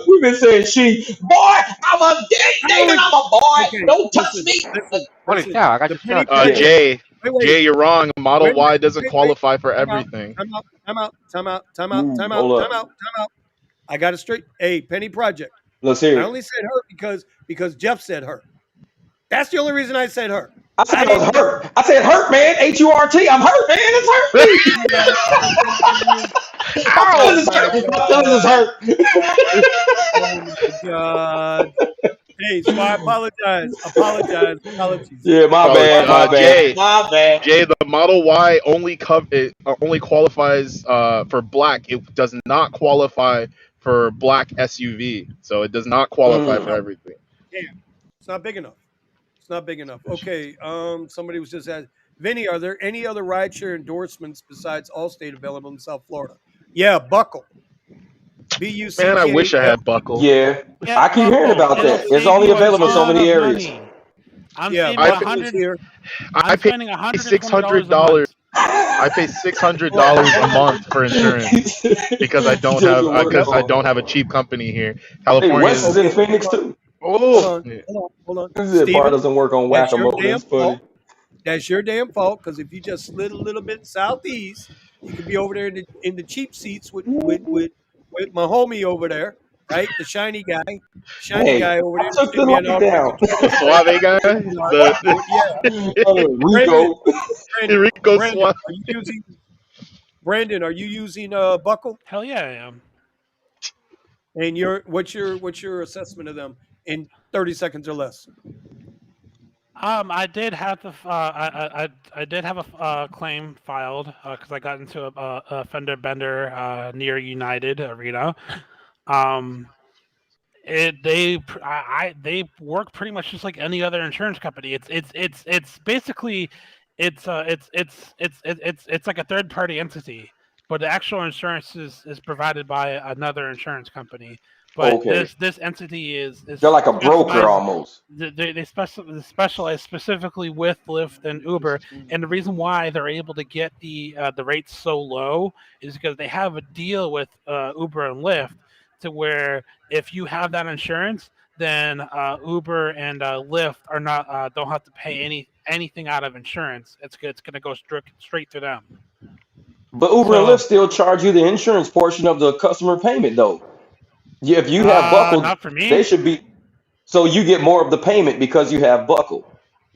S2: We've been saying boy, I'm a
S1: I
S2: Damon,
S1: only
S2: I'm a boy.
S1: Okay.
S2: Don't touch
S1: Listen,
S2: me.
S1: listen,
S5: Holy
S1: listen.
S5: cow! I got
S1: The
S5: you
S1: Penny
S5: stuck.
S2: Yeah.
S1: Project.
S4: Jay,
S1: Wait.
S4: You're wrong. Model
S1: Wait a minute.
S4: Y doesn't
S1: Wait.
S4: qualify for
S1: Time out.
S4: everything.
S1: Time out. Time out. Time out. Time out.
S2: Ooh,
S1: Time out.
S2: hold
S1: Time
S2: up.
S1: out. Time out. I got it straight. Hey, Penny Project.
S2: Let's hear
S1: I
S2: it.
S1: only said her because Jeff said her. That's the only reason I said her.
S2: I said
S1: I
S2: I was
S1: didn't know.
S2: hurt. I said hurt, man. HURT. I'm hurt, man. It's hurt me.
S1: Yeah.
S2: My
S1: Oh
S2: feelings is
S1: my
S2: hurt. My feelings is
S1: god.
S2: hurt.
S1: Oh my god. Hey, so I apologize. Apologize. Apologies.
S2: Yeah, my
S4: Oh,
S2: bad. My bad.
S4: Jay,
S2: My bad.
S4: the Model Y only qualifies for black. It does not qualify for black SUV, so it does not qualify for
S2: Mm.
S1: No,
S4: everything.
S1: damn. It's not big enough. It's not big enough. Okay. Somebody was just asking, Vinny, are there any other rideshare endorsements besides Allstate available in South Florida? Yeah, Buckle.
S4: Man, I wish I
S1: BUCKLE.
S4: had Buckle.
S3: Yeah,
S2: I keep hearing
S3: Buckle.
S2: about
S3: It'll
S2: that. It's
S3: save
S2: only
S3: you a
S2: available in so
S3: ton
S2: many
S3: of
S2: areas.
S3: money. I'm
S1: Yeah,
S3: saving
S4: I
S1: Buckle
S4: pay,
S1: is
S3: $100.
S1: here.
S4: I
S3: I'm
S4: pay
S3: spending
S4: six hundred
S3: $120 a
S4: dollars.
S3: month.
S4: I pay $600
S1: Hold on,
S4: a
S1: hold on.
S4: month for insurance because I
S2: He
S4: don't
S2: said
S4: have
S2: you're working
S4: because I
S2: for him.
S4: don't have a cheap company here.
S2: Hey,
S4: California
S2: Wes
S4: is
S2: is in
S1: Okay,
S2: Phoenix too.
S1: hold
S5: Oh,
S1: on,
S4: yeah.
S1: hold on, hold on.
S2: This is bar
S1: Steven,
S2: doesn't work on
S1: that's your
S2: whack-a-mole.
S1: damn
S2: That's funny.
S1: fault. That's your damn fault. Because if you just slid a little bit southeast, you could be over there in the cheap seats with my homie over there, right? The shiny
S2: Hey,
S1: guy over
S2: I
S1: there
S2: took the
S1: sitting me an
S2: light
S1: offer
S2: down.
S1: for
S4: The Suave guy,
S1: $20. Yeah, Brandon,
S2: Rico.
S4: Rico
S1: Brandon,
S4: Suave.
S1: Brandon, are you using Buckle?
S3: Hell yeah, I am.
S1: And what's your assessment of them in 30 seconds or less?
S3: I did have I did have a claim filed because I got into a fender bender near United Arena. Um, they work pretty much just like any other insurance company. It's basically it's like a third party entity, but the actual insurance is provided by another insurance company. But
S2: Okay.
S3: this entity
S2: They're
S3: is
S2: like a broker
S3: specialized.
S2: almost.
S3: They specialize specifically with Lyft and Uber, and the reason why they're able to get the rates so low is because they have a deal with Uber and Lyft to where if you have that insurance, then Uber and Lyft are not don't have to pay anything out of insurance. It's going to go straight to them.
S2: But Uber and Lyft
S3: So
S2: still charge you the insurance portion of the customer payment, though. Yeah, if you have Buckle,
S3: not for
S2: they
S3: me.
S2: should be. So you get more of the payment because you have Buckle.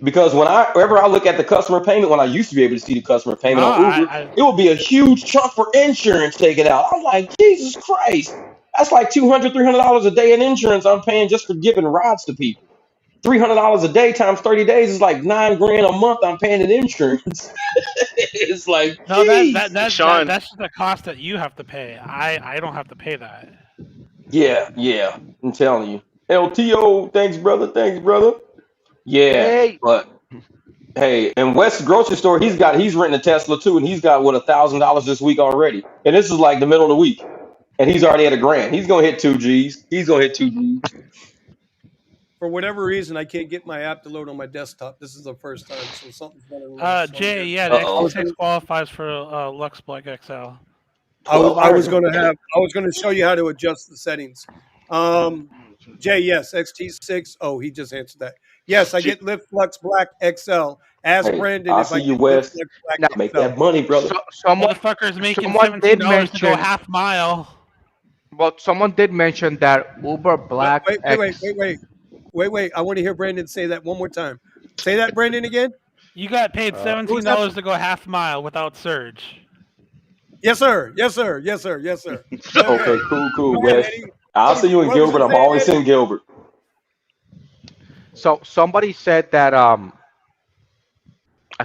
S2: Because whenever I look at the customer payment, when I used to be able to see the customer
S3: No,
S2: payment on Uber, it would be a huge chunk for insurance taken out. I'm like, Jesus Christ, that's like $200, $300 a day in insurance I'm paying just for giving rides to people. $300 a day times 30 days is like 9 grand a month I'm paying in insurance. It's like,
S3: no
S2: geez.
S4: Sean,
S3: that's the cost that you have to pay. I don't have to pay that.
S2: Yeah, yeah, I'm telling you. LTO, thanks, brother. Thanks, brother. Yeah,
S5: hey.
S2: but hey, and West's grocery store, he's renting a Tesla too, and he's got what $1,000 this week already. And this is like the middle of the week, and he's already at a grand. He's gonna hit 2 Gs. He's gonna hit 2 Gs.
S1: For whatever reason, I can't get my app to load on my desktop. This is the first time, so something's going a little slow
S3: Jay,
S1: here.
S3: yeah,
S2: Uh
S3: the
S2: oh.
S3: XT6 qualifies for Lux Black XL.
S1: I
S2: 12
S1: was
S2: hours.
S1: going to show you how to adjust the settings. Jay, yes, XT6. Oh, he just answered that. Yes, I get Lift Flux Black XL. Ask
S2: Hey,
S1: Brandon
S2: I'll
S1: if I
S2: see you,
S1: get Lift
S2: West.
S1: Flux Black
S5: Now,
S2: Make
S1: XL.
S2: that money, brother.
S3: Motherfuckers making
S5: someone did
S3: $17 to go
S5: mention,
S3: half mile.
S5: well, someone did mention that Uber
S1: Wait,
S5: Black
S1: wait, wait, wait,
S5: X.
S1: wait, wait, wait, wait. I want to hear Brandon say that one more time. Say that, Brandon, again.
S3: You got paid
S1: Who was
S3: $17
S1: that?
S3: to go half mile without surge.
S1: Yes, sir. Yes, sir. Yes, sir. Yes, sir. Okay.
S2: Okay, cool,
S1: Go ahead,
S2: West.
S1: Eddie.
S2: I'll see you in
S1: What was
S2: Gilbert.
S1: you
S2: I'm
S1: saying,
S2: always
S1: Eddie?
S2: in Gilbert.
S5: So somebody said that I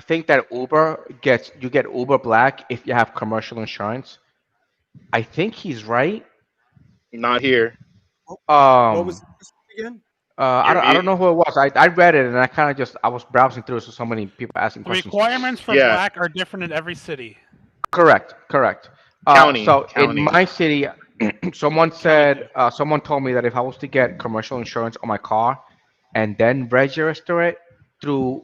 S5: think that Uber gets you get Uber Black if you have commercial insurance. I think he's right.
S4: Not here.
S1: What was
S5: Um,
S1: this again?
S5: I don't know who it was. I read it and I kind of just I was browsing through, so many people asking
S3: The
S5: questions.
S3: requirements for
S4: Yeah,
S3: black are different in every city.
S5: Correct, correct.
S4: county,
S5: So in
S4: county.
S5: my city, someone
S3: County
S5: said,
S3: code.
S5: someone told me that if I was to get commercial insurance on my car and then register it through,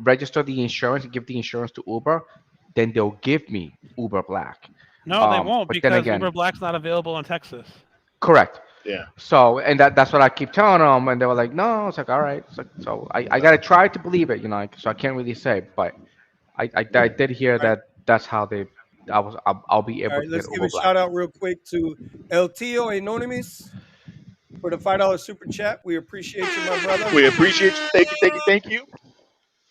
S5: register the insurance and give the insurance to Uber, then they'll give me Uber Black.
S3: No, they won't
S5: But then
S3: because
S5: again,
S3: Uber Black's not available in Texas.
S5: correct.
S4: Yeah.
S5: So, and that's what I keep telling them, and they were like, no. It's like, all right. So I gotta try to believe it, so I can't really say, but I did hear
S1: All right.
S5: that that's how I'll be
S1: All
S5: able
S1: right.
S5: to get
S1: Let's give
S5: Uber
S1: a
S5: Black.
S1: shout out real quick to El Tio Anonymous for the $5 super chat. We appreciate you, my brother.
S4: We appreciate you. Thank you, thank you, thank you.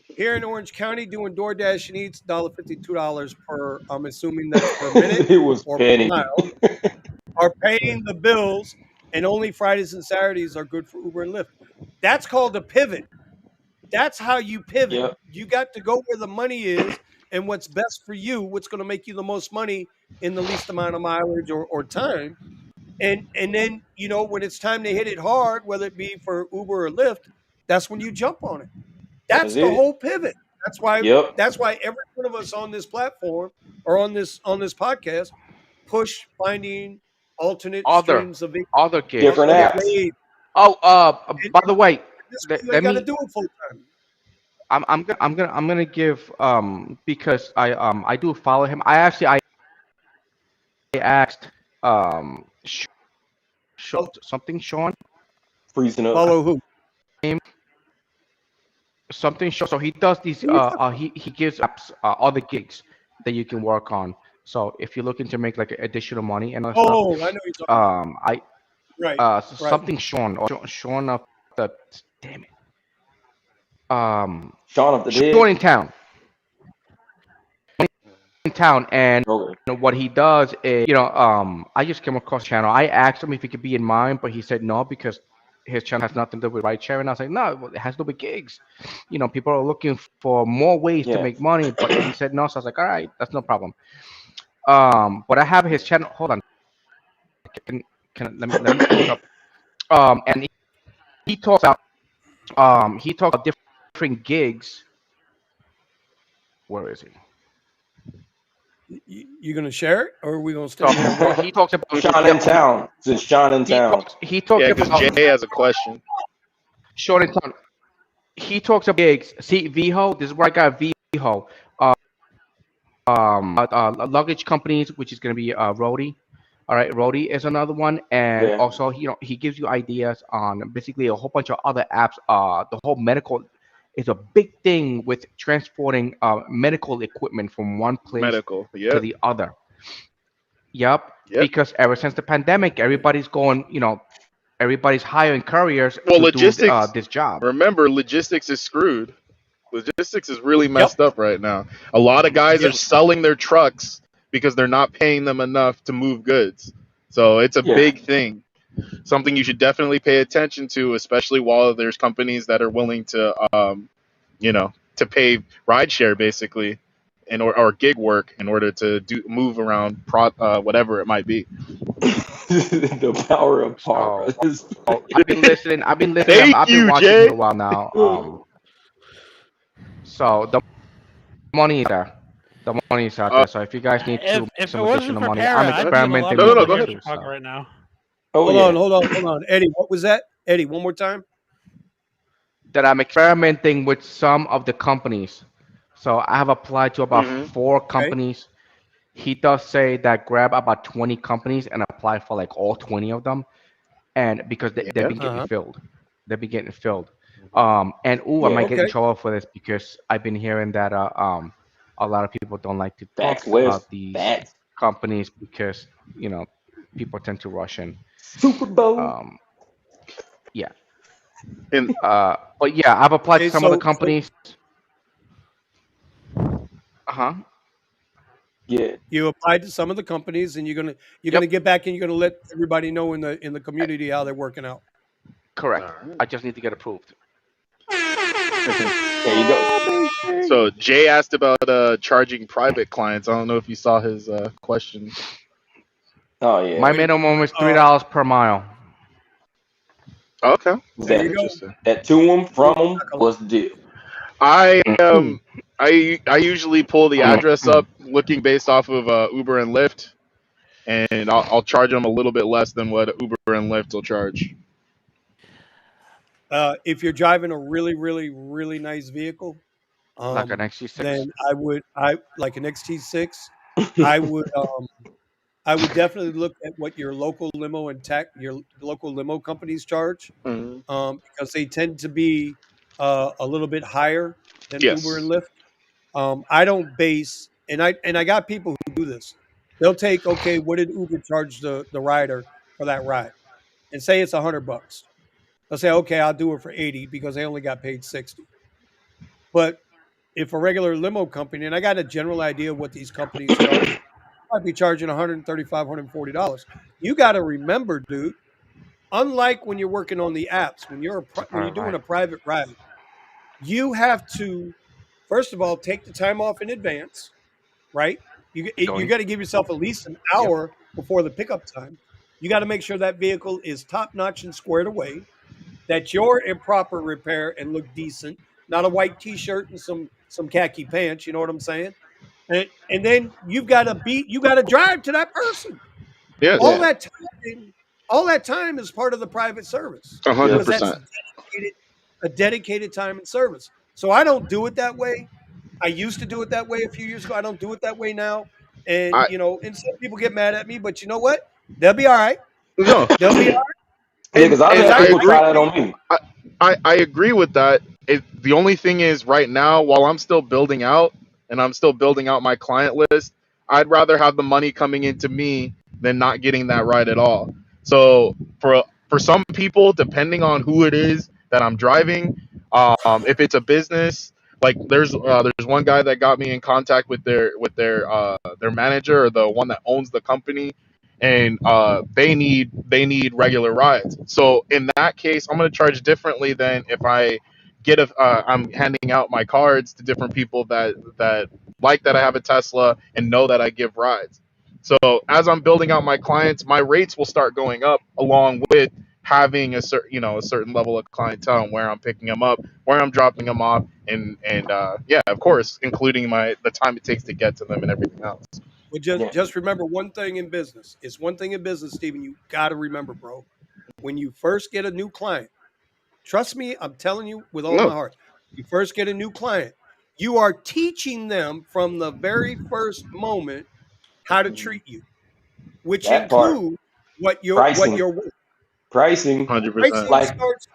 S1: Here in Orange County, doing DoorDash and Eats, $1.50, $2 per. I'm assuming that's per minute
S2: It was
S1: or per
S2: penny.
S1: mile. Are paying the bills, and only Fridays and Saturdays are good for Uber and Lyft. That's called a pivot. That's how you pivot.
S2: Yep,
S1: You got to go where the money is and what's best for you, what's going to make you the most money in the least amount of mileage or time. And then, when it's time to hit it hard, whether it be for Uber or Lyft, that's when you jump on it.
S2: that's
S1: That's the
S2: it.
S1: whole pivot. That's why
S2: Yep,
S1: that's why every one of us on this platform or on this podcast push finding alternate
S5: Other
S1: streams of income,
S5: other gigs,
S2: different
S1: other
S5: yeah.
S2: apps.
S1: ways.
S5: Oh,
S1: And
S5: by the way,
S1: this way you ain't
S5: let
S1: got to
S5: me.
S1: do it full time.
S5: I'm gonna give because I do follow him. I asked
S1: Fol-
S5: something Sean
S2: Freezing up.
S1: Follow who?
S5: name something Sean. So he does these
S1: Who you talking about?
S5: he gives apps other gigs that you can work on. So if you're looking to make like additional money and other stuff,
S1: Oh, I know who you're talking about.
S5: I
S1: Right, right.
S5: something Sean or Sean of the damn it
S2: Shaun of the Dead.
S5: Sean in town, and
S2: Okay.
S5: what he does is, I just came across the channel. I asked him if he could be in mine, but he said no because his channel has nothing to do with ride sharing. I was like, no, well, it has to do with gigs. People are looking for more ways to
S2: Yeah.
S5: make money, but he said no. So I was like, all right, that's no problem. But I have his channel. Hold on, can, let me pull it up. And he talks about different gigs. Where is he?
S1: You gonna share it, or are we gonna
S5: So
S1: stand here and wait?
S5: he talks about
S2: Sean in town. It's Sean in town.
S5: he talks
S4: Yeah, because
S5: about
S4: Jay has a question.
S5: short in town. He talks about gigs. See, VHO, this is where I got VHO. Luggage companies, which is going to be Rody. All right, Rody is another one, and
S2: Yeah.
S5: also he gives you ideas on basically a whole bunch of other apps. The whole medical is a big thing with transporting medical equipment from one place
S4: Medical.
S5: to
S4: Yep.
S5: the other. Yep,
S4: Yep.
S5: because ever since the pandemic, everybody's going, everybody's hiring couriers
S4: Well,
S5: to do
S4: logistics.
S5: this job.
S4: Remember, logistics is screwed. Logistics is really
S1: Yep,
S4: messed up right now. A lot of guys are
S1: yep,
S4: selling their trucks because they're not paying them enough to move goods. So it's a
S2: Yeah.
S4: big thing. Something you should definitely pay attention to, especially while there's companies that are willing to pay rideshare basically, or gig work in order to move around whatever it might be.
S2: The power of
S5: So,
S2: pause.
S5: I've been listening. I've been listening.
S4: Thank
S5: I've been
S4: you,
S5: watching for
S4: Jay.
S5: a while now. So the money is there. The money is out
S4: Uh,
S5: there. So if you guys need
S3: If it
S5: some
S3: wasn't
S5: additional
S3: for
S5: money,
S3: Para,
S5: I'm
S3: I'd be in a lot
S5: experimenting
S3: of
S4: no, no,
S5: with
S4: no.
S5: it
S4: Go
S3: Uber
S4: ahead.
S3: here in
S5: too.
S3: Chicago
S5: So
S3: right now.
S2: Oh
S1: hold on,
S2: yeah.
S1: hold on, hold on. Eddie, what was that? Eddie, one more time.
S5: that I'm experimenting with some of the companies. So I have applied to about
S4: Hmm.
S5: 4 companies. He does say that grab about 20 companies and apply for like all 20 of them. and because they've
S4: Yeah.
S5: been getting
S1: Uh-huh.
S5: filled, they've been getting filled. And I
S2: Yeah.
S5: might get in
S1: Okay.
S5: trouble for this because I've been hearing that a lot of people don't like to talk
S2: Facts, West.
S5: about these
S2: Facts.
S5: companies because you know people tend to rush in.
S2: Super Bowl.
S5: Um, yeah.
S4: And
S5: But yeah, I've applied to
S1: Okay.
S5: some of the
S1: So
S5: companies. Uh huh.
S2: Yeah.
S1: you applied to some of the companies, and you're
S5: Yep.
S1: gonna get back and you're gonna let everybody know in the community how they're working out.
S5: Correct.
S4: all
S5: I just need to get approved.
S4: right.
S2: There you go.
S4: So Jay asked about charging private clients. I don't know if you saw his question.
S2: Oh yeah.
S5: My
S1: Wait.
S5: minimum is
S1: Uh,
S5: $3 per mile.
S4: Okay,
S1: there you
S2: Exactly.
S1: go.
S4: interesting.
S2: That to them,
S1: Boom
S2: from them.
S1: shakalaka.
S2: What's the deal?
S4: I
S5: Mm,
S4: I usually pull the
S5: mm,
S4: address
S5: mm.
S4: up looking based off of Uber and Lyft, and I'll charge them a little bit less than what Uber and Lyft will charge.
S1: If you're driving a really, really, really nice vehicle,
S5: Like an XG6.
S1: then I like an XT6. I would I would definitely look at what your local limo and tech your local limo companies charge,
S4: Mhm.
S1: because they tend to be a little bit higher than Uber and
S4: Yes.
S1: Lyft. I don't base, and I got people who do this. They'll take, okay, what did Uber charge the rider for that ride, and say it's $100. They'll say, okay, I'll do it for 80 because they only got paid 60. But if a regular limo company, and I got a general idea of what these companies charge, might be charging $135, $140. You got to remember, dude, unlike when you're working on the apps,
S5: It's a
S1: when you're
S5: private
S1: doing
S5: ride.
S1: a private ride, you have to first of all take the time off in advance, right? You
S5: Going.
S1: got to give yourself at least an
S5: Yep.
S1: hour before the pickup time. You got to make sure that vehicle is top notch and squared away, that you're in proper repair and look decent, not a white t-shirt and some khaki pants, you know what I'm saying? And then you got to drive to that person. All
S4: Yes.
S2: Yeah.
S1: that time all that time is part of the private service
S4: A hundred
S2: Yeah.
S1: because that's
S4: percent.
S1: a dedicated time and service. So I don't do it that way. I used to do it that way a few years ago. I don't do it that way now. And
S4: I
S1: and some people get mad at me, but you know what? They'll be all right.
S4: no,
S1: They'll be all
S2: Yeah,
S4: and
S2: because I've
S1: right.
S4: and
S1: Because
S2: had
S4: I
S2: people
S1: I
S4: agree.
S2: try
S1: tell
S2: that on
S1: people,
S2: me.
S4: I agree with that. The only thing is, right now, while I'm still building out and I'm still building out my client list, I'd rather have the money coming into me than not getting that right at all. So for some people, depending on who it is that I'm driving, if it's a business, like there's one guy that got me in contact with their manager or the one that owns the company, and they need regular rides. So in that case, I'm going to charge differently than if I'm handing out my cards to different people that like that I have a Tesla and know that I give rides. So as I'm building out my clients, my rates will start going up along with having a certain level of clientele and where I'm picking them up, where I'm dropping them off, and yeah, of course, including the time it takes to get to them and everything else.
S1: well, just
S2: Yeah.
S1: just remember one thing in business. It's one thing in business, Stephen. You got to remember, bro. When you first get a new client, trust me, I'm telling you with all my
S4: No.
S1: heart. You first get a new client, you are teaching them from the very first moment how to treat you, which
S2: That part.
S1: include what
S2: Pricing.
S1: your
S2: Pricing.
S4: 100%.
S1: pricing
S2: Like
S1: starts.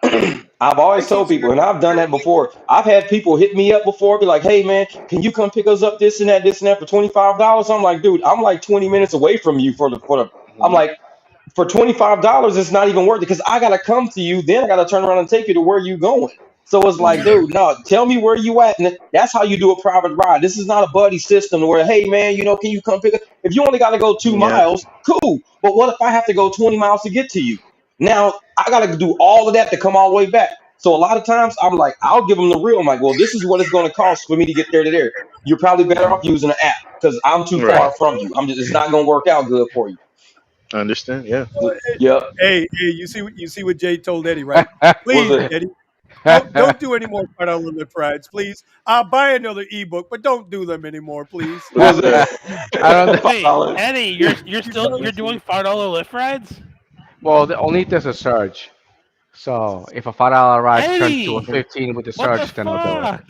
S2: I've always
S1: Pricing
S2: told people,
S1: starts
S2: and I've done
S1: very
S2: that before. I've had people hit me up before, be like, "Hey man, can you come pick us up this and that for $25?" I'm like, dude, I'm like 20 minutes away from you for the. I'm
S4: Mhm.
S2: like, for $25, it's not even worth it because I gotta come to you, then I gotta turn around and take you to where you going. So it's like,
S4: Mhm.
S2: dude, no, tell me where you at, and that's how you do a private ride. This is not a buddy system where, hey man, can you come pick up? If you only gotta go two
S4: Yeah.
S2: miles, cool. But what if I have to go 20 miles to get to you? Now I gotta do all of that to come all the way back. So a lot of times I'm like, I'll give them the real. I'm like, well, this is what it's gonna cost for me to get there to there. You're probably better off using an app because I'm too
S4: Right.
S2: far from you. It's not gonna work out good for you.
S4: I understand. Yeah.
S2: Yep.
S1: Hey, you see what Jay told Eddie, right?
S2: Was
S1: Please,
S2: it?
S1: Eddie, don't do any more $5 limit rides, please. I'll buy another ebook, but don't do them anymore, please.
S2: Was it?
S5: I don't.
S3: Wait,
S2: $5.
S3: Eddie,
S1: You know,
S3: you're doing $5 Lyft rides?
S5: Well, only if there's a surge. So if a $5 ride turns to a
S3: Eddie,
S5: 15 with the
S3: what the
S5: surge, then I'll do it.
S3: fuck?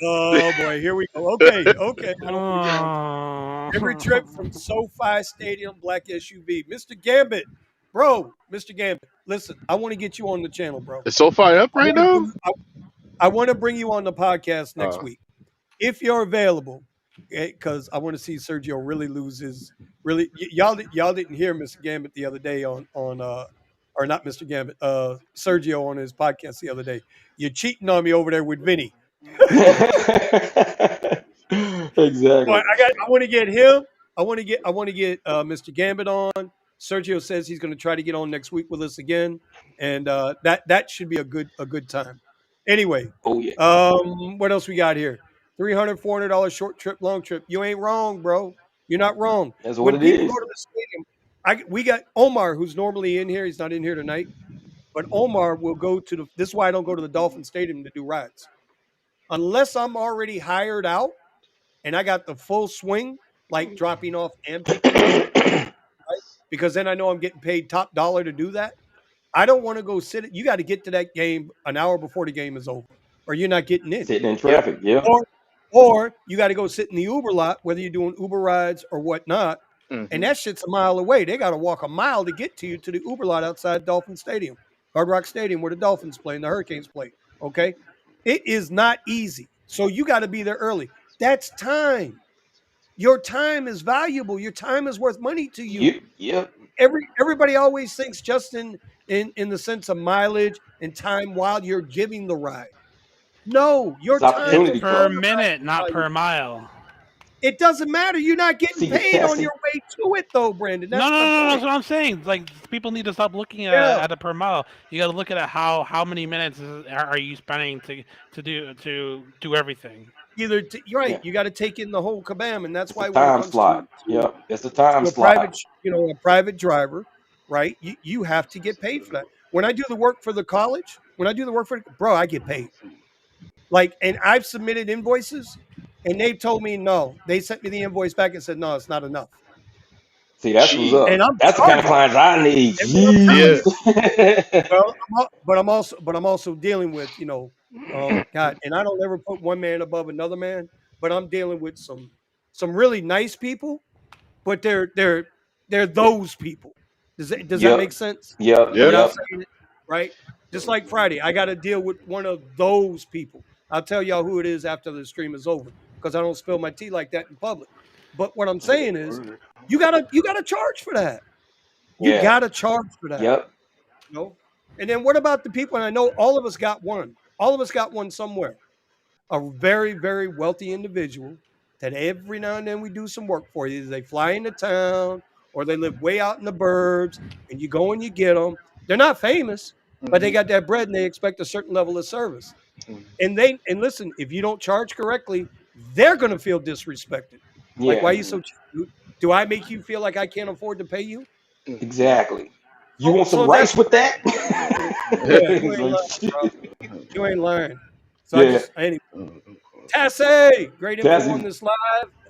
S1: oh boy, here we go. Okay, okay.
S3: Oh.
S1: Every trip from SoFi Stadium Black SUV, Mr. Gambit, bro, Mr. Gambit, listen, I want to get you on the channel, bro.
S4: Is SoFi up right now?
S1: I want to bring you on the podcast next week if you're available, because I want to see Sergio really lose his y'all didn't hear Mr. Gambit the other day on or not Mr. Gambit, Sergio on his podcast the other day. You're cheating on me over there with Vinny.
S2: Exactly.
S1: But I want to get him. I want to get Mr. Gambit on. Sergio says he's going to try to get on next week with us again, and that should be a good time. Anyway,
S2: Oh yeah.
S1: what else we got here? $300, $400 short trip, long trip. You ain't wrong, bro. You're not wrong.
S2: That's what
S1: When
S2: it
S1: people
S2: is.
S1: go to the stadium, we got Omar, who's normally in here. He's not in here tonight, but Omar will go to the. This is why I don't go to the Dolphin Stadium to do rides, unless I'm already hired out and I got the full swing, like dropping off and picking up, right? Because then I know I'm getting paid top dollar to do that. I don't want to go sit. You got to get to that game an hour before the game is over, or you're not getting in.
S2: Sitting in traffic, yeah.
S1: Or you got to go sit in the Uber lot, whether you're doing Uber rides or whatnot. And that shit's a mile away. They got to walk a mile to get to you to the Uber lot outside Dolphin Stadium, Hard Rock Stadium, where the Dolphins play and the Hurricanes play. Okay, it is not easy. So you got to be there early. That's time. Your time is valuable. Your time is worth money to you.
S2: Yep.
S1: Everybody always thinks just in the sense of mileage and time while you're giving the ride. No, your
S2: It's
S1: time
S2: opportunity
S3: Per
S2: cost.
S3: minute, not per mile.
S1: It doesn't matter. You're not getting
S2: See,
S1: paid on
S2: Cassie.
S1: your way to it, though, Brandon. That's
S3: No,
S1: my
S3: that's
S1: point.
S3: what I'm saying. Like people need to stop looking at it per mile. You got to look at it how many minutes are you spending to do everything.
S1: You're right.
S2: Yeah.
S1: You got to take in the whole kabam, and that's
S2: It's
S1: why
S2: a
S1: when it
S2: time
S1: comes
S2: slot.
S1: to
S2: Yep. It's a time
S1: a
S2: slot.
S1: private, a private driver, right? You have to get paid for that. When I do the work for the college, bro, I get paid. Like, and I've submitted invoices, and they've told me no. They sent me the invoice back and said no, it's not enough.
S2: See, that's what's up.
S1: And I'm
S2: That's the kind of clients I need.
S1: And what I'm telling
S2: Jeez.
S1: Well, but I'm also dealing with God, and I don't ever put one man above another man, but I'm dealing with some really nice people, but they're those people. Does that
S2: Yep.
S1: make sense?
S2: Yep.
S4: Yeah.
S1: Without
S2: Yep.
S1: saying it, right? Just like Friday, I got to deal with one of those people. I'll tell y'all who it is after the stream is over because I don't spill my tea like that in public. But what I'm saying is, you gotta charge for that. You
S2: Yeah.
S1: gotta charge for that.
S2: Yep.
S1: And then what about the people? And I know all of us got one. All of us got one somewhere. A very, very wealthy individual that every now and then we do some work for you. They fly into town or they live way out in the burbs, and you go and you get them. They're not famous, but they got that bread and they expect a certain level of service. And listen, if you don't charge correctly, they're gonna feel disrespected.
S2: Yeah.
S1: Like, why are you so cheap? Do I make you feel like I can't afford to pay you?
S2: Exactly. You want
S1: So
S2: some rice with that?
S1: you ain't lying, bro. You ain't lying. So
S2: Yeah.
S1: anyway. Tassie, great info
S2: Tassie.
S1: on this live.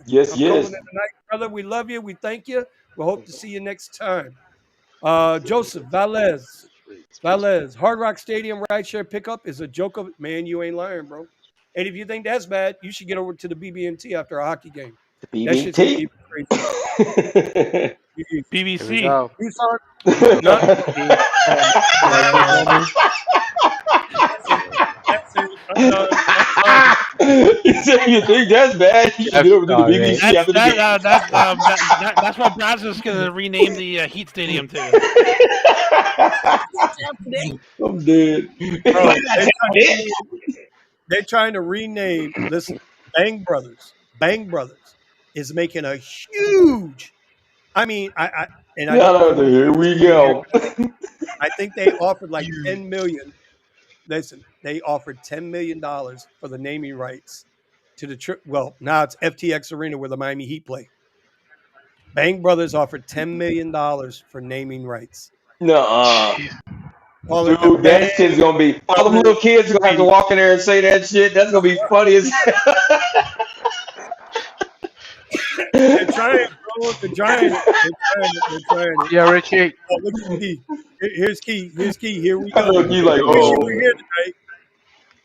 S2: Yes,
S1: I'm
S2: yes.
S1: calling it tonight, brother. We love you. We thank you. We hope to see you next time. Joseph Valez, Hard Rock Stadium rideshare pickup is a joke of man. You ain't lying, bro. And if you think that's bad, you should get over to the BB&T after a hockey game.
S2: The
S1: That shit's gonna be
S2: BBT.
S1: crazy.
S3: BBC.
S5: Go.
S1: Tucson, that's it. I'm done.
S2: You said you think that's bad? You should get over to the BBC after the game.
S3: That's what Brazos is gonna rename the Heat Stadium to.
S2: I'm dead.
S1: Bro, they're trying to rename. Listen, Bang Brothers is making a huge. I mean, I
S2: Here we go.
S1: I think they offered like 10 million. Listen, they offered $10 million for the naming rights to the trip. Well, now it's FTX Arena where the Miami Heat play. Bang Brothers offered $10 million for naming rights.
S2: Nuh-uh.
S1: Call it
S2: Dude,
S1: the
S2: that shit's gonna be. All them little kids are gonna have to walk in there and say that shit. That's gonna be funny as hell.
S1: They're trying, bro. They're trying it.
S5: Yeah, Richie.
S1: Oh, look at Key. Here's Key. Here we
S2: I
S1: go.
S2: know Key like,
S1: Wish you
S2: oh.
S1: were here tonight.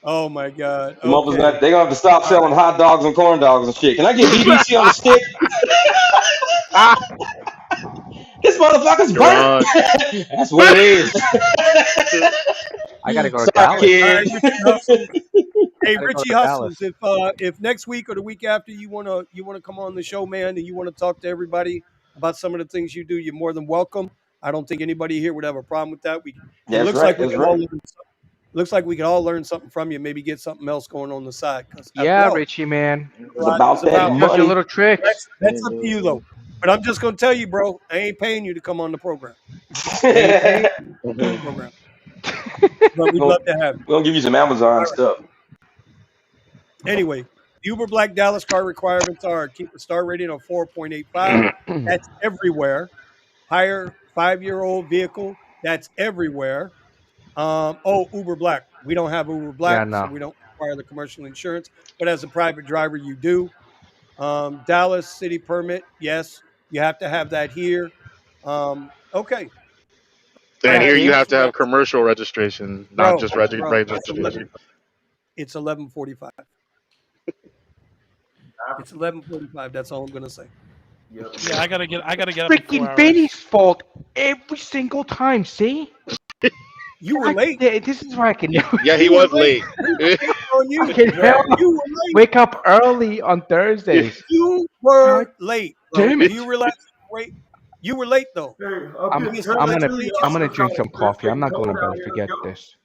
S1: Oh my God.
S2: The motherfuckers they gonna have to stop selling hot dogs and corn dogs and shit. Can I get BBC on the stick? This motherfucker's
S4: You're
S2: burnt.
S4: on.
S2: That's what it is.
S5: I gotta go to
S2: Sorry,
S5: Dallas.
S1: All right,
S2: kid.
S1: Richie Hustles. Hey,
S5: Gotta go
S1: Richie
S5: to
S1: Hustles.
S5: Dallas.
S1: If next week or the week after you wanna come on the show, man, and you wanna talk to everybody about some of the things you do, you're more than welcome. I don't think anybody here would have a problem with that. It
S2: That's
S1: looks
S2: right.
S1: like we
S2: That's
S1: can all
S2: right.
S1: learn. Looks like we can all learn something from you. Maybe get something else going on the side. Because after
S5: Yeah,
S1: all,
S5: Richie, man.
S2: It's
S1: what it's
S2: about that
S1: about.
S5: Just your
S2: money.
S5: little tricks.
S1: That's up to you though. But I'm just gonna tell you, bro. I ain't paying you to come on the program. I ain't paying you to come on the program. But we'd
S2: We're
S1: love to have you.
S2: gonna give you some Amazon
S1: All right.
S2: stuff.
S1: Anyway, Uber Black Dallas car requirements are keep a star rating of 4.85. That's everywhere. Hire 5-year-old vehicle. That's everywhere. Uber Black. We don't have Uber
S5: Yeah,
S1: Black, so
S5: no.
S1: we don't require the commercial insurance. But as a private driver, you do. Dallas city permit. Yes, you have to have that here. Okay. All
S4: And
S5: That's
S1: right.
S4: here you
S5: it.
S4: have
S1: So
S4: to have commercial registration, not
S1: bro,
S4: just
S1: it's
S4: registration.
S1: 11:45. It's 11:45. That's all I'm gonna say.
S3: Yeah, I gotta get up in
S5: Freaking
S3: 4 hours.
S5: Vinny's fault every single time. See?
S1: You were late.
S5: This is where I can
S4: Yeah, he
S1: You were
S4: was
S1: late.
S4: late.
S1: It's on
S5: I
S1: you.
S5: can help.
S1: You were late.
S5: Wake up early on Thursdays.
S1: You
S5: God
S1: were late, bro.
S5: damn
S1: Do
S5: it!
S1: you realize wait? You were late though.
S5: I'm
S1: Give me a
S5: I'm
S1: pledge
S5: gonna
S1: of
S5: I'm
S1: allegiance.
S5: gonna drink some coffee. I'm not going to bed. Forget this.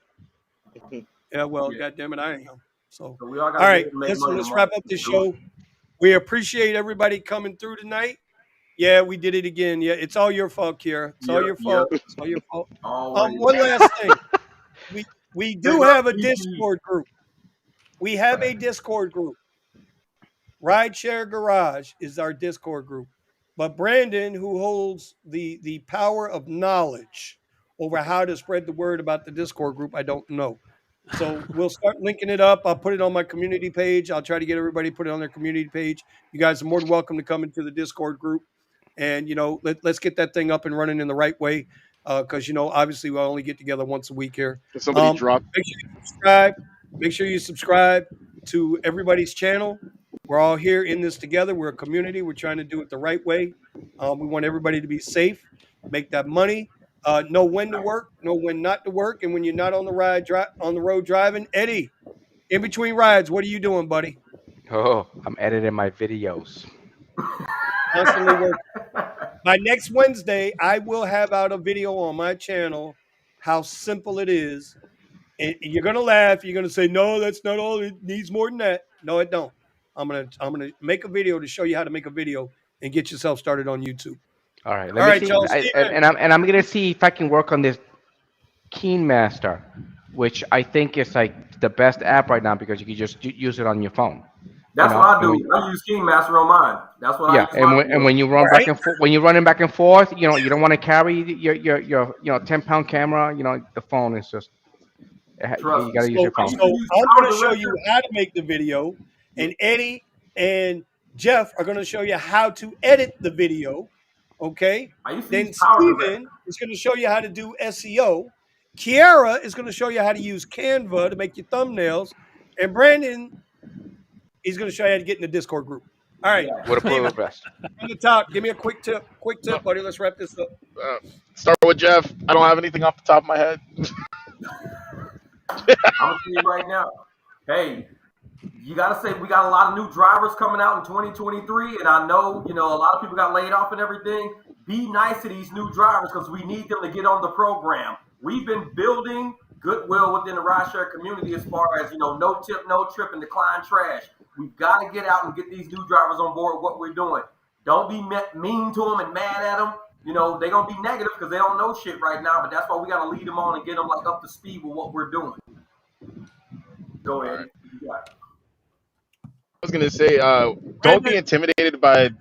S1: Yeah, well, goddamn it, I am. So, all right, let's wrap up this show. We appreciate everybody coming through tonight. Yeah, we did it again. Yeah, it's all your fault, Kira. It's all your fault. It's all your fault. One last thing. We do have a Discord group. We have a Discord group. Rideshare Garage is our Discord group. But Brandon, who holds the power of knowledge over how to spread the word about the Discord group, I don't know. So we'll start linking it up. I'll put it on my community page. I'll try to get everybody to put it on their community page. You guys are more than welcome to come into the Discord group. And, let's get that thing up and running in the right way. Because, obviously we only get together once a week here.
S4: Somebody dropped.
S1: Make sure you subscribe. Make sure you subscribe to everybody's channel. We're all here in this together. We're a community. We're trying to do it the right way. We want everybody to be safe, make that money, know when to work, know when not to work, and when you're not on the road driving. Eddie, in between rides, what are you doing, buddy?
S5: Oh, I'm editing my videos.
S1: Constantly working. By next Wednesday, I will have out a video on my channel how simple it is. And you're gonna laugh. You're gonna say, "No, that's not all. It needs more than that." No, it don't. I'm gonna make a video to show you how to make a video and get yourself started on YouTube.
S5: All right,
S1: All
S5: let me
S1: right,
S5: see.
S1: y'all. Steven.
S5: I'm gonna see if I can work on this Keen Master, which I think is like the best app right now because you can just use it on your phone.
S8: That's
S5: You
S8: what
S5: know,
S8: I do. I use King Master on mine. That's what I
S5: yeah,
S8: use mine
S5: and
S8: for.
S5: when you run
S1: All
S5: back
S1: right.
S5: and forth, when you're running back and forth, you don't want to carry your 10-pound camera. The phone is just
S8: Trust
S5: you
S8: me.
S5: got to use
S1: So,
S5: your phone.
S8: used to use
S1: I'm
S8: Power
S1: going to show you
S8: Director.
S1: how to make the video, and Eddie and Jeff are going to show you how to edit the video. Okay.
S8: I used to
S1: Then
S8: use Power Director.
S1: Steven is going to show you how to do SEO. Kiara is going to show you how to use Canva to make your thumbnails, and Brandon is going to show you how to get in the Discord group. All right,
S8: Yeah.
S5: What a
S1: Steven,
S5: best.
S1: from the top, give me a quick tip, buddy. Let's wrap this up.
S4: Start with Jeff. I don't have anything off the top of my head.
S8: I'm gonna tell you right now. Hey, you gotta say we got a lot of new drivers coming out in 2023, and I know a lot of people got laid off and everything. Be nice to these new drivers because we need them to get on the program. We've been building goodwill within the rideshare community as far as no tip, no trip, and decline trash. We've got to get out and get these new drivers on board with what we're doing. Don't be mean to them and mad at them. They're gonna be negative because they don't know shit right now. But that's why we gotta lead them on and get them up to speed with what we're doing. Go ahead.
S4: Right.
S8: Yeah.
S4: I was gonna say, don't be intimidated by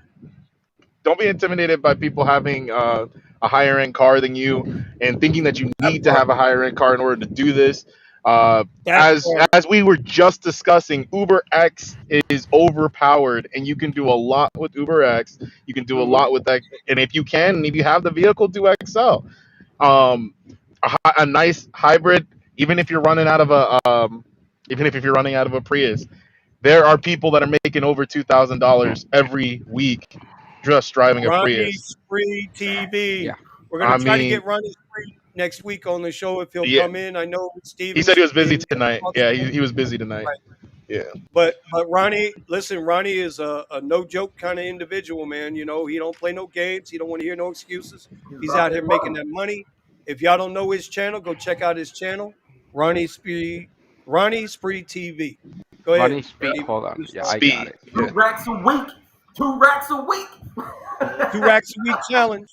S4: people having a higher end car than you and thinking that you need to have a higher end car in order to do this. As we were just discussing, Uber X is overpowered, and you can do a lot with Uber X. You can do a lot with that, and if you have the vehicle, do XL. A nice hybrid, even if you're running out of a Prius. There are people that are making over $2,000 every week just driving a
S1: Ronnie
S4: Prius.
S1: Spree TV.
S5: Yeah.
S1: We're
S4: I
S1: gonna try to
S4: mean,
S1: get Ronnie Spree next week on the show if he'll
S4: yeah,
S1: come in. I know
S4: he
S1: Steven's
S4: said he was busy
S1: been
S4: tonight. Yeah, he was busy tonight.
S1: right.
S4: Yeah.
S1: But Ronnie, listen, Ronnie is a no joke kind of individual, man. You know, he don't play no games. He don't want to hear no excuses.
S8: He's
S1: He's
S8: about
S1: out
S8: that
S1: here making
S8: money.
S1: that money. If y'all don't know his channel, go check out his channel, Ronnie Spree, Ronnie Spree TV. Go ahead,
S5: Ronnie Speed.
S1: Steven.
S5: Hold on.
S1: Finish
S5: Yeah,
S1: off.
S5: I got
S4: Speed.
S5: it.
S8: Two
S4: Yeah.
S8: racks a week. 2 racks a week.
S1: 2 racks a week challenge.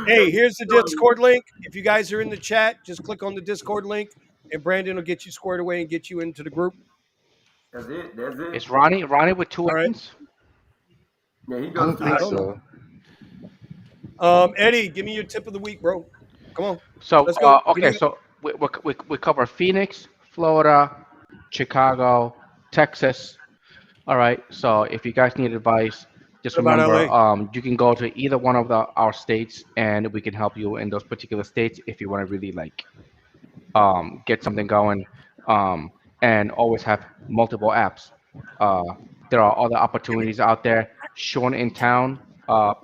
S1: Hey, here's the
S8: That's
S1: Discord link. If you guys are in the chat, just click on the Discord link, and Brandon will get you squared away and get you into the group.
S8: it. That's it.
S5: Is Ronnie with two
S1: All right.
S5: N's?
S8: Yeah, he
S2: I
S8: goes
S2: don't
S8: to
S1: I
S2: think
S1: don't
S2: so.
S1: know. Eddie, give me your tip of the week, bro. Come on,
S5: So,
S1: let's go. What do
S5: okay,
S1: you got?
S5: so we cover Phoenix, Florida, Chicago, Texas. All right. So if you guys need advice, just
S1: What about
S5: remember,
S1: LA?
S5: you can go to either one of our states, and we can help you in those particular states if you want to really like get something going, um, and always have multiple apps. Uh, there are other opportunities out there. Sean in town,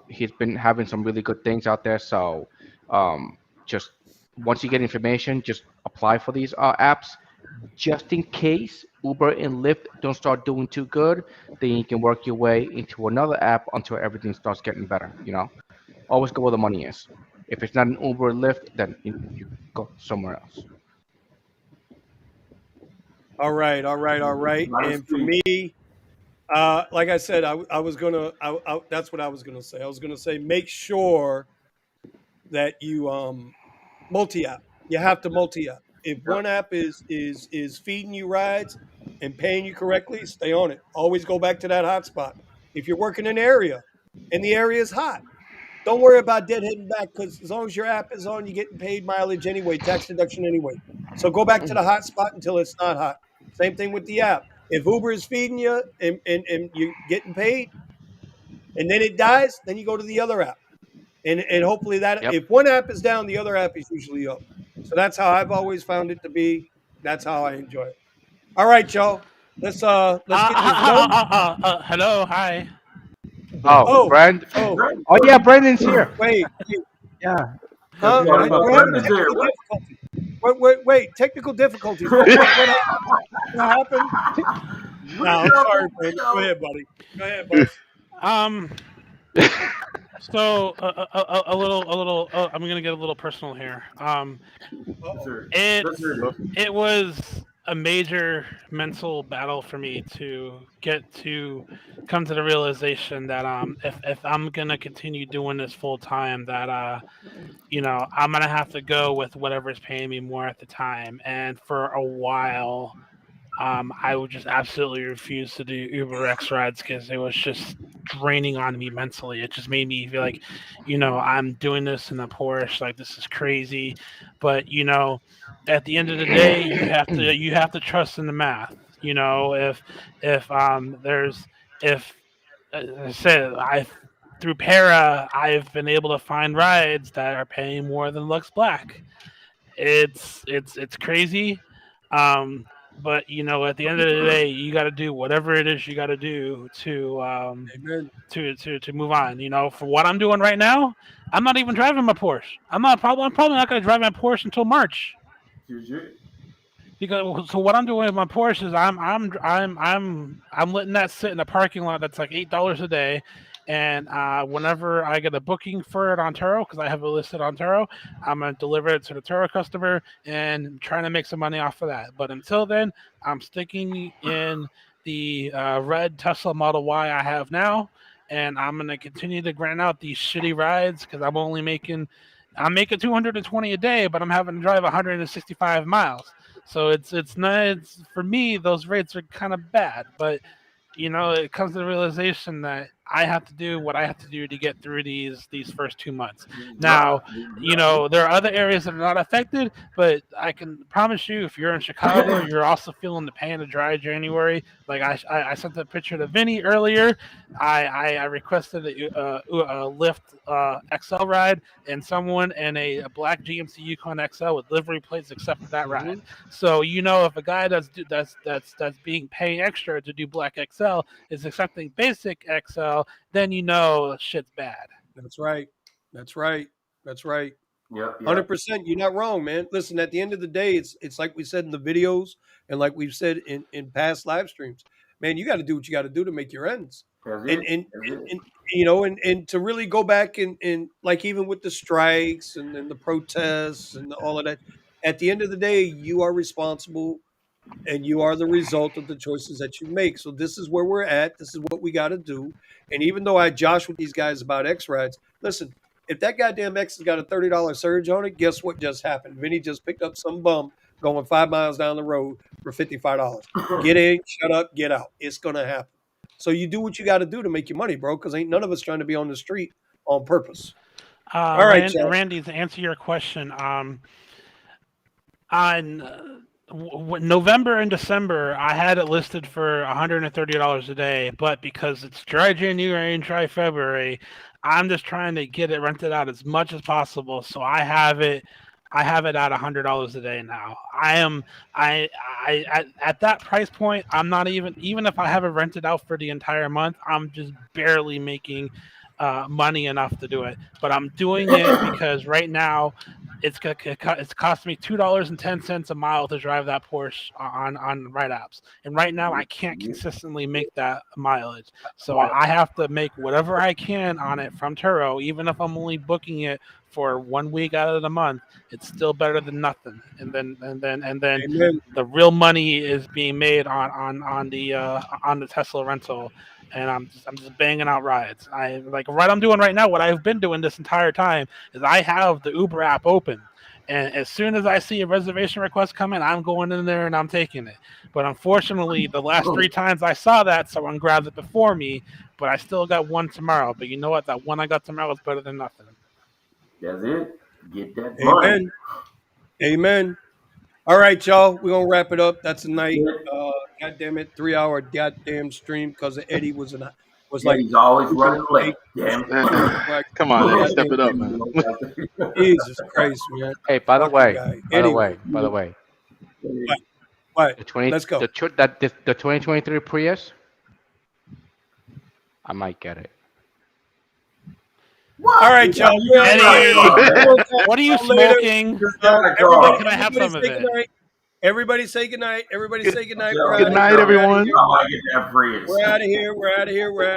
S5: he's been having some really good things out there. So just once you get information, just apply for these apps. Just in case Uber and Lyft don't start doing too good, then you can work your way into another app until everything starts getting better. Always go where the money is. If it's not an Uber or Lyft, then you go somewhere else.
S1: All right, all right, all right.
S8: Nice
S1: And for
S8: speed.
S1: me, like I said, I was gonna. That's what I was gonna say. I was gonna say make sure that you multi app. You have to multi app. If
S8: Yep.
S1: one app is feeding you rides and paying you correctly, stay on it. Always go back to that hotspot. If you're working in an area and the area is hot, don't worry about deadheading back because as long as your app is on, you're getting paid mileage anyway, tax deduction anyway. So go back to the hot spot until it's not hot. Same thing with the app. If Uber is feeding you and you're getting paid and then it dies, then you go to the other app. And hopefully that
S5: Yep.
S1: if one app is down, the other app is usually up. So that's how I've always found it to be. That's how I enjoy it. All right, y'all. Let's get this done.
S3: Hello, hi.
S5: Oh,
S1: Oh,
S5: Brand.
S1: oh,
S8: Great.
S5: Oh yeah, Brandon's here.
S1: wait,
S5: Yeah.
S8: That's
S1: huh?
S8: funny
S1: We're
S8: about
S1: having
S8: Brandon's here.
S1: technical
S8: What?
S1: difficulties. Wait, technical difficulties. What happened? No, I'm sorry, Brandon. Go ahead, buddy. Go ahead, boss.
S3: Um, so a little. I'm gonna get a little personal here.
S8: Let's
S1: Uh-oh.
S8: hear it.
S3: It
S8: Let's hear it.
S3: it was a major mental battle for me to get to come to the realization that if I'm gonna continue doing this full time, that I'm gonna have to go with whatever's paying me more at the time. And for a while, I would just absolutely refuse to do Uber X rides because it was just draining on me mentally. It just made me feel like, I'm doing this in a Porsche, like this is crazy. But at the end of the day, you have to trust in the math. If I said through Para, I've been able to find rides that are paying more than Lux Black. It's crazy. But at the end of the day, you got to do whatever it is you got to do
S1: Amen.
S3: to move on. For what I'm doing right now, I'm not even driving my Porsche. I'm probably not going to drive my Porsche until March. Because so what I'm doing with my Porsche is I'm letting that sit in a parking lot that's like $8 a day, and whenever I get a booking for it on Turo, because I have it listed on Turo, I'm gonna deliver it to the Turo customer and trying to make some money off of that. But until then, I'm sticking in the red Tesla Model Y I have now, and I'm gonna continue to grind out these shitty rides because I'm making 220 a day, but I'm having to drive 165 miles. So it's not for me. Those rates are kind of bad, but it comes to the realization that I have to do what I have to do to get through these first 2 months. Now, there are other areas that are not affected, but I can promise you, if you're in Chicago, you're also feeling the pain of dry January. Like I sent a picture to Vinny earlier. I requested a Lyft XL ride, and someone in a black GMC Yukon XL with livery plates accepted that ride. So if a guy that's being paid extra to do black XL is accepting basic XL, then shit's bad.
S1: That's right. That's right. That's right.
S8: Yep.
S1: 100%. You're not wrong, man. Listen, at the end of the day, it's like we said in the videos and like we've said in past live streams. Man, you got to do what you got to do to make your ends.
S8: That's
S1: And
S8: it.
S1: and,
S8: That's it.
S1: and and to really go back and like even with the strikes and the protests and all of that, at the end of the day, you are responsible and you are the result of the choices that you make. So this is where we're at. This is what we got to do. And even though I josh with these guys about X rides, listen, if that goddamn X has got a $30 surge on it, guess what just happened? Vinny just picked up some bum going 5 miles down the road for $55. Get in, shut up, get out. It's gonna happen. So you do what you got to do to make your money, bro. Because ain't none of us trying to be on the street on purpose. All right, y'all.
S3: Randy, to answer your question, on November and December, I had it listed for $130 a day, but because it's dry January and dry February, I'm just trying to get it rented out as much as possible. So I have it at $100 a day now. At that price point, I'm not even if I have it rented out for the entire month, I'm just barely making money enough to do it. But I'm doing it because right now it's cost me $2.10 a mile to drive that Porsche on Ride Apps, and right now I can't consistently make that mileage. So I have to make whatever I can on it from Turo, even if I'm only booking it for 1 week out of the month. It's still better than nothing. And then
S1: Amen.
S3: the real money is being made on the Tesla rental. And I'm just banging out rides. What I'm doing right now, what I've been doing this entire time is I have the Uber app open. And as soon as I see a reservation request come in, I'm going in there and I'm taking it. But unfortunately, the last 3 times I saw that, someone grabbed it before me, but I still got one tomorrow. But you know what? That one I got tomorrow is better than nothing.
S8: That's it. Get that money.
S1: Amen. Amen. All right, y'all. We're gonna wrap it up. That's a night. God damn it, 3 hour goddamn stream because Eddie was like
S8: He's always
S1: 2
S8: running
S1: minutes
S8: late.
S1: late.
S8: Damn it.
S1: Like,
S4: Come on, Eddie, step
S1: goddamn
S4: it up, man.
S1: Jesus Christ, man.
S5: Hey, by the
S1: Fucking
S5: way,
S1: guy.
S5: by the
S1: Anyway,
S5: way,
S1: what?
S5: the 20
S1: Let's go.
S5: the 2023 Prius, I might get it.
S8: What?
S1: All right, y'all. We're out of here.
S3: Eddie, what are you smoking?
S1: Everybody,
S3: Can I have some of
S1: say
S3: it?
S1: goodnight. Everybody say goodnight. Everybody say goodnight.
S8: Good
S1: We're
S4: Good
S1: out of
S4: night,
S1: here.
S4: everyone.
S8: I might get that Prius.
S1: We're out of here. We're out of here. We're out.